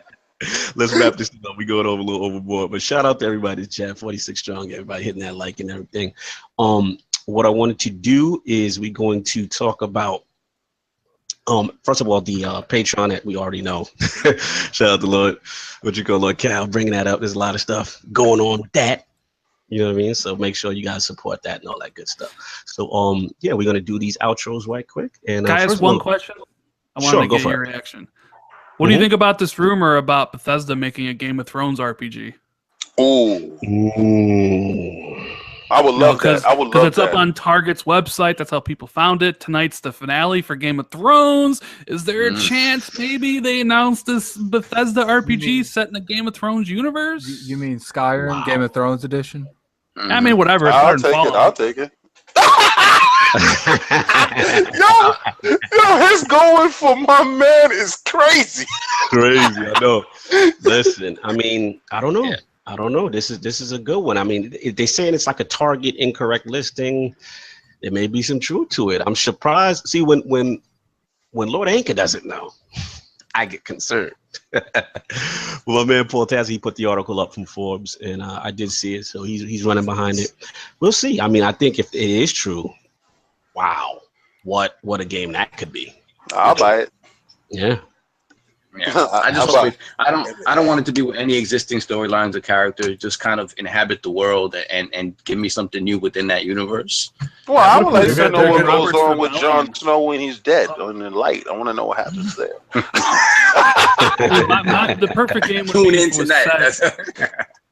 Let's wrap this up. We're going over a little overboard, but shout out to everybody in chat, 46 strong, everybody hitting that like and everything. What I wanted to do is we're going to talk about first of all, the Patreon that we already know. Shout out to Lord Cal, bringing that up. There's a lot of stuff going on with that. You know what I mean? So make sure you guys support that and all that good stuff. So yeah, we're gonna do these outros right quick. And can I ask one question? I want to get your reaction. What do you think about this rumor about Bethesda making a Game of Thrones RPG? I would love that. I would love that. Because it's up on Target's website. That's how people found it. Tonight's the finale for Game of Thrones. Is there a chance maybe they announced this Bethesda RPG set in the Game of Thrones universe? You mean Skyrim Game of Thrones edition? I mean, whatever. I'll take it. yo, his going for my man is crazy. Crazy, I know. Listen, I mean, I don't know. Yeah. I don't know. This is a good one. I mean, they're saying it's like a Target incorrect listing. There may be some truth to it. I'm surprised. See, when Lord Anchor doesn't know, I get concerned. Well, my man Paul Tassi, he put the article up from Forbes, and I did see it. So he's running behind it. We'll see. I mean, I think if it is true, wow, what a game that could be. I'll buy it. Yeah. Yeah, I just hope I don't want it to do any existing storylines or characters. Just kind of inhabit the world and give me something new within that universe. Well, I would like to know what goes on with Jon Snow when he's dead in the light. I want to know what happens there. The perfect game would Tune be in tonight.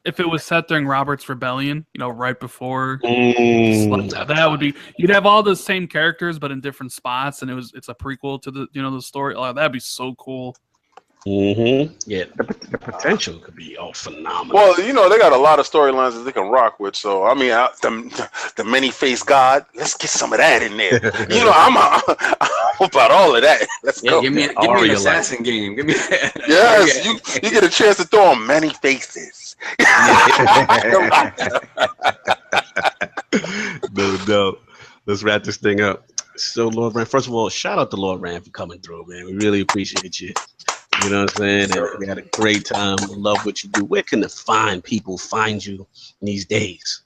if it was set during Robert's Rebellion, right before. That would be. You'd have all the same characters but in different spots, and it's a prequel to the the story. Oh, that'd be so cool. Yeah, the potential could be phenomenal. Well, they got a lot of storylines that they can rock with. So I mean, the many-faced God. Let's get some of that in there. I'm about all of that. Let's go. Give me an assassin game. Give me. Yes, you get a chance to throw on many faces. No. Let's wrap this thing up. So, Lord Rand, first of all, shout out to Lord Rand for coming through, man. We really appreciate you. You know what I'm saying? And we had a great time. We love what you do. Where can the fine people find you these days?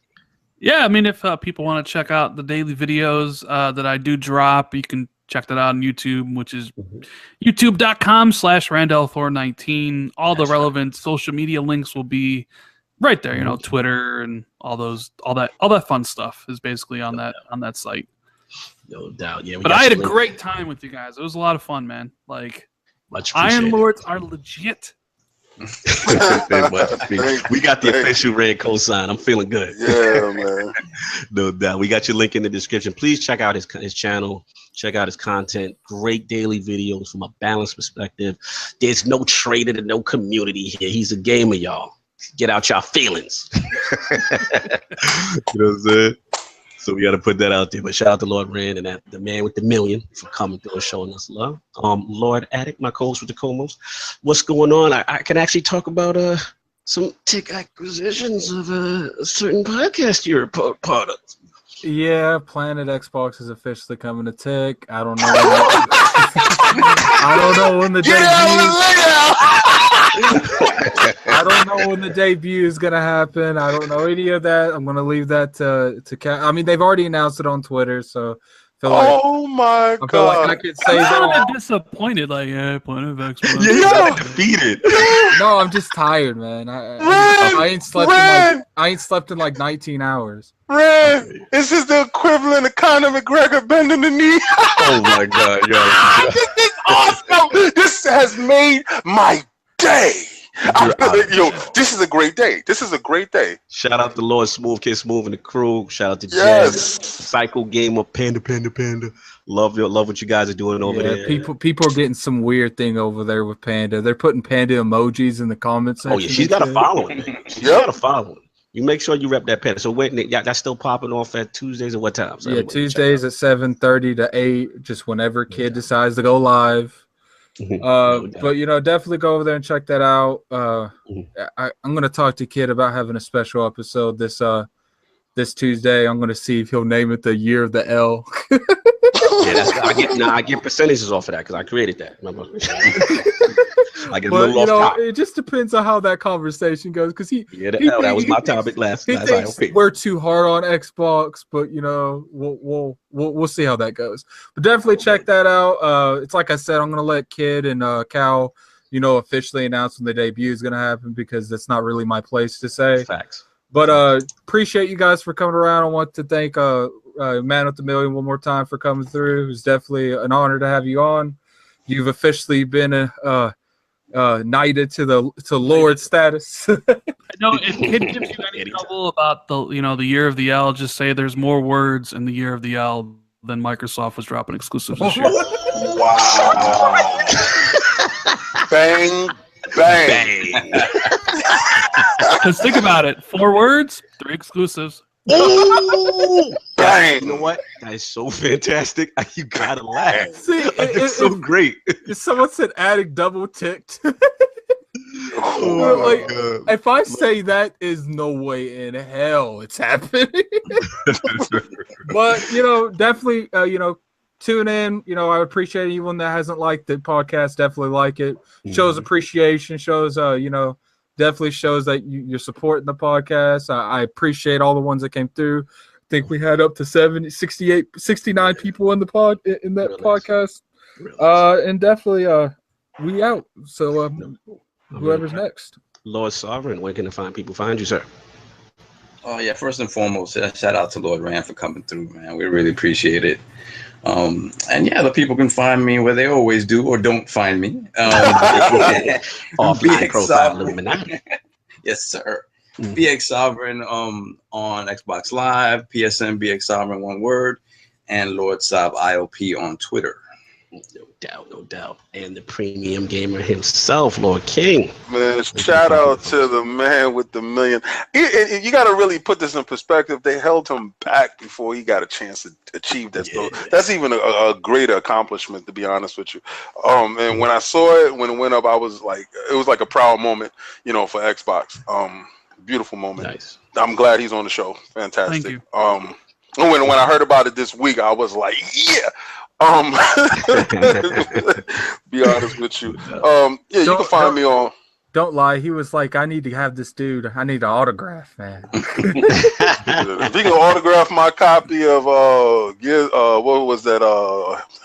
Yeah, I mean, if people want to check out the daily videos that I do drop, you can check that out on YouTube, which is youtube.com/Rand al Thor 19. All the relevant social media links will be right there. Twitter and all that fun stuff is basically on that site. No doubt. Yeah. But I had a great time with you guys. It was a lot of fun, man. Like, much Iron Lords are legit. We got the official Red cosign. I'm feeling good. Yeah, man. No doubt. We got your link in the description. Please check out his channel. Check out his content. Great daily videos from a balanced perspective. There's no trader and no community here. He's a gamer, y'all. Get out y'all feelings. You know what I'm saying? So we got to put that out there. But shout out to Lord Rand and the man with the million for coming through and showing us love. Lord Attic, my co-host with the co-most. What's going on? I can actually talk about some tech acquisitions of a certain podcast you're a part of. Yeah, Planet Xbox is officially coming to tech. I don't know. I don't know when the debut. I don't know when the debut is gonna happen. I don't know any of that. I'm gonna leave that to Cat. I mean, they've already announced it on Twitter, so. Oh my God! I feel like I could say that. I'm disappointed. Like, yeah, Planet Xbox. Yeah, defeated. No, I'm just tired, man. I ain't slept in like 19 hours. Red, this is the equivalent of Conor McGregor bending the knee. Oh my God, yo. This is awesome. This has made my day. This is a great day. This is a great day. Shout out to Lord Smooth Kid Smooth and the crew. Shout out to Yes. Psycho Gamer, Panda. Love what you guys are doing over there. People are getting some weird thing over there with Panda. They're putting Panda emojis in the comments section. Oh yeah, she's got a following. She's got a following. You make sure you rep that Panda. So wait, yeah, that's still popping off at Tuesdays at what time? So Tuesdays at 7:30 to 8. Just whenever kid decides to go live. But definitely go over there and check that out. I'm gonna talk to Kid about having a special episode this Tuesday. I'm gonna see if he'll name it the Year of the L. I get percentages off of that because I created that. I get a little off top. It just depends on how that conversation goes. Because that was my topic last ILP. We're too hard on Xbox, but we'll see how that goes. But definitely check that out. It's like I said, I'm gonna let Kid and Cal, officially announce when the debut is gonna happen because that's not really my place to say. Facts. But appreciate you guys for coming around. I want to thank Man with the Million one more time for coming through. It was definitely an honor to have you on. You've officially been knighted to Lord status. No, if Kid gives you any trouble about the Year of the L, just say there's more words in the Year of the L than Microsoft was dropping exclusives this year. Wow. Bang. Because think about it, 4 words, 3 exclusives. Ooh, bang! You know what? That is so fantastic. You gotta laugh. See, it's so great. If someone said Addict double ticked. Oh God. If I say that, is no way in hell it's happening. But definitely tune in. I appreciate anyone that hasn't liked the podcast. Definitely like it. Shows appreciation. Shows definitely shows that you're supporting the podcast. I appreciate all the ones that came through. I think we had up to 69 people in the podcast. And definitely we out. So whoever's next. Lord Sovereign, where can people find you, sir? Oh yeah, first and foremost, shout out to Lord Rand for coming through, man. We really appreciate it. And yeah, the people can find me where they always do or don't find me. Offline profile Illuminati. Yes, sir. BX Sovereign on Xbox Live, PSN BX Sovereign, one word, and Lord Sob ILP on Twitter. No doubt. And the premium gamer himself, Lord King. Man, shout out to the man with the million. You got to really put this in perspective. They held him back before he got a chance to achieve that. Yeah. That's even a greater accomplishment, to be honest with you. And when I saw it, when it went up, I was like, it was like a proud moment, for Xbox. Beautiful moment. Nice. I'm glad he's on the show. Fantastic. Thank you. When I heard about it this week, I was like, yeah. Be honest with you. You can find me on. Don't lie. He was like, I need to have this dude. I need an autograph, man. If he can autograph my copy of what was that?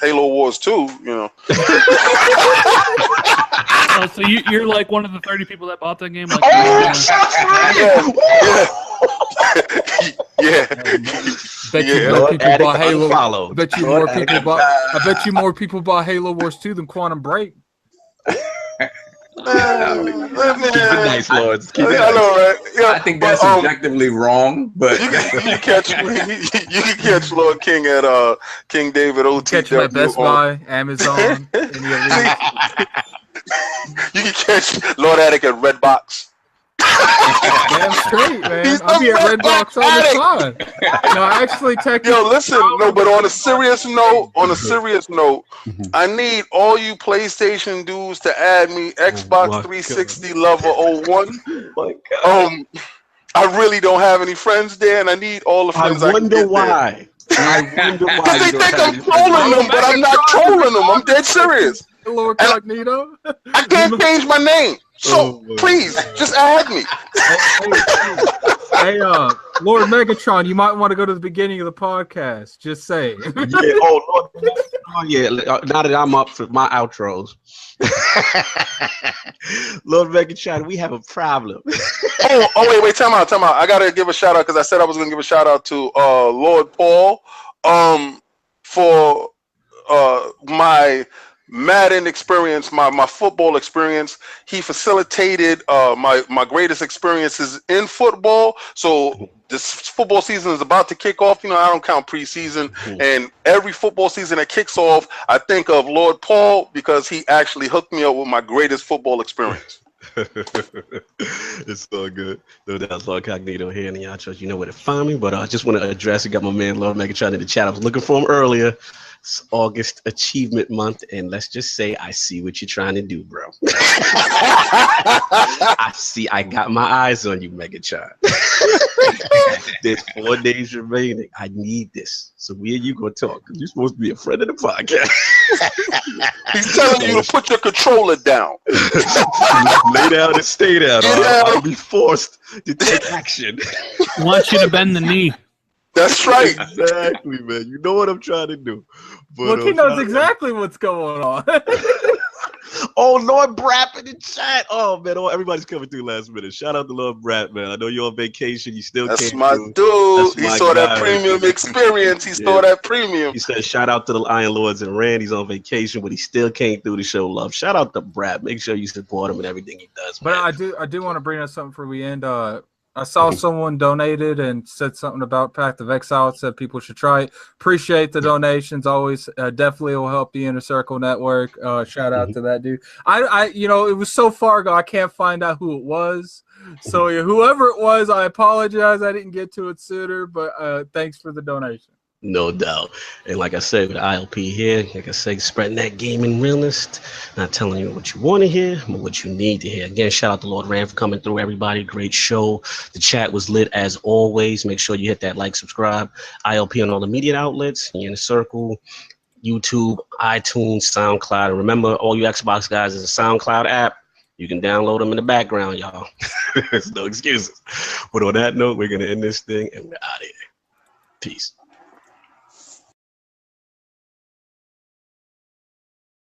Halo Wars 2, Oh, so you're like one of the 30 people that bought that game? Like, yeah. Bet you more people bought Halo. I bet you more people bought Halo Wars 2 than Quantum Break. Keep it nice, Lords. Keep it I know, right? Yeah, I think that's objectively wrong, but you can catch you can catch Lord King at King David OTW. Catch him at Best Buy, Amazon, any of these. You can catch Lord Attic at Redbox. Damn straight, man. I'll be at Redbox all the time. No, I actually technically. Yo, listen, no, but on a serious note, I need all you PlayStation dudes to add me Xbox 360 Lover 01. I really don't have any friends there, and I need all the friends I can get why. I wonder why. Because they think I'm trolling them, but I'm not trolling them. I'm dead serious. Lord Cognito. I can't change my name. So please, just add me. Hey, Lord Megatron, you might want to go to the beginning of the podcast. Just say. Yeah. Now that I'm up for my outros, Lord Megatron, we have a problem. Wait, time out. I gotta give a shout out because I said I was gonna give a shout out to Lord Paul, for my Madden experience, my football experience. He facilitated my greatest experiences in football. So this football season is about to kick off. You know, I don't count preseason, and every football season that kicks off, I think of Lord Paul because he actually hooked me up with my greatest football experience. It's so good. No doubt, Lord Cognito here in the outros. You know where to find me, but I just want to address. You got my man Lord Megatron in the chat. I was looking for him earlier. It's August Achievement Month, and let's just say I see what you're trying to do, bro. I got my eyes on you, Megatron. There's 4 days remaining. I need this. So me and you gonna talk. You're supposed to be a friend of the podcast. He's telling you to put your controller down. Lay down and stay down. I'll be forced to take action. I want you to bend the knee. That's right. Exactly, man. You know what I'm trying to do. But, he knows exactly what's going on. Oh, Lord Brap in the chat. Oh, man. Everybody's coming through last minute. Shout out to Lord Brap, man. I know you're on vacation. You still That's came my through. dude. That's He saw that premium experience. He saw that premium. He said, shout out to the Iron Lords and Rand. He's on vacation, but he still came through to show love. Shout out to Brap. Make sure you support him and everything he does, man. But I do want to bring up something for we end. I saw someone donated and said something about Path of Exile. Said people should try it. Appreciate the donations. Always definitely will help the Inner Circle Network. Shout out to that dude. I it was so far ago I can't find out who it was. So whoever it was, I apologize. I didn't get to it sooner, but thanks for the donation. No doubt. And like I said, with ILP here, like I said, spreading that gaming realness, not telling you what you want to hear, but what you need to hear. Again, shout out to Lord Rand for coming through, everybody. Great show. The chat was lit as always. Make sure you hit that like, subscribe. ILP on all the media outlets, Inner Circle, YouTube, iTunes, SoundCloud. And remember, all you Xbox guys, there's a SoundCloud app. You can download them in the background, y'all. There's no excuses. But on that note, we're going to end this thing, and we're out of here. Peace.